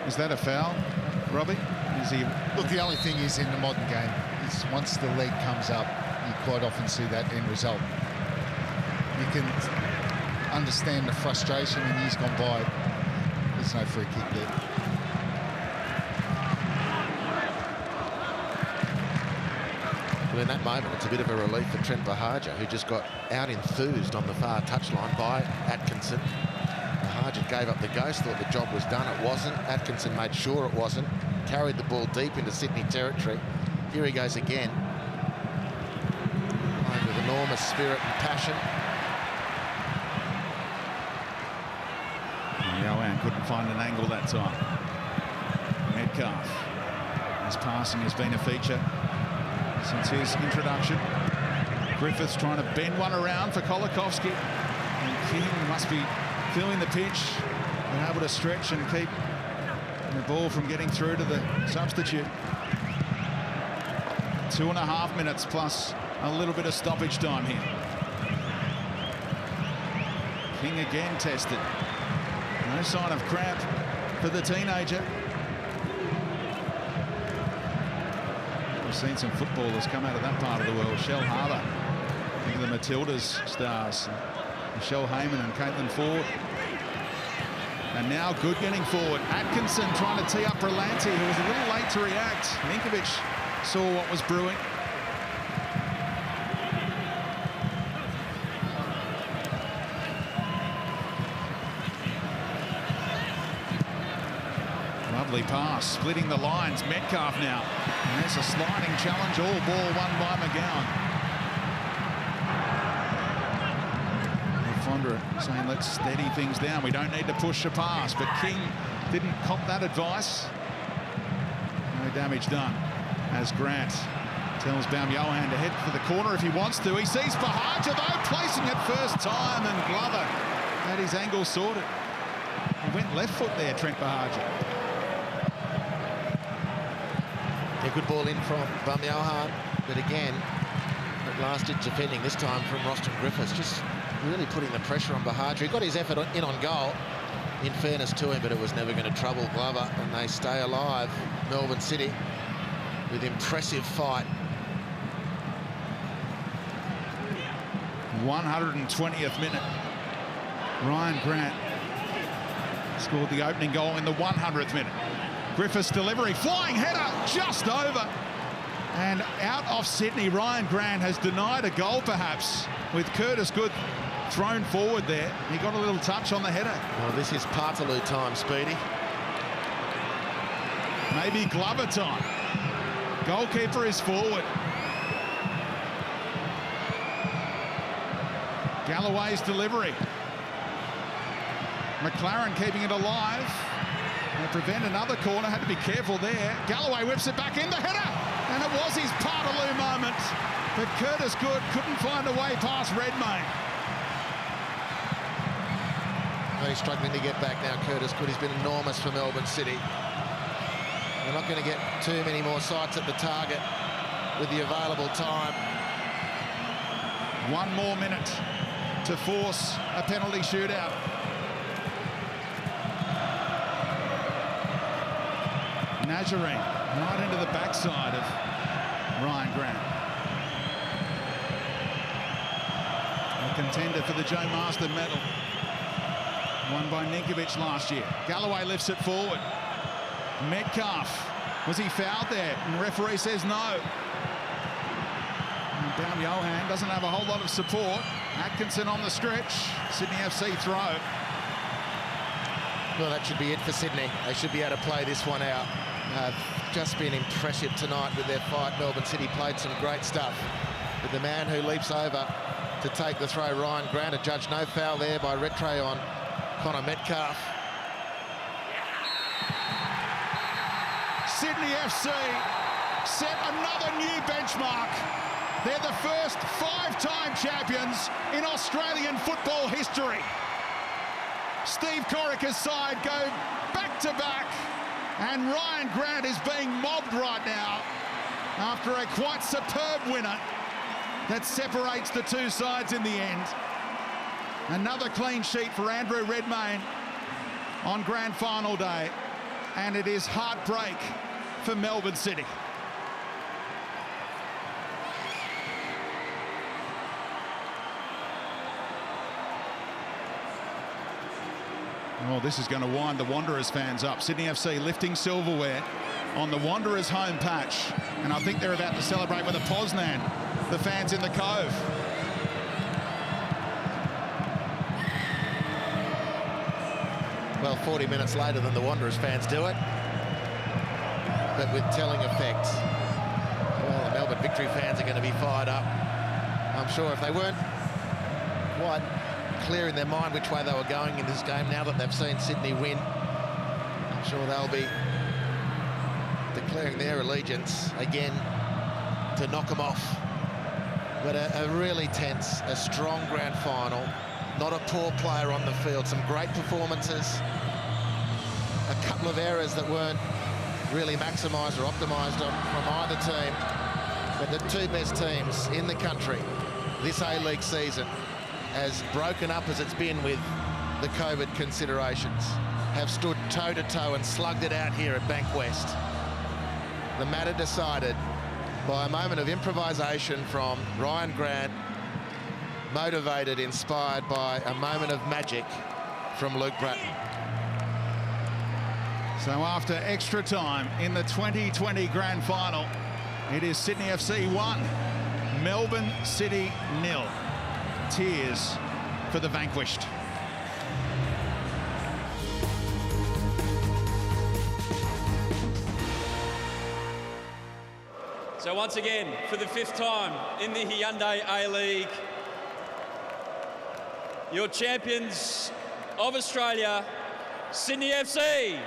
Is that a foul, Robbie? Is he? Look, the only thing is in the modern game is once the leg comes up, you quite often see that end result. You can understand the frustration in years gone by. There's no free kick there. Well, in that moment, it's a bit of a relief for Trent Bahaja, who just got out-enthused on the far touchline by Atkinson. Bahaja gave up the ghost, thought the job was done. It wasn't. Atkinson made sure it wasn't. Carried the ball deep into Sydney territory. Here he goes again. Playing with enormous spirit and passion. Rhyan couldn't find an angle that time. Metcalf. His passing has been a feature since his introduction. Griffiths trying to bend one around for Kolakovski. And King must be feeling the pinch, being able to stretch and keep the ball from getting through to the substitute. 2.5 minutes plus a little bit of stoppage time here. King again tested. No sign of cramp for the teenager. We've seen some footballers come out of that part of the world. Shell Harbour, think of the Matildas stars. Michelle Heyman and Caitlin Ford. And now Good getting forward. Atkinson trying to tee up Berlanti, who was a little late to react. Ninkovic saw what was brewing. Lovely pass, splitting the lines. Metcalf now. And there's a sliding challenge, all ball won by McGowan. Saying let's steady things down, we don't need to push the pass, but King didn't cop that advice. No damage done as Grant tells Baum-Johan to head for the corner if he wants to. He sees Bahaja though, placing it first time, and Glover had his angle sorted. He went left foot there, Trent Bahaja. A good ball in from Baum-Johan, but again, at last ditch defending, this time from Roston Griffiths, just really putting the pressure on Bahaja. He got his effort in on goal, in fairness to him, but it was never going to trouble Glover, and they stay alive. Melbourne City with impressive fight. 120th minute. Ryan Grant scored the opening goal in the 100th minute. Griffiths delivery, flying header, just over. And out off Sydney, Ryan Grant has denied a goal perhaps, with Curtis Good thrown forward there. He got a little touch on the header. Well, this is Partaloo time, Speedy. Maybe Glover time. Goalkeeper is forward. Galloway's delivery. McLaren keeping it alive. And prevent another corner, had to be careful there. Galloway whips it back in, the header! And it was his Partaloo moment. But Curtis Good couldn't find a way past Redmayne. He's struggling to get back now, Curtis Good. He's been enormous for Melbourne City. They're not going to get too many more sights at the target with the available time. 1 more minute to force a penalty shootout. Nazarene right into the backside of Ryan Grant. A contender for the Joe Marsden medal. Won by Ninkovic last year. Galloway lifts it forward. Metcalf, was he fouled there? And the referee says no. Baum-Johan doesn't have a whole lot of support. Atkinson on the stretch. Sydney FC throw. Well, that should be it for Sydney. They should be able to play this one out. Just been impressive tonight with their fight. Melbourne City played some great stuff. But the man who leaps over to take the throw, Ryan Grant, adjudged no foul there by Retray on Connor Metcalf. Sydney FC set another new benchmark They're the first 5-time champions in Australian football history. Steve Corica's side go back-to-back, and Ryan Grant is being mobbed right now after a quite superb winner that separates the two sides in the end. Another clean sheet for Andrew Redmayne on grand final day, and it is heartbreak for Melbourne City. Oh, this is going to wind the Wanderers fans up. Sydney FC lifting silverware on the Wanderers home patch, and I think they're about to celebrate with a Poznan, the fans in the Cove. Well, 40 minutes later than the Wanderers fans do it, but with telling effect. Well, the Melbourne Victory fans are going to be fired up. I'm sure if they weren't quite clear in their mind which way they were going in this game, now that they've seen Sydney win, I'm sure they'll be declaring their allegiance again to knock them off. But a really tense, a strong grand final. Not a poor player on the field. Some great performances. A couple of errors that weren't really maximised or optimised from either team. But the two best teams in the country this A-League season, as broken up as it's been with the COVID considerations, have stood toe-to-toe and slugged it out here at Bankwest. The matter decided by a moment of improvisation from Ryan Grant, motivated, inspired by a moment of magic from Luke Bratton. So after extra time in the 2020 grand final, it is Sydney FC 1, Melbourne City 0. Tears for the vanquished. So once again, for the 5th time in the Hyundai A-League, your champions of Australia, Sydney FC.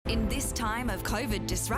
In this time of COVID disruption,